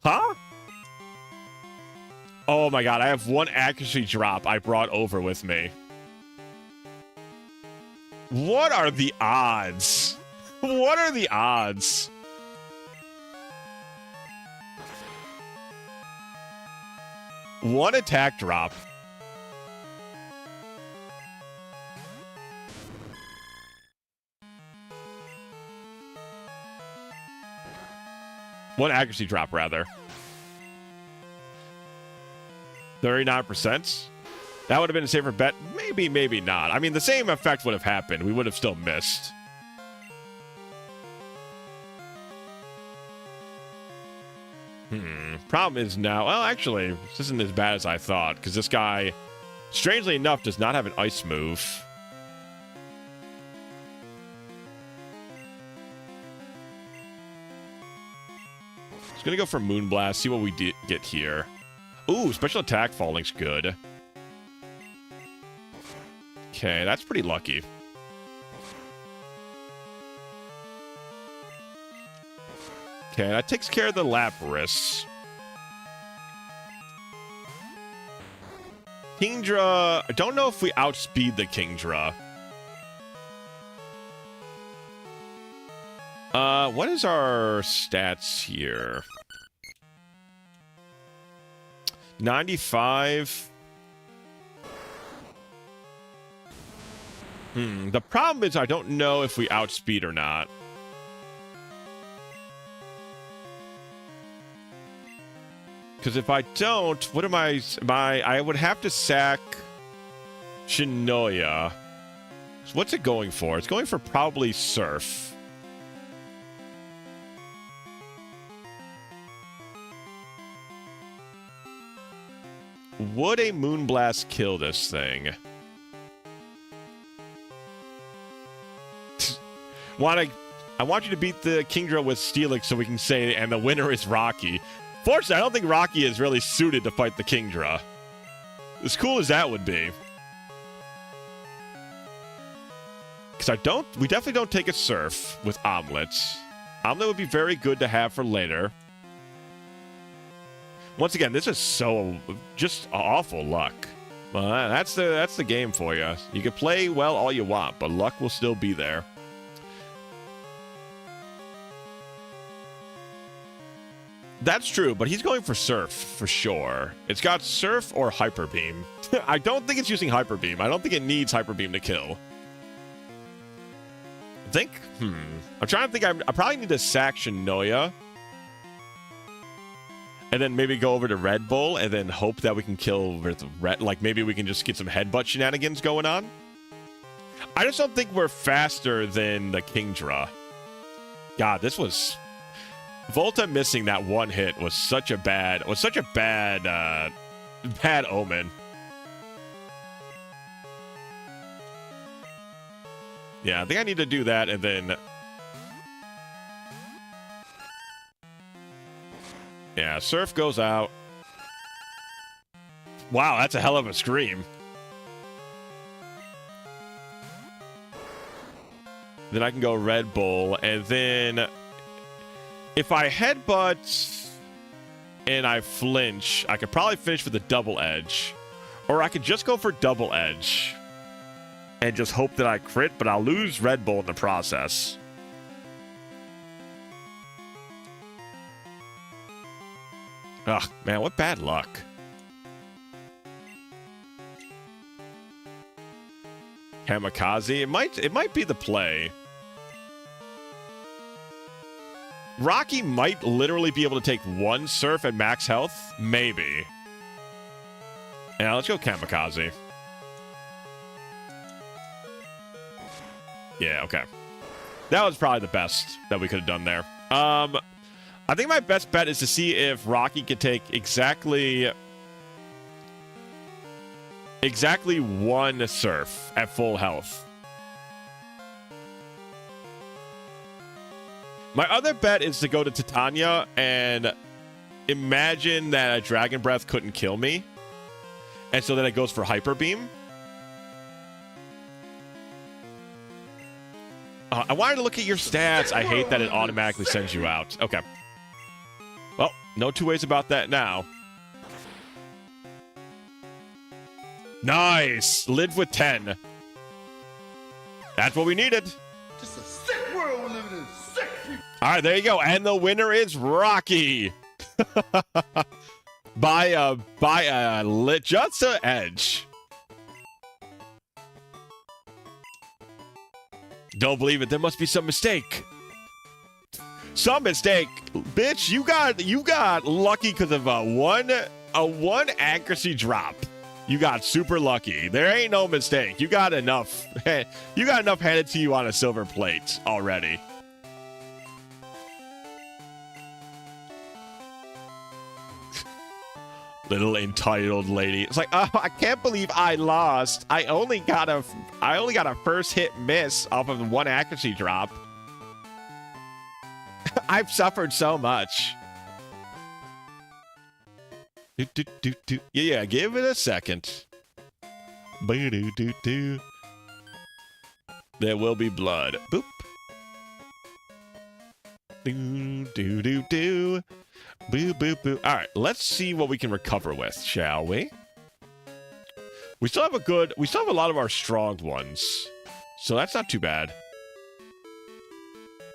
Huh? Oh my god, I have 1 accuracy drop I brought over with me. What are the odds? What are the odds? One attack drop. One accuracy drop, rather. 39%? That would have been a safer bet. Maybe, maybe not. I mean, the same effect would have happened. We would have still missed. Problem is now... Well, actually, this isn't as bad as I thought, because this guy, strangely enough, does not have an ice move. Gonna go for Moonblast, see what we get here. Ooh, special attack falling's good. Okay, that's pretty lucky. Okay, that takes care of the Lapras. Kingdra, I don't know if we outspeed the Kingdra. What is our stats here? 95. The problem is I don't know if we outspeed or not. Because if I don't, what am I? I would have to sack Shinoya. So what's it going for? It's going for probably Surf. Would a Moonblast kill this thing? I want you to beat the Kingdra with Steelix so we can say, and the winner is Rocky. Fortunately, I don't think Rocky is really suited to fight the Kingdra. As cool as that would be. Because we definitely don't take a Surf with Omelets. Omelet would be very good to have for later. Once again, this is so just awful luck. Well, that's the game for you. You can play well all you want, but luck will still be there. That's true, but he's going for Surf for sure. It's got Surf or Hyper Beam. I don't think it's using Hyper Beam. I don't think it needs Hyper Beam to kill. I think, I'm trying to think. I probably need to sack Shinoya. And then maybe go over to Red Bull and then hope that we can kill with Red. Like maybe we can just get some headbutt shenanigans going on. I just don't think we're faster than the Kingdra. God, this was... Volta missing that one hit was such a bad bad omen. Yeah, I think I need to do that and then... Yeah, Surf goes out. Wow, that's a hell of a scream. Then I can go Red Bull, and then... If I headbutt and I flinch, I could probably finish with a double edge. Or I could just go for double edge and just hope that I crit, but I'll lose Red Bull in the process. Ugh, man, what bad luck. Kamikaze, it might be the play. Rocky might literally be able to take one Surf at max health. Maybe. Yeah, let's go Kamikaze. Yeah, okay. That was probably the best that we could have done there. I think my best bet is to see if Rocky can take exactly one Surf at full health. My other bet is to go to Titania and imagine that a Dragon Breath couldn't kill me. And so then it goes for Hyper Beam. I wanted to look at your stats. I hate that it automatically sends you out. Okay. Well, no two ways about that now. Nice! Live with 10. That's what we needed. Just a sick world we're living in. Sick people. All right, there you go. And the winner is Rocky. by a just an edge. Don't believe it. There must be some mistake. Some mistake, bitch. You got lucky because of a one accuracy drop. You got super lucky. There ain't no mistake. You got enough. You got enough handed to you on a silver plate already. Little entitled lady. It's like, oh, I can't believe I lost. I only got a first hit miss off of one accuracy drop. I've suffered so much. Yeah, give it a second. There will be blood. Boop. Boo, boo, boo. All right, let's see what we can recover with, shall we? We still have a lot of our strong ones. So that's not too bad.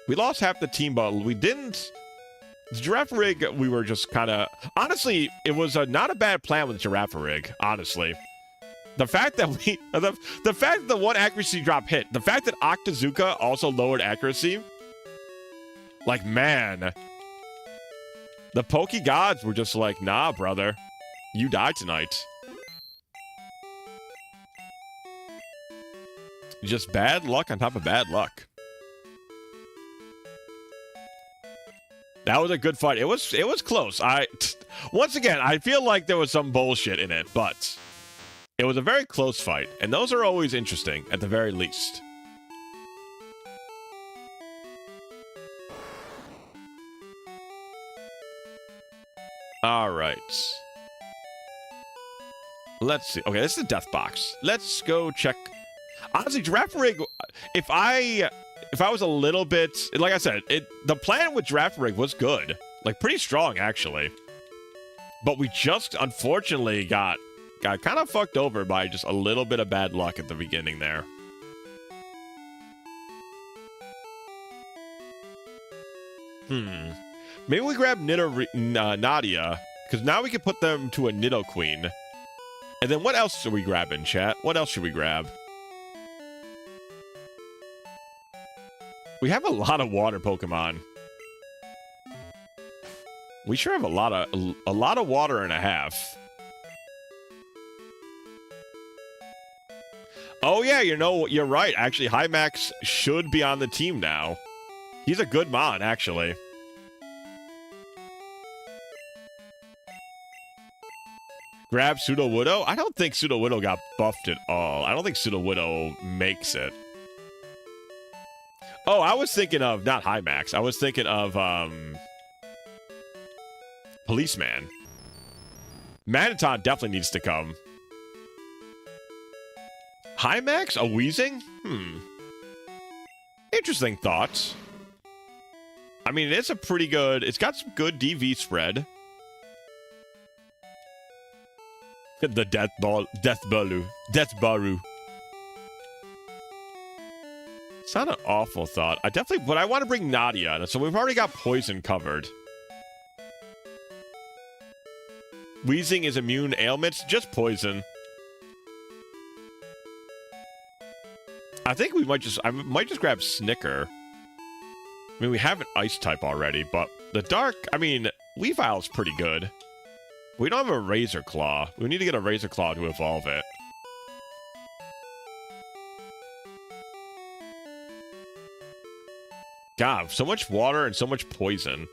We lost half the team, but we didn't... The Giraffe Rig, we were just kind of... Honestly, it was not a bad plan with Giraffe Rig, honestly. The fact that the fact that the one accuracy drop hit, the fact that Octazooka also lowered accuracy, like, man... The Poke Gods were just like, nah, brother. You die tonight. Just bad luck on top of bad luck. That was a good fight. It was close. Once again, I feel like there was some bullshit in it, but it was a very close fight, and those are always interesting, at the very least. All right. Let's see. Okay, this is the death box. Let's go check. Honestly, Draft Rig, if I was a little bit, like I said, the plan with Draft Rig was good. Like, pretty strong, actually. But we just, unfortunately, got kind of fucked over by just a little bit of bad luck at the beginning there. Maybe we grab Nadia, because now we can put them to a Nidoqueen. And then what else are we grabbing, chat? What else should we grab? We have a lot of water Pokemon. We sure have a lot of water and a half. Oh yeah, you know, you're right. Actually, Hymax should be on the team now. He's a good mod, actually. Grab Sudowoodo? I don't think Sudowoodo got buffed at all. I don't think Sudowoodo makes it. Oh, I was thinking of, not Hymax. I was thinking of, Policeman. Manaton definitely needs to come. Hymax? A Weezing? Interesting thoughts. I mean, it's a pretty good, it's got some good DV spread. The Death Baru. It's not an awful thought. But I want to bring Nadia, so we've already got Poison covered. Weezing is immune to ailments, just Poison. I think I might just grab Snicker. I mean, we have an Ice type already, but the Dark, I mean, Weavile's pretty good. We don't have a Razor Claw. We need to get a Razor Claw to evolve it. God, so much water and so much poison.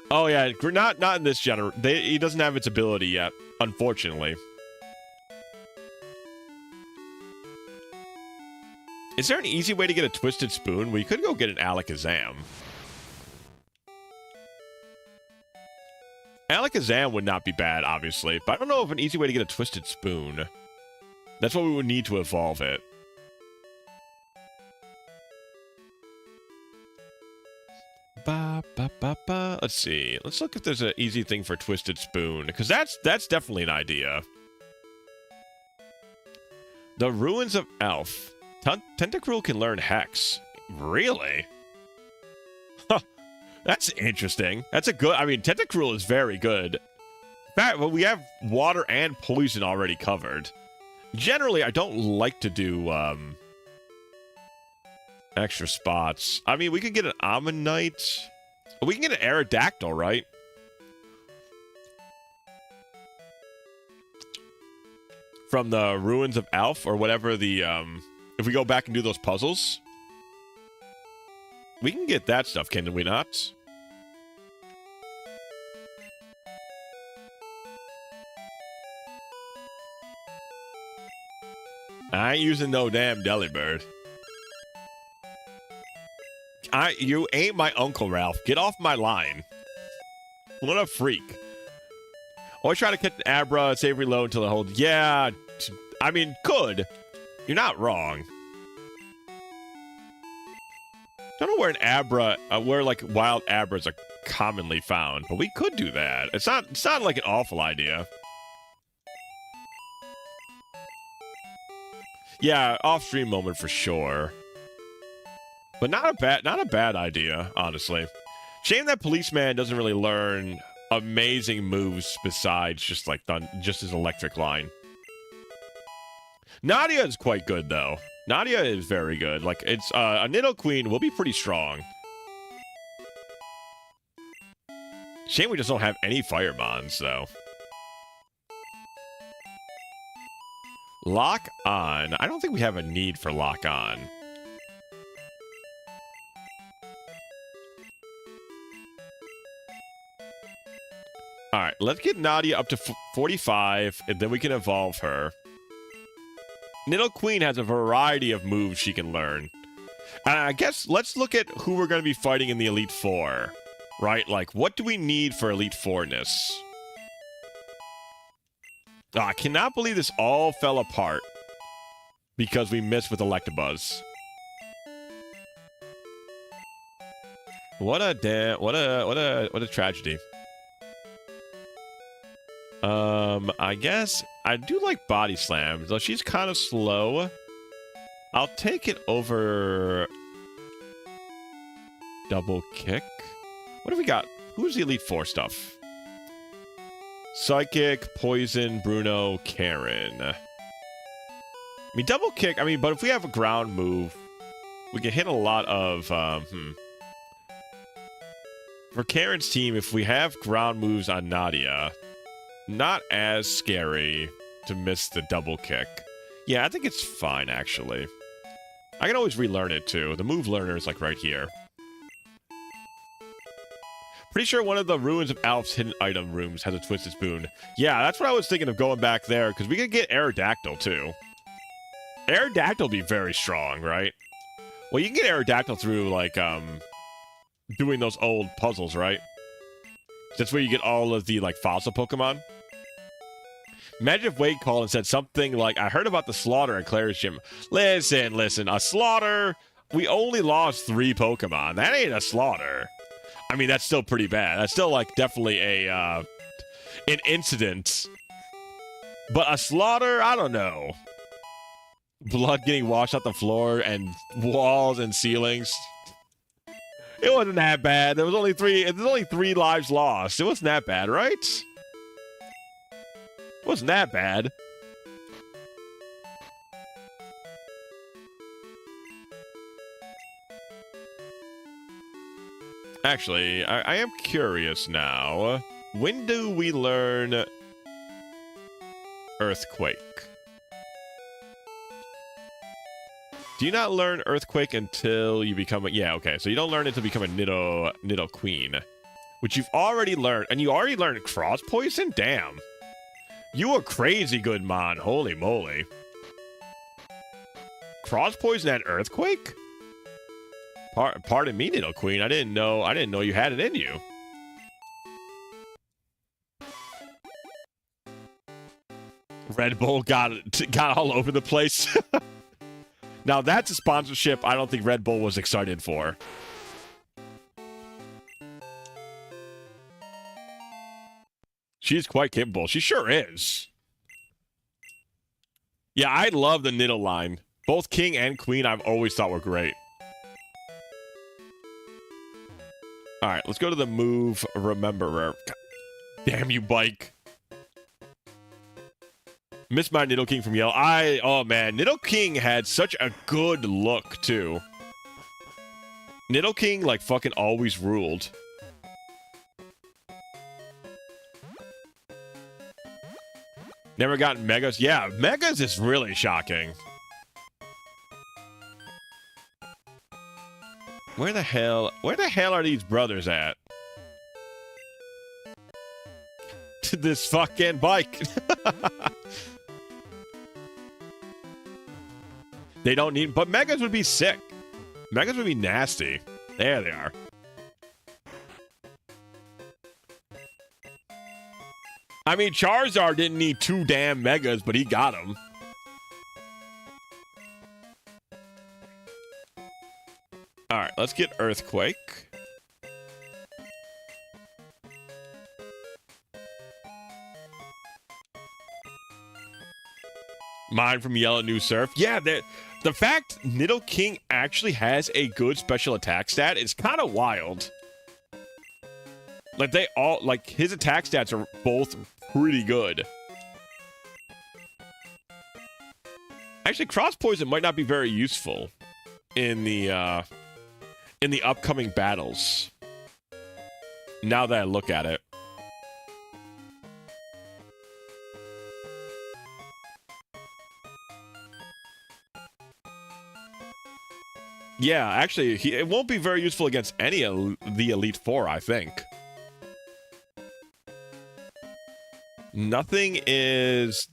Oh yeah, not in this generation. He doesn't have its ability yet, unfortunately. Is there an easy way to get a Twisted Spoon? We could go get an Alakazam. Alakazam would not be bad, obviously, but I don't know of an easy way to get a Twisted Spoon. That's what we would need to evolve it. Let's see. Let's look if there's an easy thing for Twisted Spoon, because that's definitely an idea. The Ruins of Elf. Tentacruel can learn Hex. Really? Huh. That's interesting. That's a good... I mean, Tentacruel is very good. In fact, well, we have water and poison already covered. Generally, I don't like to do extra spots. I mean, we could get an Ammonite. We can get an Aerodactyl, right? From the Ruins of Elf, or whatever the... If we go back and do those puzzles, we can get that stuff, can we not? I ain't using no damn Delibird. You ain't my Uncle Ralph. Get off my line. What a freak. Always try to catch an Abra, save reload until it holds. Yeah, I mean, could. You're not wrong. Don't know where an Abra, where like wild Abras are commonly found, but we could do that. It's not like an awful idea. Yeah, off-stream moment for sure. But not a bad idea, honestly. Shame that Policeman doesn't really learn amazing moves besides just like just his electric line. Nadia is quite good though. Nadia is very good. Like it's a Nidoqueen will be pretty strong. Shame we just don't have any Fire Mons, though. Lock on. I don't think we have a need for lock on. Alright, let's get Nadia up to 45, and then we can evolve her. Nidoqueen has a variety of moves she can learn. And I guess let's look at who we're going to be fighting in the Elite Four. Right? Like, what do we need for Elite Four-ness? Oh, I cannot believe this all fell apart because we missed with Electabuzz. What a tragedy. I guess I do like Body Slam, though she's kind of slow. I'll take it over Double Kick. What have we got? Who's the Elite Four stuff? Psychic, Poison, Bruno, Karen. I mean, Double Kick, but if we have a ground move, we can hit a lot of, For Karen's team, if we have ground moves on Nadia, not as scary to miss the Double Kick. Yeah, I think it's fine, actually. I can always relearn it, too. The move learner is, like, right here. Pretty sure one of the Ruins of Alp's hidden item rooms has a Twisted Spoon. Yeah, that's what I was thinking of going back there, because we could get Aerodactyl, too. Aerodactyl would be very strong, right? Well, you can get Aerodactyl through, like, doing those old puzzles, right? That's where you get all of the, like, fossil Pokemon. Imagine if Wade called and said something like, I heard about the slaughter at Claire's gym. Listen, a slaughter? We only lost 3 Pokemon. That ain't a slaughter. I mean, that's still pretty bad. That's still, like, definitely an incident. But a slaughter? I don't know. Blood getting washed out the floor and walls and ceilings. It wasn't that bad. There was only 3 lives lost. It wasn't that bad, right? It wasn't that bad. Actually, I am curious now. When do we learn Earthquake? Do you not learn Earthquake until you become a... Yeah, okay. So you don't learn it until you become a Nidoqueen. Which you've already learned. And you already learned Cross Poison? Damn. You are crazy good, Mon. Holy moly. Cross Poison and Earthquake? Pardon me, Nidoqueen. I didn't know you had it in you. Red Bull got all over the place. Now that's a sponsorship I don't think Red Bull was excited for. She's quite capable. She sure is. Yeah, I love the Nido line. Both King and Queen I've always thought were great. Alright, let's go to the move Rememberer. God, damn you, bike. Missed my Nidoking from Yell. Oh man, Nidoking had such a good look, too. Nidoking, like, fucking always ruled. Never gotten Megas? Yeah, Megas is really shocking. Where the hell are these brothers at? This fucking bike. They don't need... But Megas would be sick. Megas would be nasty. There they are. I mean, Charizard didn't need 2 damn Megas, but he got them. Alright, let's get Earthquake. Mine from Yellow New Surf. Yeah, the fact Nidoking actually has a good special attack stat is kind of wild. Like, they all... Like, his attack stats are both pretty good. Actually, Cross Poison might not be very useful in the upcoming battles. Now that I look at it. Yeah, actually, it won't be very useful against any of the Elite Four, I think. Nothing is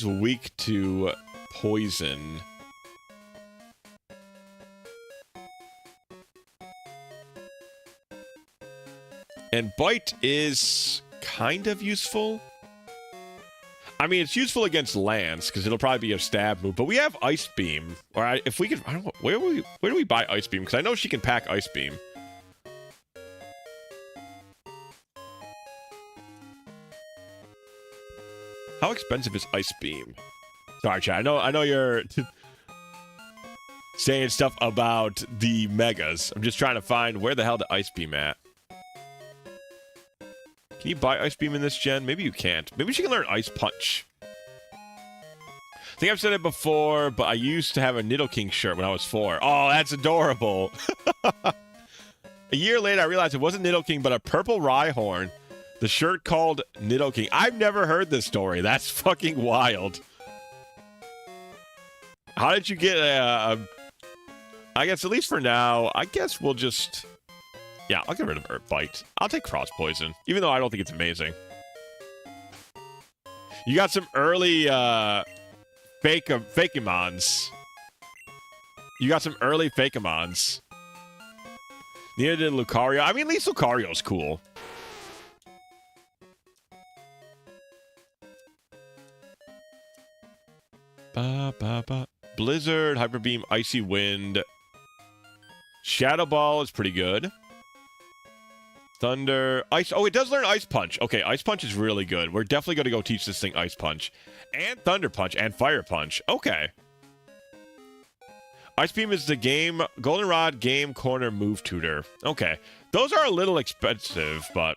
weak to poison. And bite is kind of useful. I mean, it's useful against Lance because it'll probably be a stab move. But we have Ice Beam, or if we could, I don't know, where do we buy Ice Beam? Because I know she can pack Ice Beam. How expensive is Ice Beam? Sorry, chat. I know you're saying stuff about the megas. I'm just trying to find where the hell the Ice Beam at. Can you buy Ice Beam in this gen? Maybe you can't. Maybe she can learn Ice Punch. I think I've said it before, but I used to have a Nidoking shirt when I was 4. Oh, that's adorable. A year later, I realized it wasn't Nidoking, but a purple Rhyhorn. The shirt called Nidoking. I've never heard this story. That's fucking wild. How did you get a I guess, at least for now, I guess we'll just... Yeah, I'll get rid of Earth Bite. I'll take Cross Poison, even though I don't think it's amazing. You got some early Fakemons. You got some early Fakemons. Neither did Lucario. I mean, at least Lucario's cool. Blizzard, Hyper Beam, Icy Wind. Shadow Ball is pretty good. Thunder, Ice. Oh, it does learn Ice Punch. Okay, Ice Punch is really good. We're definitely going to go teach this thing Ice Punch. And Thunder Punch and Fire Punch. Okay. Ice Beam is the game Goldenrod game corner move tutor. Okay. Those are a little expensive, but...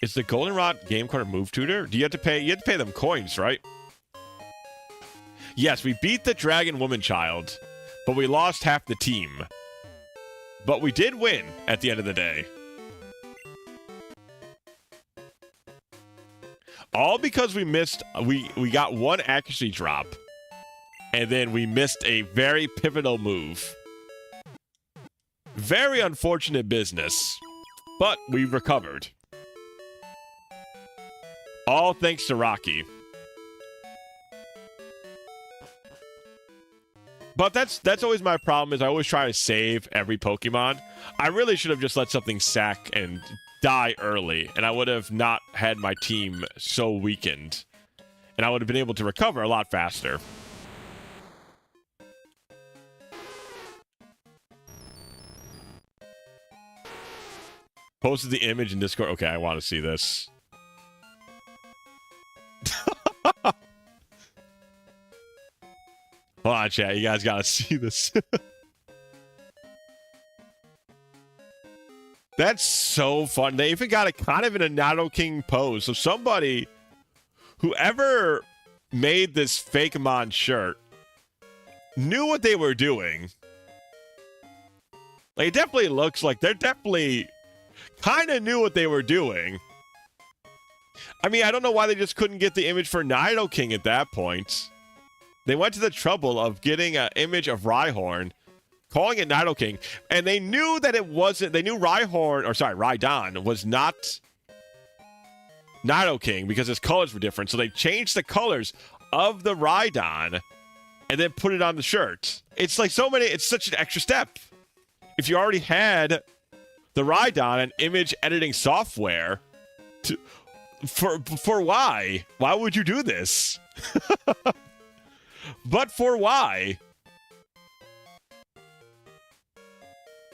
Is the Goldenrod game corner move tutor? Do you have to pay? You have to pay them coins, right? Yes, we beat the Dragon Woman Child, but we lost half the team. But we did win at the end of the day. All because we missed, we got one accuracy drop, and then we missed a very pivotal move. Very unfortunate business, but we recovered. All thanks to Rocky. But that's always my problem, is I always try to save every Pokemon. I really should have just let something sack and die early, and I would have not had my team so weakened. And I would have been able to recover a lot faster. Posted the image in Discord. Okay, I want to see this. Hold on, chat. You guys gotta see this. That's so fun. They even got it kind of in a Nidoking pose. So somebody, whoever made this Fakemon shirt, knew what they were doing. Like, it definitely looks like they're definitely kind of knew what they were doing. I mean, I don't know why they just couldn't get the image for Nidoking at that point. They went to the trouble of getting an image of Rhyhorn, calling it Nidoking, and they knew that it wasn't. They knew Rhydon was not Nidoking because his colors were different. So they changed the colors of the Rhydon and then put it on the shirt. It's like so many. It's such an extra step. If you already had the Rhydon and image editing software, for why? Why would you do this? But for why?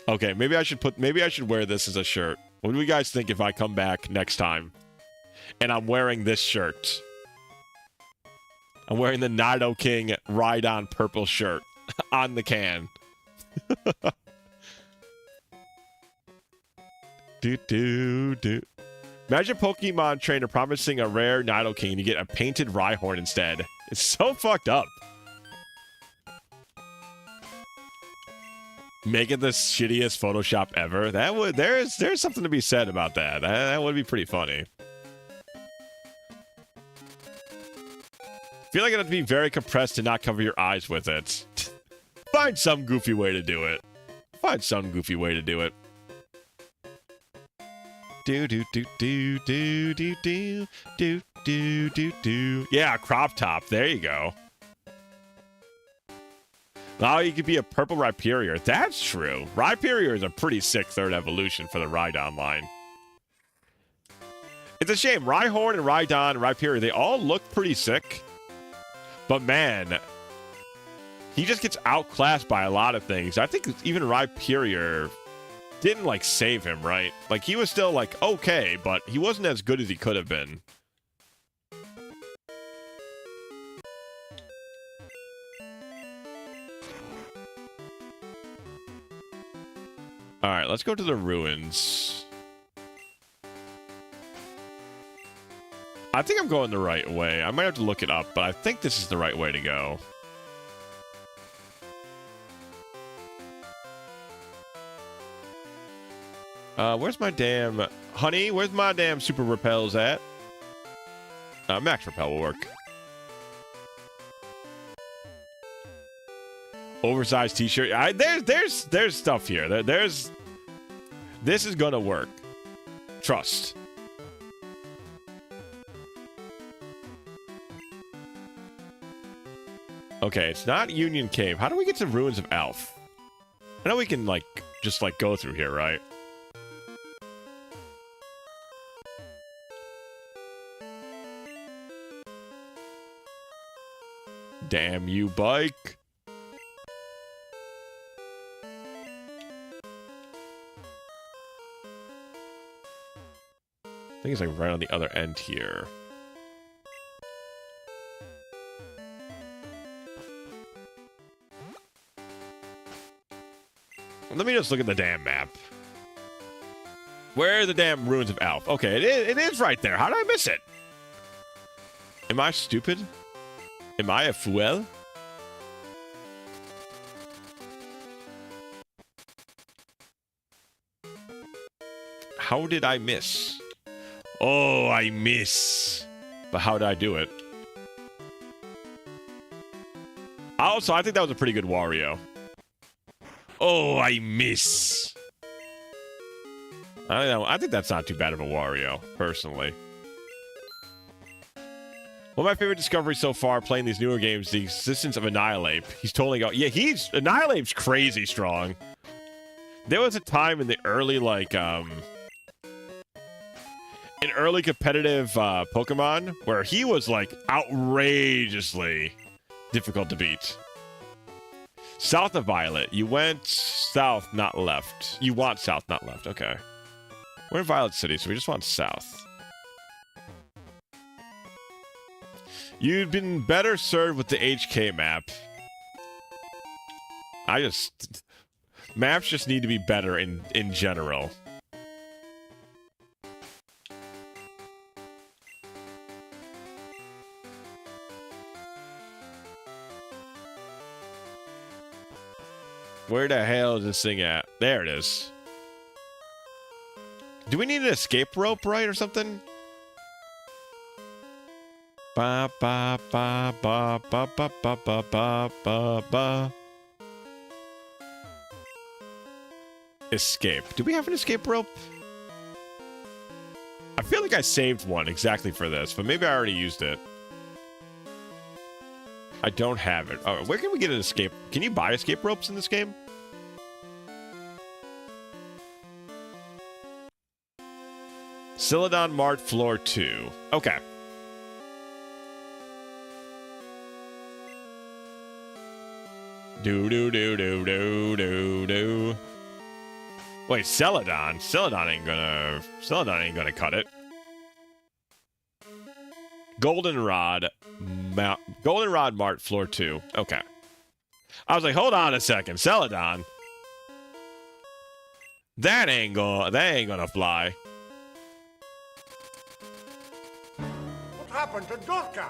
Okay, maybe I should wear this as a shirt. What do you guys think if I come back next time and I'm wearing this shirt? I'm wearing the Nidoking Rhydon purple shirt on the can. Imagine Pokemon trainer promising a rare Nidoking and you get a painted Rhyhorn instead. It's so fucked up. Make it the shittiest Photoshop ever. That would there's something to be said about that. That would be pretty funny. feel like it has to be very compressed to not cover your eyes with it. Find some goofy way to do it. Find some goofy way to do it. Do do do do do do do do do do do. Yeah, crop top. There you go. Now you could be a purple Rhyperior. That's true. Rhyperior is a pretty sick third evolution for the Rhydon line. It's a shame. Rhyhorn and Rhydon and Rhyperior, they all look pretty sick. But man, he just gets outclassed by a lot of things. I think even Rhyperior didn't, like, save him, right? Like, he was still, like, okay, but he wasn't as good as he could have been. Alright, let's go to the ruins. I think I'm going the right way. I might have to look it up, but I think this is the right way to go. Where's my damn... Honey, where's my damn super repels at? Max repel will work. Oversized t-shirt. There's stuff here. This is gonna work. Trust. Okay, it's not Union Cave. How do we get to the Ruins of Elf? I know we can, like, just, like, go through here, right? Damn you, bike. I think it's like right on the other end here. Let me just look at the damn map. Where are the damn Ruins of Elf? Okay, it is right there. How did I miss it? Am I stupid? Am I a fool? How did I miss? Oh, I miss. But how did I do it? Also, I think that was a pretty good Wario. Oh, I miss. I don't know. I think that's not too bad of a Wario, personally. One of my favorite discoveries so far playing these newer games, the existence of Annihilate. He's totally go. Yeah, Annihilate's crazy strong. There was a time in the early, like, in early competitive Pokemon where he was, like, outrageously difficult to beat. South of Violet. You went south, not left. You want south, not left. Okay. We're in Violet City, so we just want south. You'd been better served with the HK map. Maps just need to be better in general. Where the hell is this thing at? There it is. Do we need an escape rope, right, or something? Ba ba ba ba ba ba ba ba ba ba ba. Escape. Do we have an escape rope? I feel like I saved one exactly for this, but maybe I already used it. I don't have it. Oh, where can we get an escape? Can you buy escape ropes in this game? Celadon Mart Floor 2. Okay. Do do do do do do do. Wait, Celadon? Celadon ain't gonna cut it. Goldenrod Mart Floor 2. Okay. I was like, hold on a second, Celadon. That ain't gonna fly. What happened to Dorcas?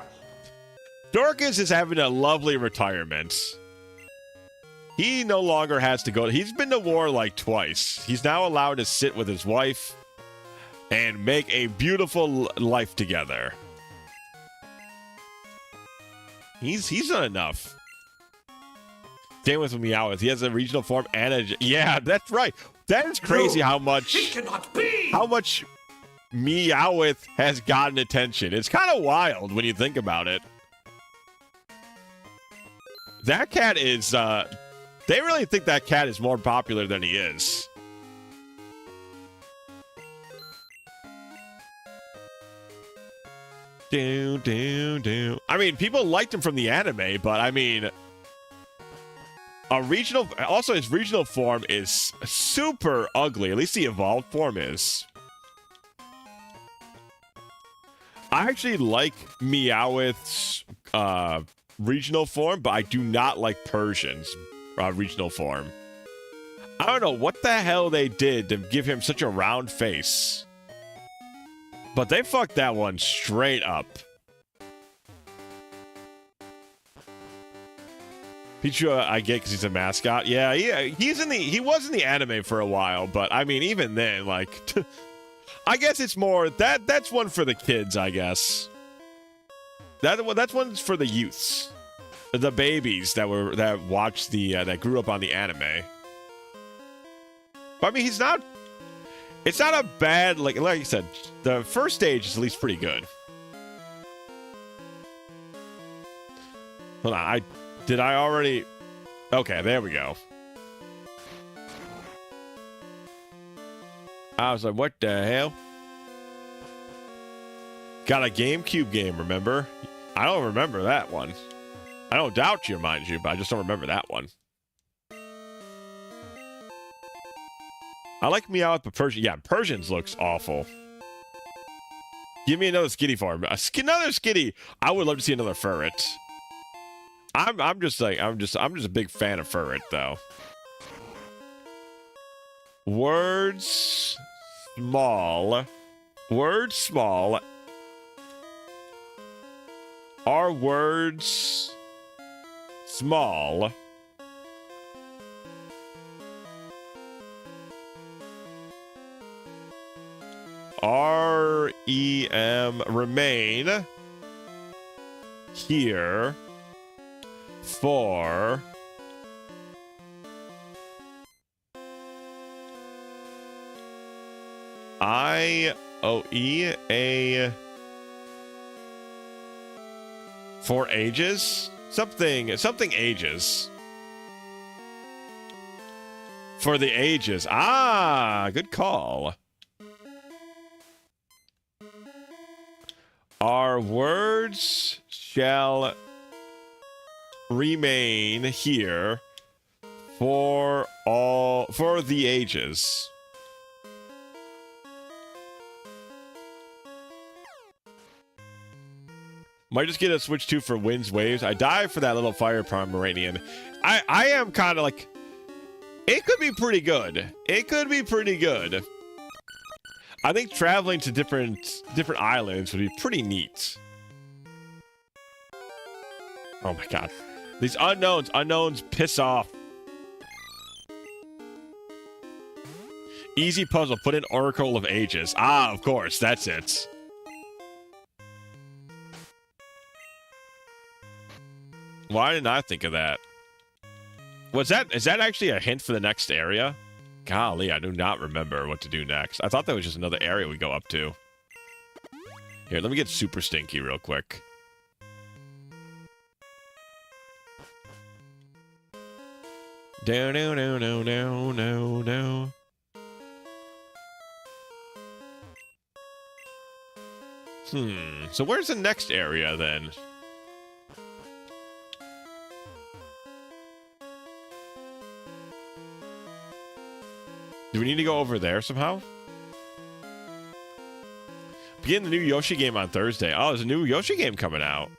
Dorcas is having a lovely retirement. He no longer has to go. He's been to war like twice. He's now allowed to sit with his wife and make a beautiful life together. He's done enough. Same with Meowth. He has a regional form and a... Yeah, that's right. That is crazy how much... It cannot be! How much Meowth has gotten attention. It's kind of wild when you think about it. That cat is... they really think that cat is more popular than he is. I mean, people liked him from the anime, but I mean... A regional, also his regional form is super ugly. At least the evolved form is. I actually like Meowth's regional form, but I do not like Persian's regional form. I don't know what the hell they did to give him such a round face. But they fucked that one straight up. Pichu, I get because he's a mascot. Yeah, he was in the anime for a while, but I mean, even then, like, I guess it's more that's one for the kids, I guess. That's one for the youths, the babies that watched that grew up on the anime. But I mean, it's not a bad like I said. The first stage is at least pretty good. Hold on, Did I already... Okay, there we go. I was like, what the hell? Got a GameCube game, remember? I don't remember that one. I don't doubt you, mind you, but I just don't remember that one. I like Meowth, but Persian... Yeah, Persian's looks awful. Give me another Skitty form. Another Skitty! I would love to see another Furret. I'm just a big fan of Furret though. Words small. Words small. Are words small? R-E-M remain here. For I-O-E-A for ages? Something ages. For the ages. Ah, good call. Our words shall remain here for the ages. Might just get a Switch 2 for winds, waves. I die for that little fire Pomeranian. I am kind of like... It could be pretty good. It could be pretty good. I think traveling to different islands would be pretty neat. Oh my god. These unknowns piss off. Easy puzzle, put in Oracle of Ages. Ah, of course, that's it. Why didn't I think of that? Is that actually a hint for the next area? Golly, I do not remember what to do next. I thought that was just another area we go up to. Here, let me get super stinky real quick. No. So where's the next area then? Do we need to go over there somehow? Begin the new Yoshi game on Thursday. Oh, there's a new Yoshi game coming out.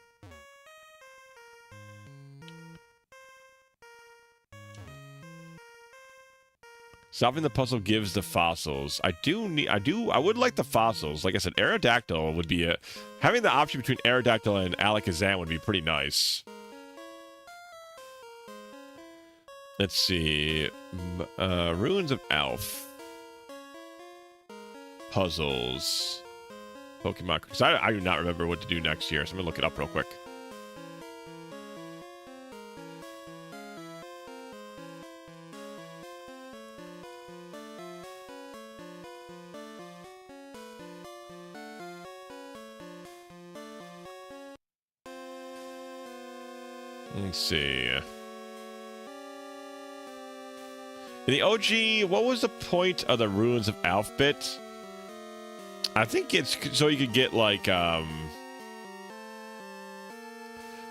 Solving the puzzle gives the fossils. I would like the fossils. Like I said, Aerodactyl would be having the option between Aerodactyl and Alakazam would be pretty nice. Let's see. Ruins of Elf. Puzzles. Pokemon. Because I do not remember what to do next year, so I'm going to look it up real quick. Let's see. In the OG, what was the point of the Ruins of Alphabet? I think it's so you could get like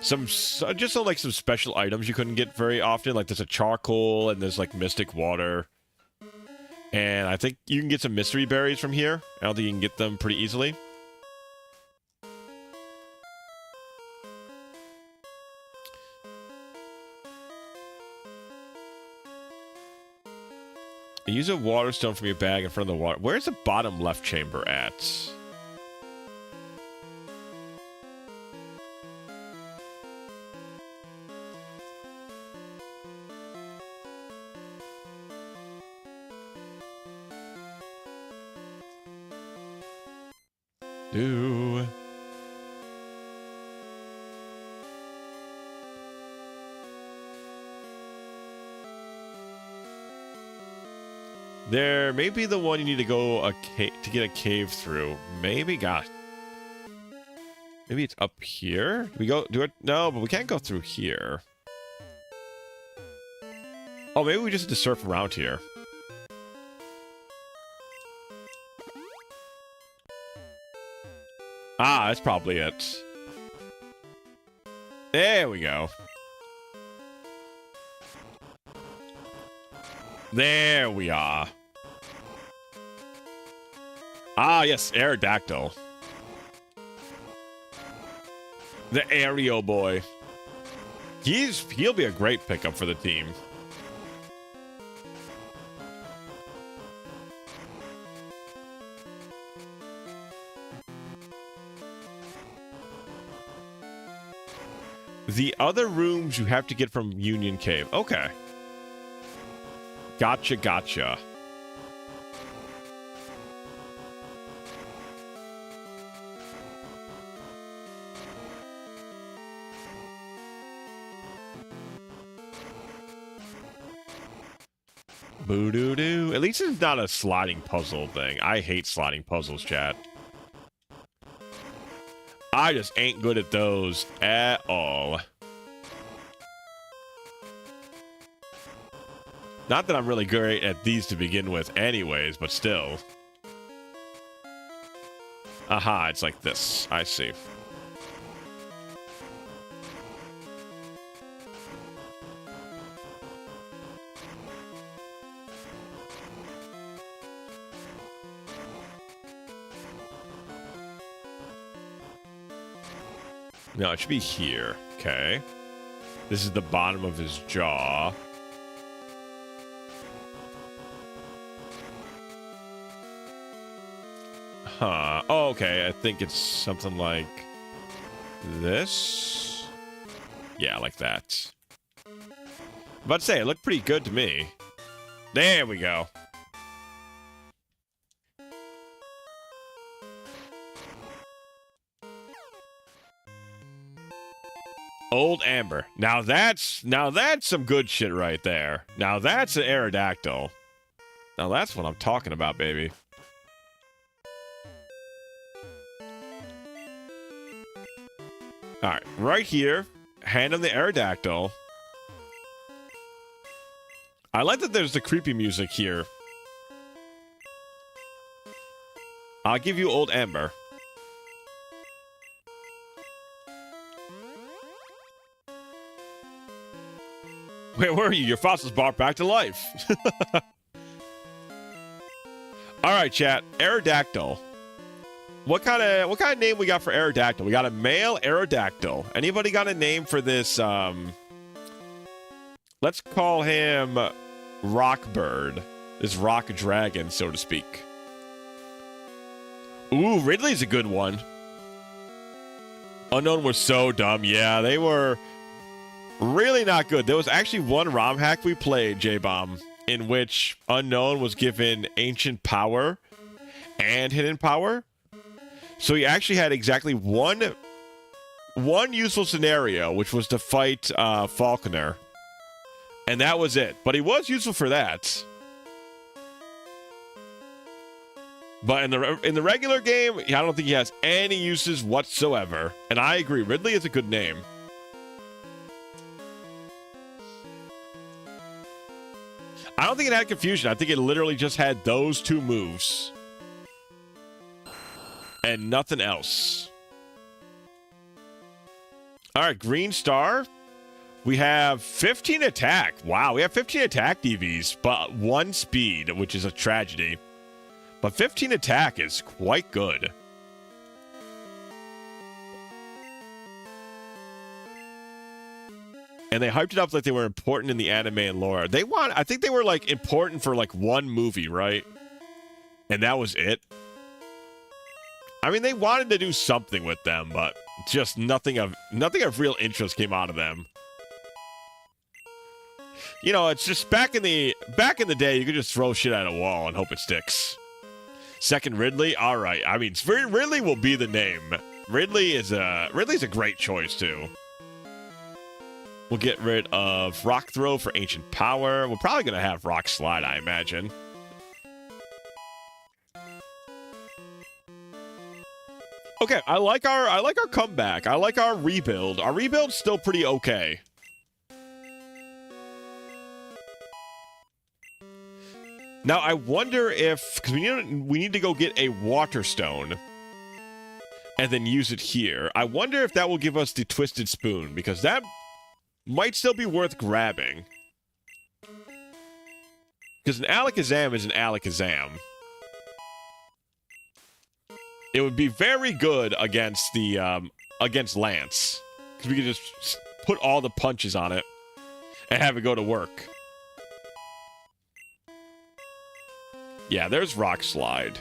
some special items you couldn't get very often. Like there's a charcoal and there's like mystic water, and I think you can get some mystery berries from here. I don't think you can get them pretty easily. Use a water stone from your bag in front of the water. Where's the bottom left chamber at? Do. There may be the one you need to go to get a cave through. Maybe, gosh. Maybe it's up here? We go do it? No, but we can't go through here. Oh, maybe we just have to surf around here. Ah, that's probably it. There we go. There we are. Ah, yes, Aerodactyl. The Aereo boy. He'll be a great pickup for the team. The other rooms you have to get from Union Cave. Okay. Gotcha, gotcha. Boo-doo-doo. At least it's not a sliding puzzle thing. I hate sliding puzzles, chat. I just ain't good at those at all. Not that I'm really great at these to begin with anyways, but still. Aha, it's like this. I see. No, it should be here. Okay. This is the bottom of his jaw. Huh. Oh, okay. I think it's something like this. Yeah, like that. I'm about to say, it looked pretty good to me. There we go. Old Amber. Now that's some good shit right there. Now that's an Aerodactyl. Now that's what I'm talking about, baby. Alright, right here. Hand on the Aerodactyl. I like that there's the creepy music here. I'll give you Old Amber. Where were you? Your fossils brought back to life. Alright, chat. Aerodactyl. What kind of name we got for Aerodactyl? We got a male Aerodactyl. Anybody got a name for this? Let's call him Rockbird. This rock dragon, so to speak. Ooh, Ridley's a good one. Unknown were so dumb. Yeah, they were really not good. There was actually one ROM hack we played, J-Bomb, in which Unknown was given Ancient Power and Hidden Power. So he actually had exactly one useful scenario, which was to fight Falconer. And that was it. But he was useful for that. But in the regular game, I don't think he has any uses whatsoever. And I agree, Ridley is a good name. I don't think it had confusion. I think it literally just had those two moves. And nothing else. All right, green star. We have 15 attack. Wow, we have 15 attack DVs, but 1 speed, which is a tragedy. But 15 attack is quite good. And they hyped it up like they were important in the anime and lore. I think they were like important for like 1 movie, right? And that was it. I mean, they wanted to do something with them, but just nothing of real interest came out of them. You know, it's just back in the day, you could just throw shit at a wall and hope it sticks. Second Ridley, all right. I mean, Ridley will be the name. Ridley's a great choice too. We'll get rid of Rock Throw for Ancient Power. We're probably gonna have Rock Slide, I imagine. Okay, I like our comeback. I like our rebuild. Our rebuild's still pretty okay. Now I wonder if, because we need to go get a Water Stone and then use it here. I wonder if that will give us the Twisted Spoon, because that might still be worth grabbing. Because an Alakazam is an Alakazam. It would be very good against the against Lance, because we could just put all the punches on it and have it go to work. Yeah, there's Rock Slide.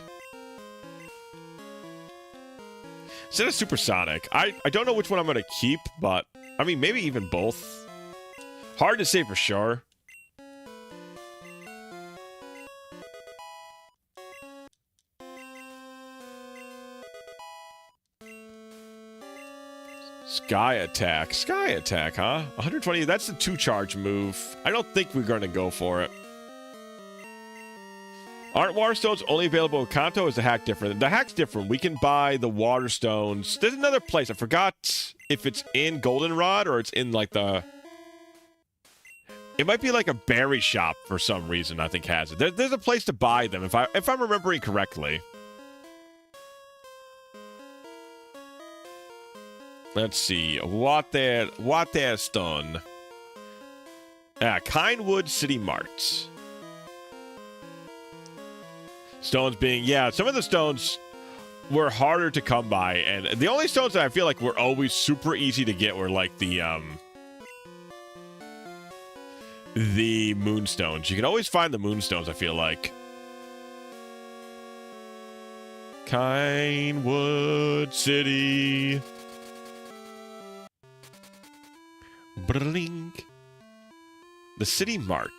Instead of Supersonic, I don't know which one I'm going to keep, but I mean, maybe even both. Hard to say for sure. Sky Attack, huh? 120, that's the 2-charge move. I don't think we're going to go for it. Aren't Water Stones only available with Kanto? Is the hack different? The hack's different. We can buy the Water Stones. There's another place. I forgot if it's in Goldenrod or it's in like the... It might be like a berry shop for some reason, I think has it. There's a place to buy them if I'm remembering correctly. Let's see. Water Stone. Kindwood City Mart. Stones being, yeah, some of the stones were harder to come by, and the only stones that I feel like were always super easy to get were like the moonstones. You can always find the moonstones, I feel like. Kindwood City. Brlink. The City Mart.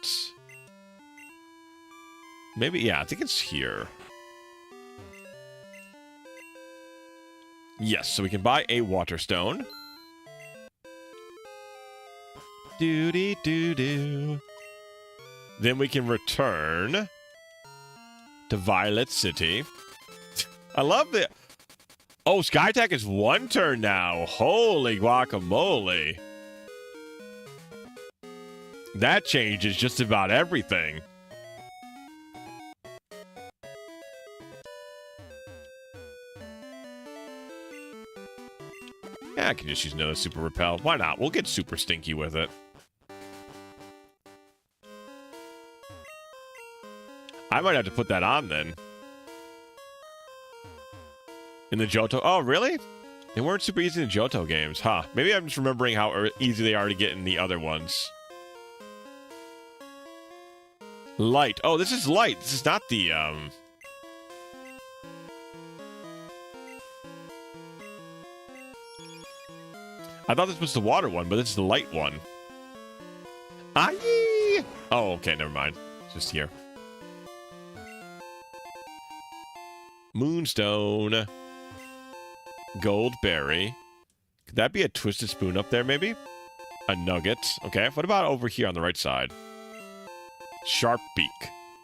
Maybe, yeah, I think it's here. Yes, so we can buy a Water Stone. Doo-dee-doo-doo. Then we can return to Violet City. I love it. Oh, Sky Attack is 1 turn now. Holy guacamole. That changes just about everything. Yeah, I can just use another Super Repel. Why not? We'll get super stinky with it. I might have to put that on then. In the Johto. Oh, really? They weren't super easy in the Johto games, huh? Maybe I'm just remembering how easy they are to get in the other ones. Light. Oh, this is light. This is not the, I thought this was the water one, but this is the light one. Aye! Oh, okay, never mind. It's just here. Moonstone. Goldberry. Could that be a Twisted Spoon up there, maybe? A Nugget. Okay, what about over here on the right side? Sharp Beak.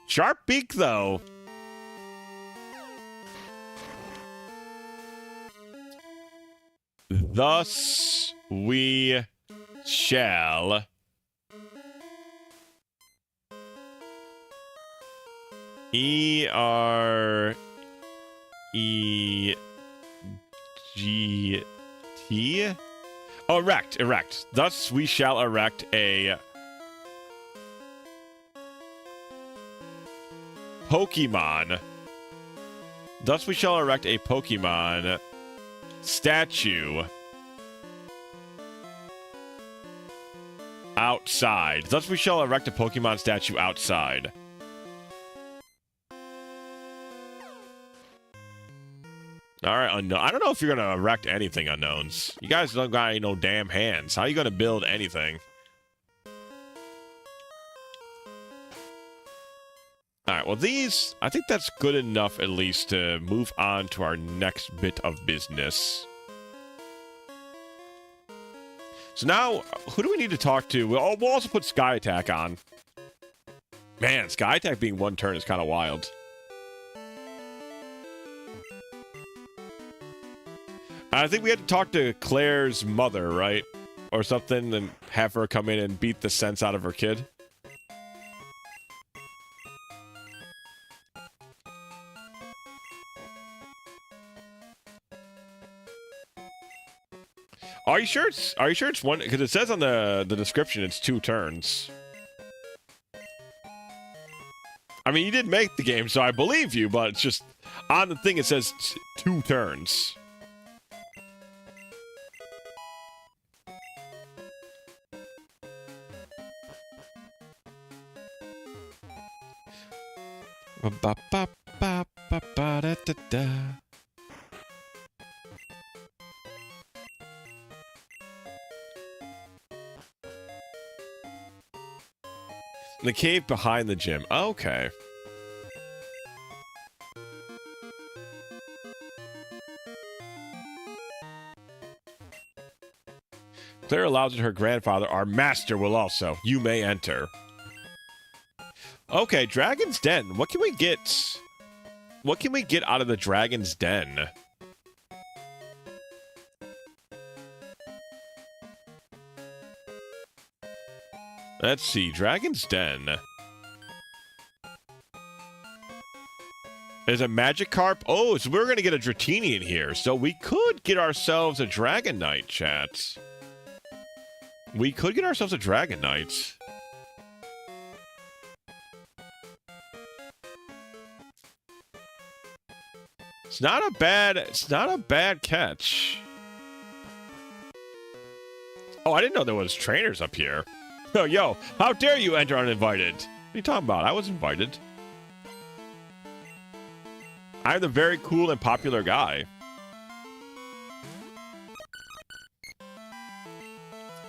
Sharp Beak, though. Thus we shall E-R-E-G-T? Oh, erect, erect. Thus we shall erect a Pokemon. Thus we shall erect a Pokemon statue outside. Thus we shall erect a Pokemon statue outside. Alright, unknown. I don't know if you're gonna erect anything, unknowns. You guys don't got any no damn hands. How are you gonna build anything? Alright, well these, I think that's good enough at least to move on to our next bit of business. So now, who do we need to talk to? We'll also put Sky Attack on. Man, Sky Attack being one turn is kind of wild. I think we had to talk to Claire's mother, right? Or something, and have her come in and beat the sense out of her kid. Are you sure it's one? Because it says on the description it's 2 turns. I mean, you did make the game, so I believe you, but it's just on the thing it says 2 turns. Ba ba ba ba ba da da da. The cave behind the gym. Okay. Claire allows it her grandfather, our master, will also. You may enter. Okay, Dragon's Den. What can we get? What can we get out of the Dragon's Den? Let's see, Dragon's Den. There's a Magikarp. Oh, so we're going to get a Dratini in here. So we could get ourselves a Dragonite, chat. We could get ourselves a Dragonite. It's not a bad catch. Oh, I didn't know there was trainers up here. Oh, yo, how dare you enter uninvited? What are you talking about? I was invited. I'm the very cool and popular guy.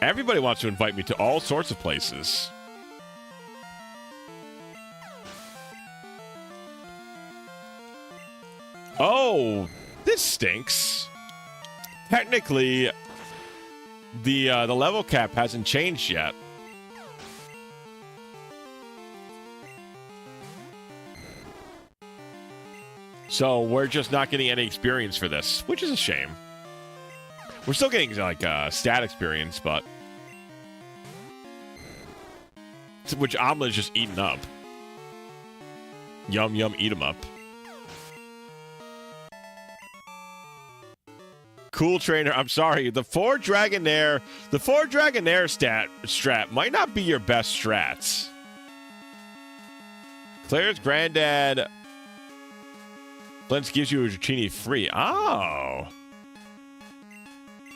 Everybody wants to invite me to all sorts of places. Oh, this stinks. Technically, the level cap hasn't changed yet. So we're just not getting any experience for this, which is a shame. We're still getting like stat experience, but which Omelet's just eating up. Yum yum, eat 'em up. Cool trainer. I'm sorry. The 4 Dragonair strat might not be your best strats. Claire's granddad Blends gives you a Dratini free. Oh.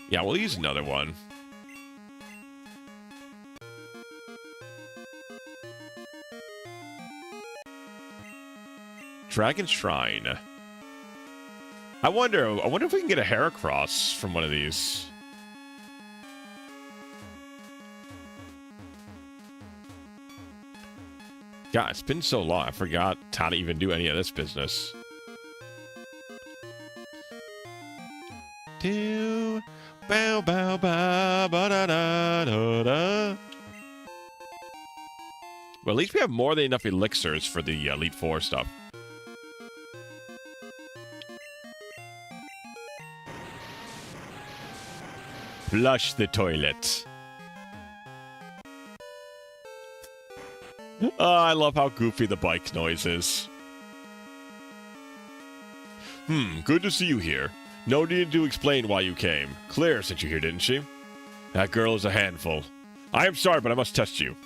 Yeah, we'll use another one. Dragon Shrine. I wonder if we can get a Heracross from one of these. God, it's been so long. I forgot how to even do any of this business. Do bow bow bow ba da da da da. Well, at least we have more than enough elixirs for the Elite Four stuff. Flush the toilet. Oh, I love how goofy the bike noise is. Good to see you here. No need to explain why you came. Claire sent you here, didn't she? That girl is a handful. I am sorry, but I must test you.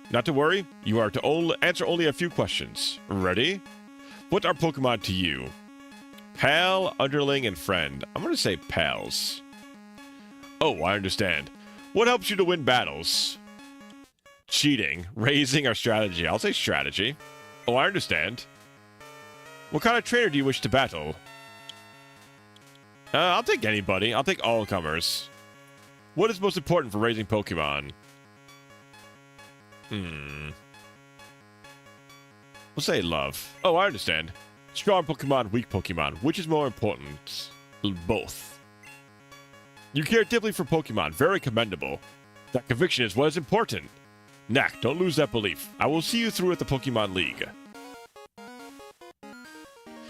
Not to worry, you are to answer only a few questions. Ready? What are Pokemon to you? Pal, underling, and friend. I'm going to say pals. Oh, I understand. What helps you to win battles? Cheating, raising, or strategy. I'll say strategy. Oh, I understand. What kind of trainer do you wish to battle? I'll take anybody. I'll take all comers. What is most important for raising Pokemon? We'll say love. Oh, I understand. Strong Pokemon, weak Pokemon. Which is more important? Both. You care deeply for Pokemon. Very commendable. That conviction is what is important. Knack, don't lose that belief. I will see you through at the Pokemon League.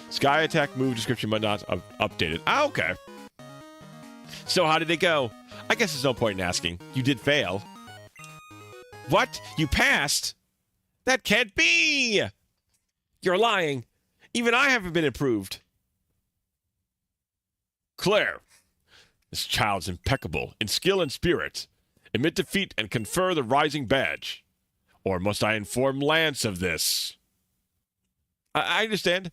Sky attack move description but not updated. Ah, okay. So how did it go? I guess there's no point in asking. You did fail. What? You passed? That can't be! You're lying. Even I haven't been improved. Claire. This child's impeccable in skill and spirit. Admit defeat and confer the Rising Badge. Or must I inform Lance of this? I understand.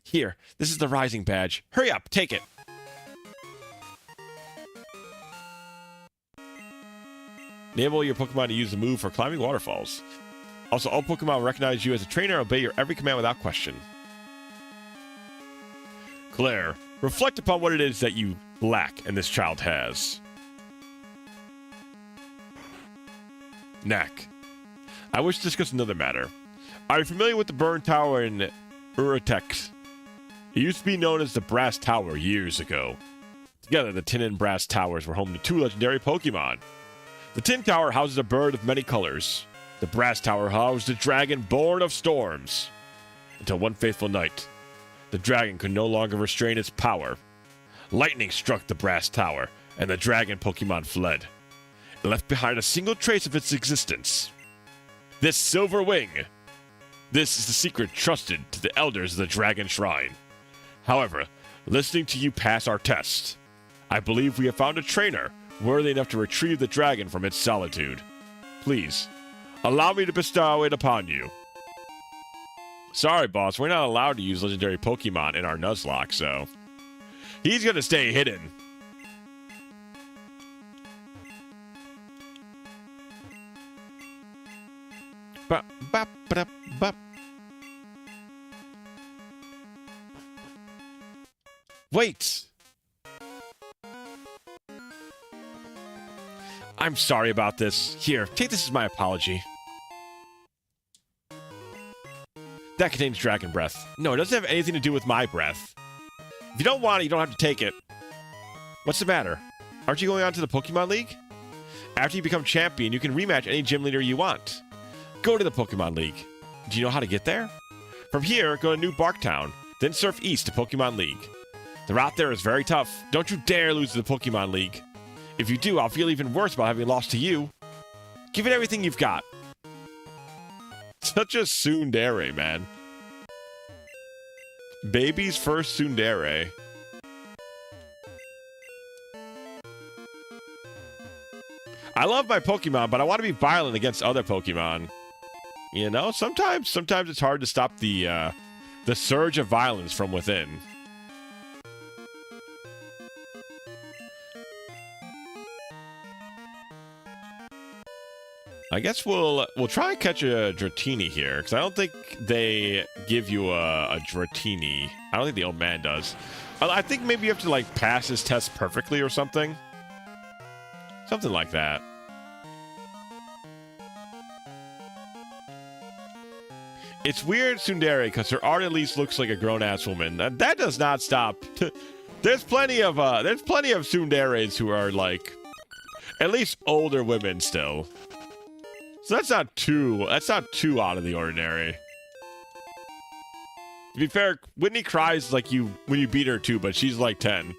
Here, this is the Rising Badge. Hurry up, take it. Enable your Pokemon to use the move for climbing waterfalls. Also, all Pokemon will recognize you as a trainer and obey your every command without question. Claire, reflect upon what it is that you lack and this child has. Knack. I wish to discuss another matter. Are you familiar with the Burn Tower in Uratex? It used to be known as the Brass Tower years ago. Together, the Tin and Brass Towers were home to two legendary Pokemon. The Tin Tower houses a bird of many colors. The Brass Tower housed a dragon born of storms. Until one fateful night, the dragon could no longer restrain its power. Lightning struck the Brass Tower, and the dragon Pokemon fled. It left behind a single trace of its existence. This silver wing. This is the secret trusted to the elders of the Dragon Shrine. However, listening to you pass our test, I believe we have found a trainer worthy enough to retrieve the dragon from its solitude. Please, allow me to bestow it upon you. Sorry, boss, we're not allowed to use legendary Pokemon in our Nuzlocke, so he's gonna stay hidden. Bop, bop, bop, bop. Wait! I'm sorry about this. Here, take this as my apology. That contains dragon breath. No, it doesn't have anything to do with my breath. If you don't want it, you don't have to take it. What's the matter? Aren't you going on to the Pokemon League? After you become champion, you can rematch any gym leader you want. Go to the Pokemon League. Do you know how to get there? From here, go to New Barktown, then surf east to Pokemon League. The route there is very tough. Don't you dare lose to the Pokemon League. If you do, I'll feel even worse about having lost to you. Give it everything you've got. Such a tsundere, man. Baby's first tsundere. I love my Pokemon, but I want to be violent against other Pokemon. You know, sometimes it's hard to stop the surge of violence from within. I guess we'll try and catch a Dratini here, because I don't think they give you a Dratini. I don't think the old man does. I think maybe you have to, like, pass his test perfectly or something. Something like that. It's weird, tsundere, because her art at least looks like a grown-ass woman. That does not stop. There's plenty of tsunderes who are, like, at least older women still. So that's not too out of the ordinary. To be fair, Whitney cries like when you beat her too, but she's like 10.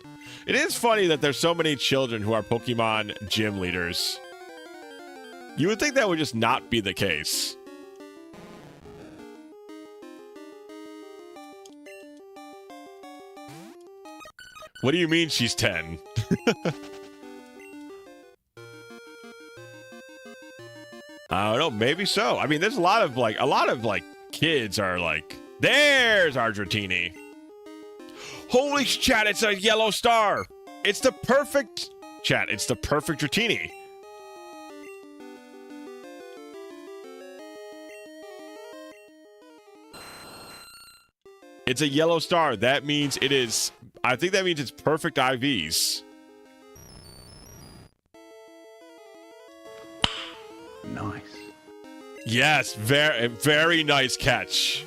It is funny that there's so many children who are Pokemon gym leaders. You would think that would just not be the case. What do you mean she's 10? I don't know, maybe so. I mean, there's a lot of kids are like, there's our Dratini. Holy chat, it's a yellow star. It's the perfect chat. It's the perfect Dratini. It's a yellow star. That means it is, I think that means it's perfect IVs. Nice. Yes, very, very nice catch.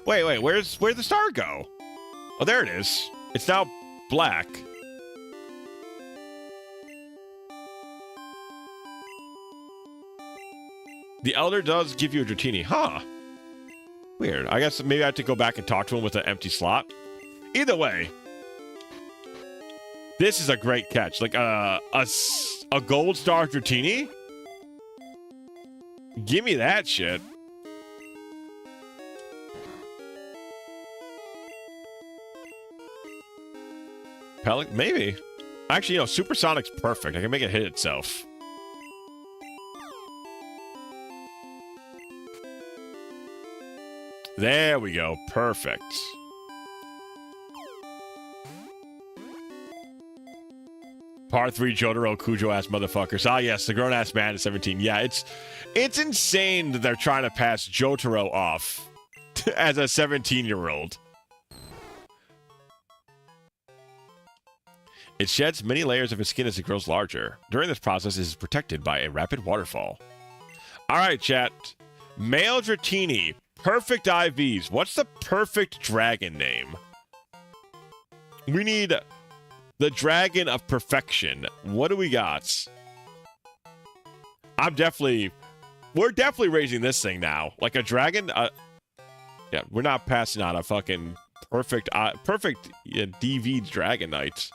Wait, where'd the star go? Oh, there it is. It's now black. The Elder does give you a Dratini, huh? Weird. I guess maybe I have to go back and talk to him with an empty slot. Either way, this is a great catch. Like a gold star Dratini? Give me that shit. Pellet? Maybe. Actually, you know, Supersonic's perfect. I can make it hit itself. There we go. Perfect. Part 3 Jotaro Kujo-ass motherfuckers. Ah, yes, the grown-ass man is 17. Yeah, it's insane that they're trying to pass Jotaro off as a 17-year-old. It sheds many layers of its skin as it grows larger. During this process, it is protected by a rapid waterfall. All right, chat. Male Dratini. Perfect IVs. What's the perfect dragon name? We need the Dragon of Perfection. What do we got? We're definitely raising this thing now. Like a dragon. Yeah, we're not passing on a fucking perfect DV Dragon Knight.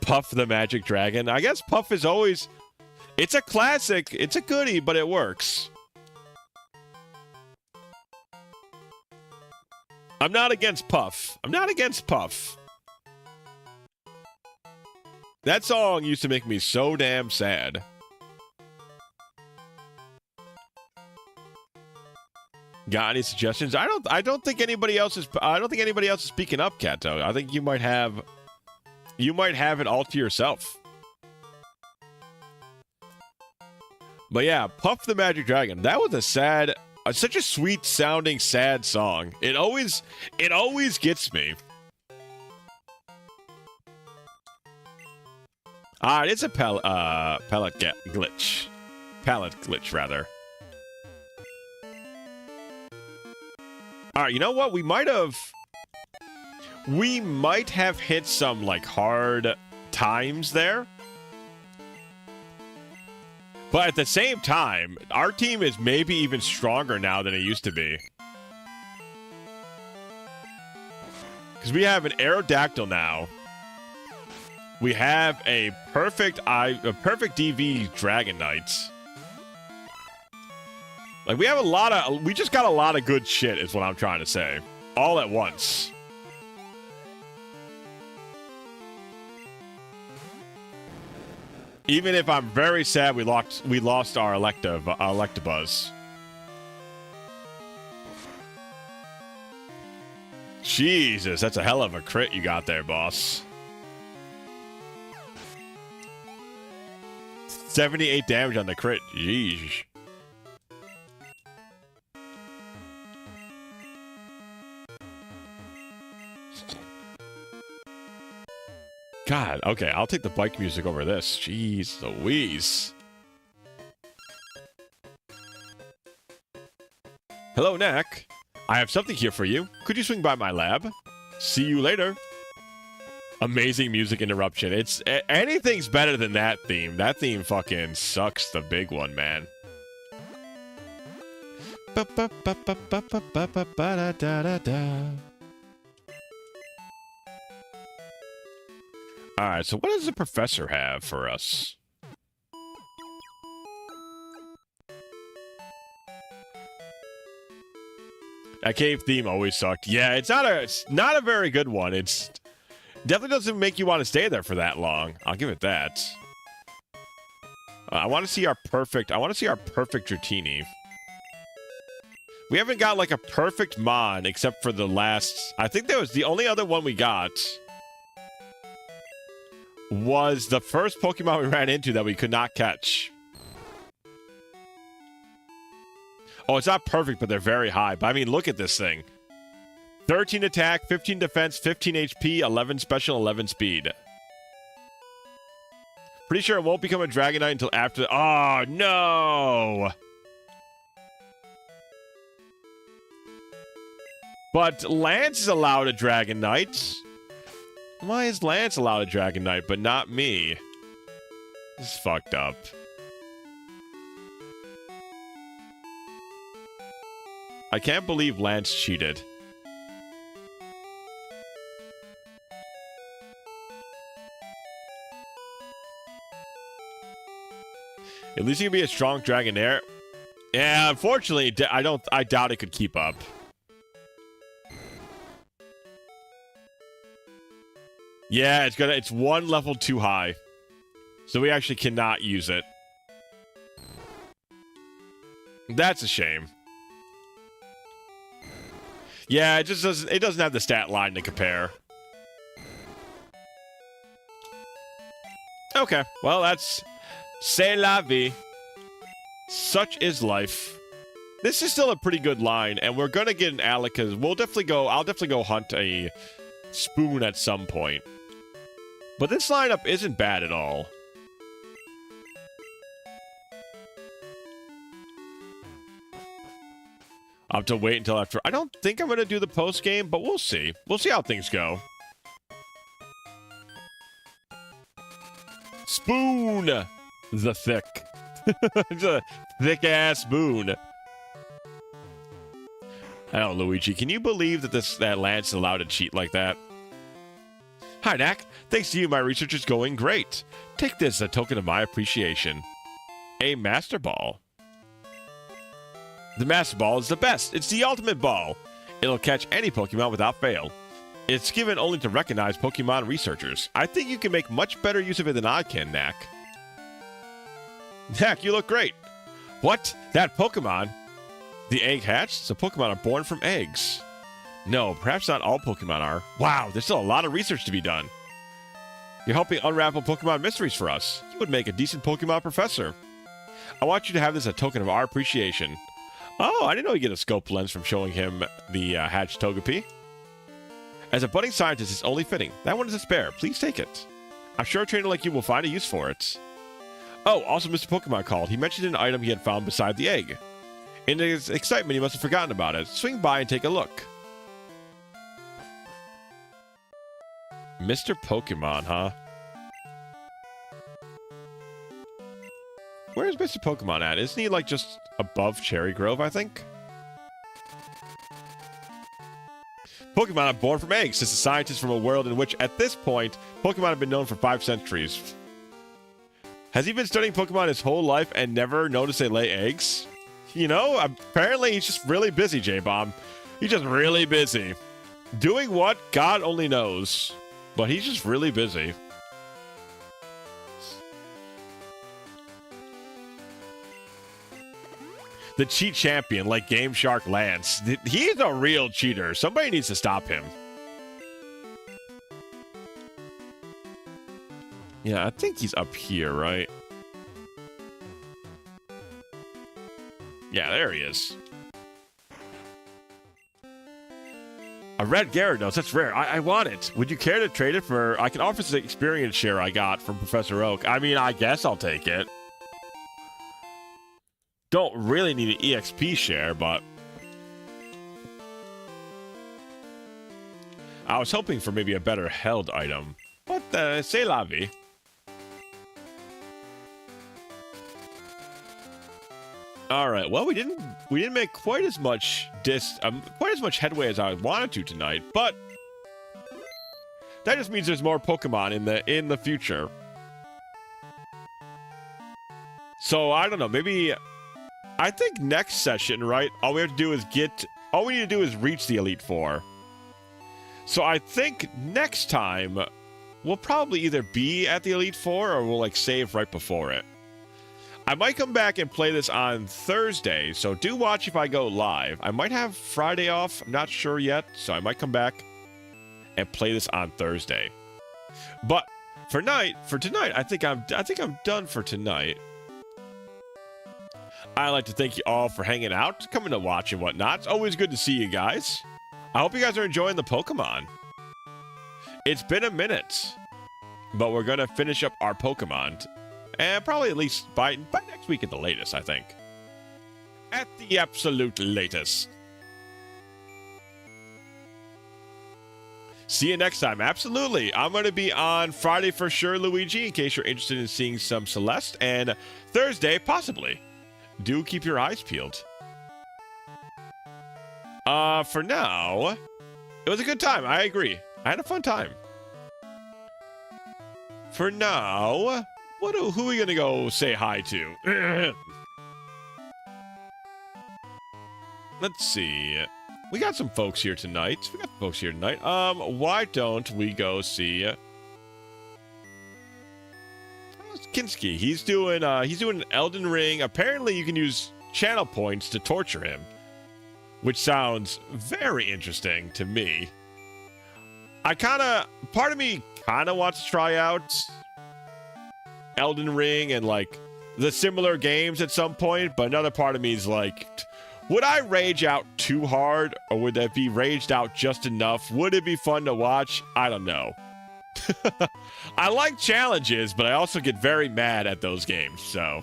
Puff the Magic Dragon. I guess Puff is always... It's a classic. It's a goodie, but it works. I'm not against Puff. I'm not against Puff. That song used to make me so damn sad. Got any suggestions? I don't think anybody else is speaking up, Kato. I think you might have it all to yourself. But yeah, Puff the Magic Dragon. That was a sad, such a sweet sounding sad song. It always gets me. Alright, it's a palette glitch. Palette glitch, rather. Alright, you know what? We might have hit some, like, hard times there. But at the same time, our team is maybe even stronger now than it used to be. Because we have an Aerodactyl now. We have a perfect DV Dragon Knight. Like, we just got a lot of good shit, is what I'm trying to say. All at once. Even if I'm very sad we lost our Electabuzz. Jesus, that's a hell of a crit you got there, boss. 78 damage on the crit. Jeez. God, okay, I'll take the bike music over this. Jeez Louise. Hello, Knack. I have something here for you. Could you swing by my lab? See you later. Amazing music interruption. Anything's better than that theme. That theme fucking sucks the big one, man. Alright, so what does the professor have for us? That cave theme always sucked. Yeah, it's not a very good one. It's definitely doesn't make you want to stay there for that long. I'll give it that. I want to see our perfect Dratini. We haven't got like a perfect Mon except for the last. I think that was the only other one we got. Was the first Pokemon we ran into that we could not catch. Oh, it's not perfect, but they're very high. But I mean, look at this thing. 13 attack, 15 defense, 15 HP, 11 special, 11 speed. Pretty sure it won't become a Dragonite until after... Oh, no! But Lance is allowed a Dragonite. Why is Lance allowed a Dragonite, but not me? This is fucked up. I can't believe Lance cheated. At least he can be a strong Dragonair. Yeah, unfortunately, I doubt it could keep up. Yeah, it's one level too high. So we actually cannot use it. That's a shame. Yeah, it doesn't have the stat line to compare. Okay, well that's c'est la vie. Such is life. This is still a pretty good line, and we're gonna get an Alec because I'll definitely go hunt a Spoon at some point. But this lineup isn't bad at all. I'll have to wait until after. I don't think I'm going to do the post game, but we'll see. We'll see how things go. Spoon! The thick. It's a thick-ass spoon. I don't know, Luigi. Can you believe that Lance is allowed to cheat like that? Hi, Knack. Thanks to you, my research is going great. Take this as a token of my appreciation. A Master Ball. The Master Ball is the best. It's the ultimate ball. It'll catch any Pokemon without fail. It's given only to recognized Pokemon researchers. I think you can make much better use of it than I can, Knack. Knack, you look great. What? That Pokemon? The egg hatched? So Pokemon are born from eggs. No, perhaps not all Pokemon are. Wow, there's still a lot of research to be done. You're helping unravel Pokemon mysteries for us. You would make a decent Pokemon professor. I want you to have this as a token of our appreciation. Oh, I didn't know you get a scope lens from showing him the hatched Togepi. As a budding scientist, it's only fitting. That one is a spare. Please take it. I'm sure a trainer like you will find a use for it. Oh, also Mr. Pokemon called. He mentioned an item he had found beside the egg. In his excitement, he must have forgotten about it. Swing by and take a look. Mr. Pokemon, huh? Where's Mr. Pokemon at? Isn't he, like, just above Cherry Grove, I think? Pokemon are born from eggs, says a scientist from a world in which, at this point, Pokemon have been known for 5 centuries. Has he been studying Pokemon his whole life and never noticed they lay eggs? You know, apparently he's just really busy, J-Bomb. He's just really busy. Doing what? God only knows. But he's just really busy. The cheat champion, like Game Shark Lance. He's a real cheater. Somebody needs to stop him. Yeah, I think he's up here, right? Yeah, there he is. A red Gyarados, that's rare. I want it. Would you care to trade it for... I can offer the experience share I got from Professor Oak. I mean, I guess I'll take it. Don't really need an EXP share, but... I was hoping for maybe a better held item. But, c'est la vie. All right. Well, we didn't make quite as much headway as I wanted to tonight, but that just means there's more Pokemon in the future. So I don't know. Maybe I think next session, right? All we have to do is get all we need to do is reach the Elite Four. So I think next time we'll probably either be at the Elite Four or we'll like save right before it. I might come back and play this on Thursday, so do watch if I go live. I might have Friday off, I'm not sure yet, so I might come back and play this on Thursday. But for tonight, I think I'm done for tonight. I'd like to thank you all for hanging out, coming to watch and whatnot. It's always good to see you guys. I hope you guys are enjoying the Pokemon. It's been a minute, but we're gonna finish up our Pokemon. And probably at least by next week at the latest, I think. At the absolute latest. See you next time. Absolutely. I'm going to be on Friday for sure, Luigi, in case you're interested in seeing some Celeste. And Thursday, possibly. Do keep your eyes peeled. For now, it was a good time. I agree. I had a fun time. For now... who are we gonna go say hi to? Let's see. We got some folks here tonight. Why don't we go see Kinski? He's doing Elden Ring. Apparently you can use channel points to torture him, which sounds very interesting to me. Part of me kinda wants to try out Elden Ring and like the similar games at some point, but another part of me is like, would I rage out too hard, or would that be raged out just enough? Would it be fun to watch? I don't know. I like challenges, but I also get very mad at those games, so.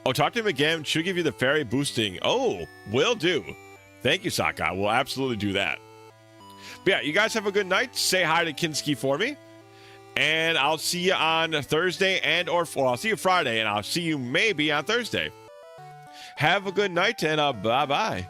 Oh, talk to him again. Should give you the fairy boosting. Oh, will do. Thank you, Sakai. We'll absolutely do that. But yeah, you guys have a good night. Say hi to Kinski for me. And I'll see you on Thursday I'll see you Friday, and I'll see you maybe on Thursday. Have a good night, and bye-bye.